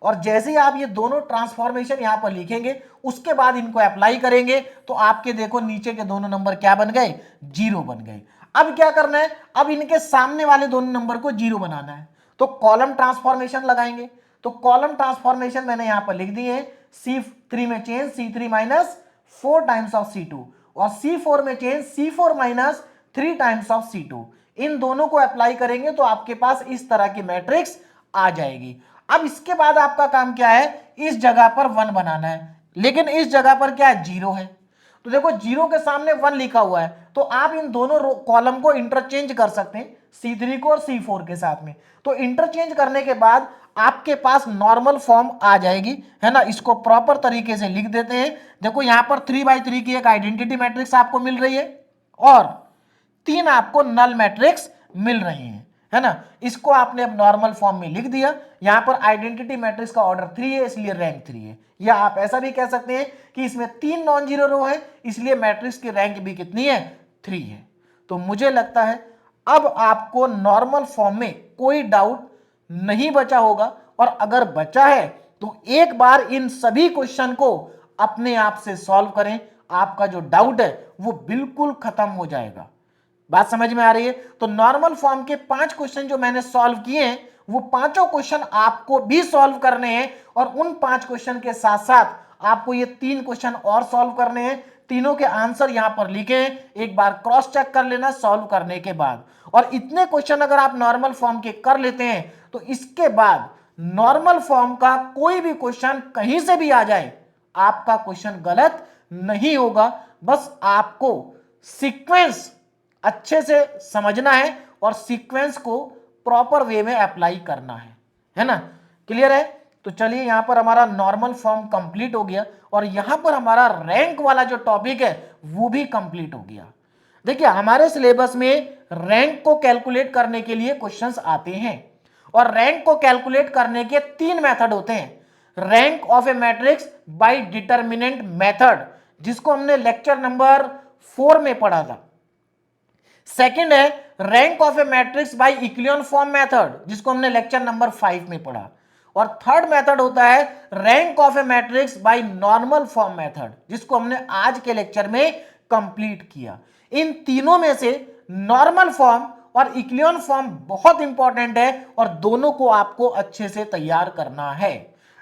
और जैसे ही आप ये दोनों ट्रांसफॉर्मेशन यहां पर लिखेंगे, उसके बाद इनको अप्लाई करेंगे, तो आपके देखो नीचे के दोनों नंबर क्या बन गए? 0 बन गए। अब क्या करना है? अब इनके सामने वाले दोनों नंबर को 0 बनाना है, तो कॉलम ट्रांसफॉर्मेशन लगाएंगे। तो कॉलम ट्रांसफॉर्मेशन मैंने यहां पर लिख दिए हैं, C3 में change C3 minus 4 times of C2 और C4 में change C4 minus 3 times of C2। इन दोनों को अप्लाई करेंगे तो आपके पास इस तरह की मैट्रिक्स आ जाएगी। अब इसके बाद आपका काम क्या है? इस जगह पर 1 बनाना है, लेकिन इस जगह पर क्या है? 0 है। तो देखो 0 के सामने 1 लिखा हुआ है, तो आप इन दोनों कॉलम को इंटरचेंज कर सकते हैं, C3 को और C4 के साथ में। तो इंटरचेंज करने के बाद आपके पास नॉर्मल फॉर्म आ जाएगी, है ना। इसको प्रॉपर तरीके से लिख देते हैं। देखो यहां पर 3x3 की एक आइडेंटिटी मैट्रिक्स आपको मिल रही है और 3 आपको नल मैट्रिक्स मिल रही हैं, है ना। इसको आपने अब नॉर्मल फॉर्म में लिख दिया। यहां पर आइडेंटिटी मैट्रिक्स का ऑर्डर 3 है, इसलिए रैंक 3 है। या आप ऐसा भी कह सकते हैं कि इसमें 3 नॉन जीरो रो है, इसलिए मैट्रिक्स की रैंक भी कितनी है? 3 है। तो मुझे लगता है अब आपको नॉर्मल फॉर्म में कोई डाउट नहीं बचा होगा, और अगर बचा है तो एक बार इन सभी क्वेश्चन को अपने आप से सॉल्व करें, आपका जो डाउट है वो बिल्कुल खत्म हो जाएगा। बात समझ में आ रही है? तो नॉर्मल फॉर्म के 5 क्वेश्चन जो मैंने सॉल्व किए हैं, वो पांचों क्वेश्चन आपको भी सॉल्व करने हैं, और उन 5 क्वेश्चन के साथ साथ आपको ये 3 क्वेश्चन और सॉल्व करने हैं। तीनों के आंसर यहां पर लिखे हैं, एक बार क्रॉस चेक कर लेना सॉल्व करने के बाद। और इतने क्वेश्चन अगर आप नॉर्मल फॉर्म के कर लेते हैं, तो इसके बाद नॉर्मल फॉर्म का कोई भी क्वेश्चन कहीं से भी आ जाए, आपका क्वेश्चन गलत नहीं होगा। बस आपको सीक्वेंस अच्छे से समझना है और सीक्वेंस को प्रॉपर वे में अप्लाई करना है ना। क्लियर है? तो चलिए यहां पर हमारा नॉर्मल फॉर्म कंप्लीट हो गया, और यहां पर हमारा रैंक वाला जो टॉपिक है वो भी कंप्लीट हो गया। देखिए हमारे सिलेबस में रैंक को कैलकुलेट करने के लिए क्वेश्चंस आते हैं, और रैंक को कैलकुलेट करने के 3 मेथड होते हैं। Rank of a matrix bye determinant method, जिसको हमने लेक्चर नंबर 4 में पढ़ा था। सेकंड है rank of a matrix by echelon form method, जिसको हमने लेक्चर नंबर 5 में पढ़ा। और थर्ड मेथड होता है rank of a matrix by normal form method, जिसको हमने आज के लेक्चर में कंप्लीट किया। इन तीनों में से नॉर्मल फॉर्म और इक्लियन फॉर्म बहुत इंपॉर्टेंट है, और दोनों को आपको अच्छे से तैयार करना है।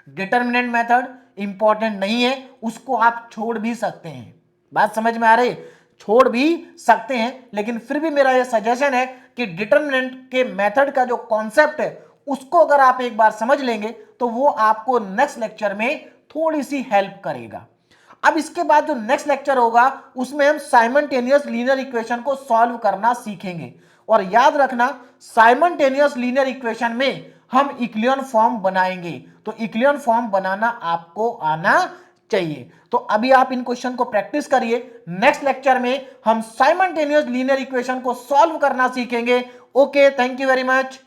डिटरमिनेंट मेथड इंपॉर्टेंट नहीं है, उसको आप छोड़ भी सकते हैं। बात समझ में आ रही है? छोड़ भी सकते हैं, लेकिन फिर भी मेरा यह सजेशन है कि डिटरमिनेंट के मेथड का जो कॉन्सेप्ट है उसको अगर आप एक बार समझ लेंगे तो वो आपको नेक्स्ट लेक्चर में थोड़ी सी हेल्प करेगा। अब इसके बाद जो नेक्स्ट लेक्चर होगा उसमें हम साइमल्टेनियस लीनियर इक्वेशन को सॉल्व करना सीखेंगे। और याद रखना, साइमल्टेनियस लीनियर इक्वेशन में हम इक्लियन फॉर्म बनाएंगे, तो इक्लियन फॉर्म बनाना आपको आना चाहिए। तो अभी आप इन क्वेश्चन को प्रैक्टिस करिए, नेक्स्ट लेक्चर में हम साइमल्टेनियस लीनियर इक्वेशन को सॉल्व करना सीखेंगे। Okay, thank you very much.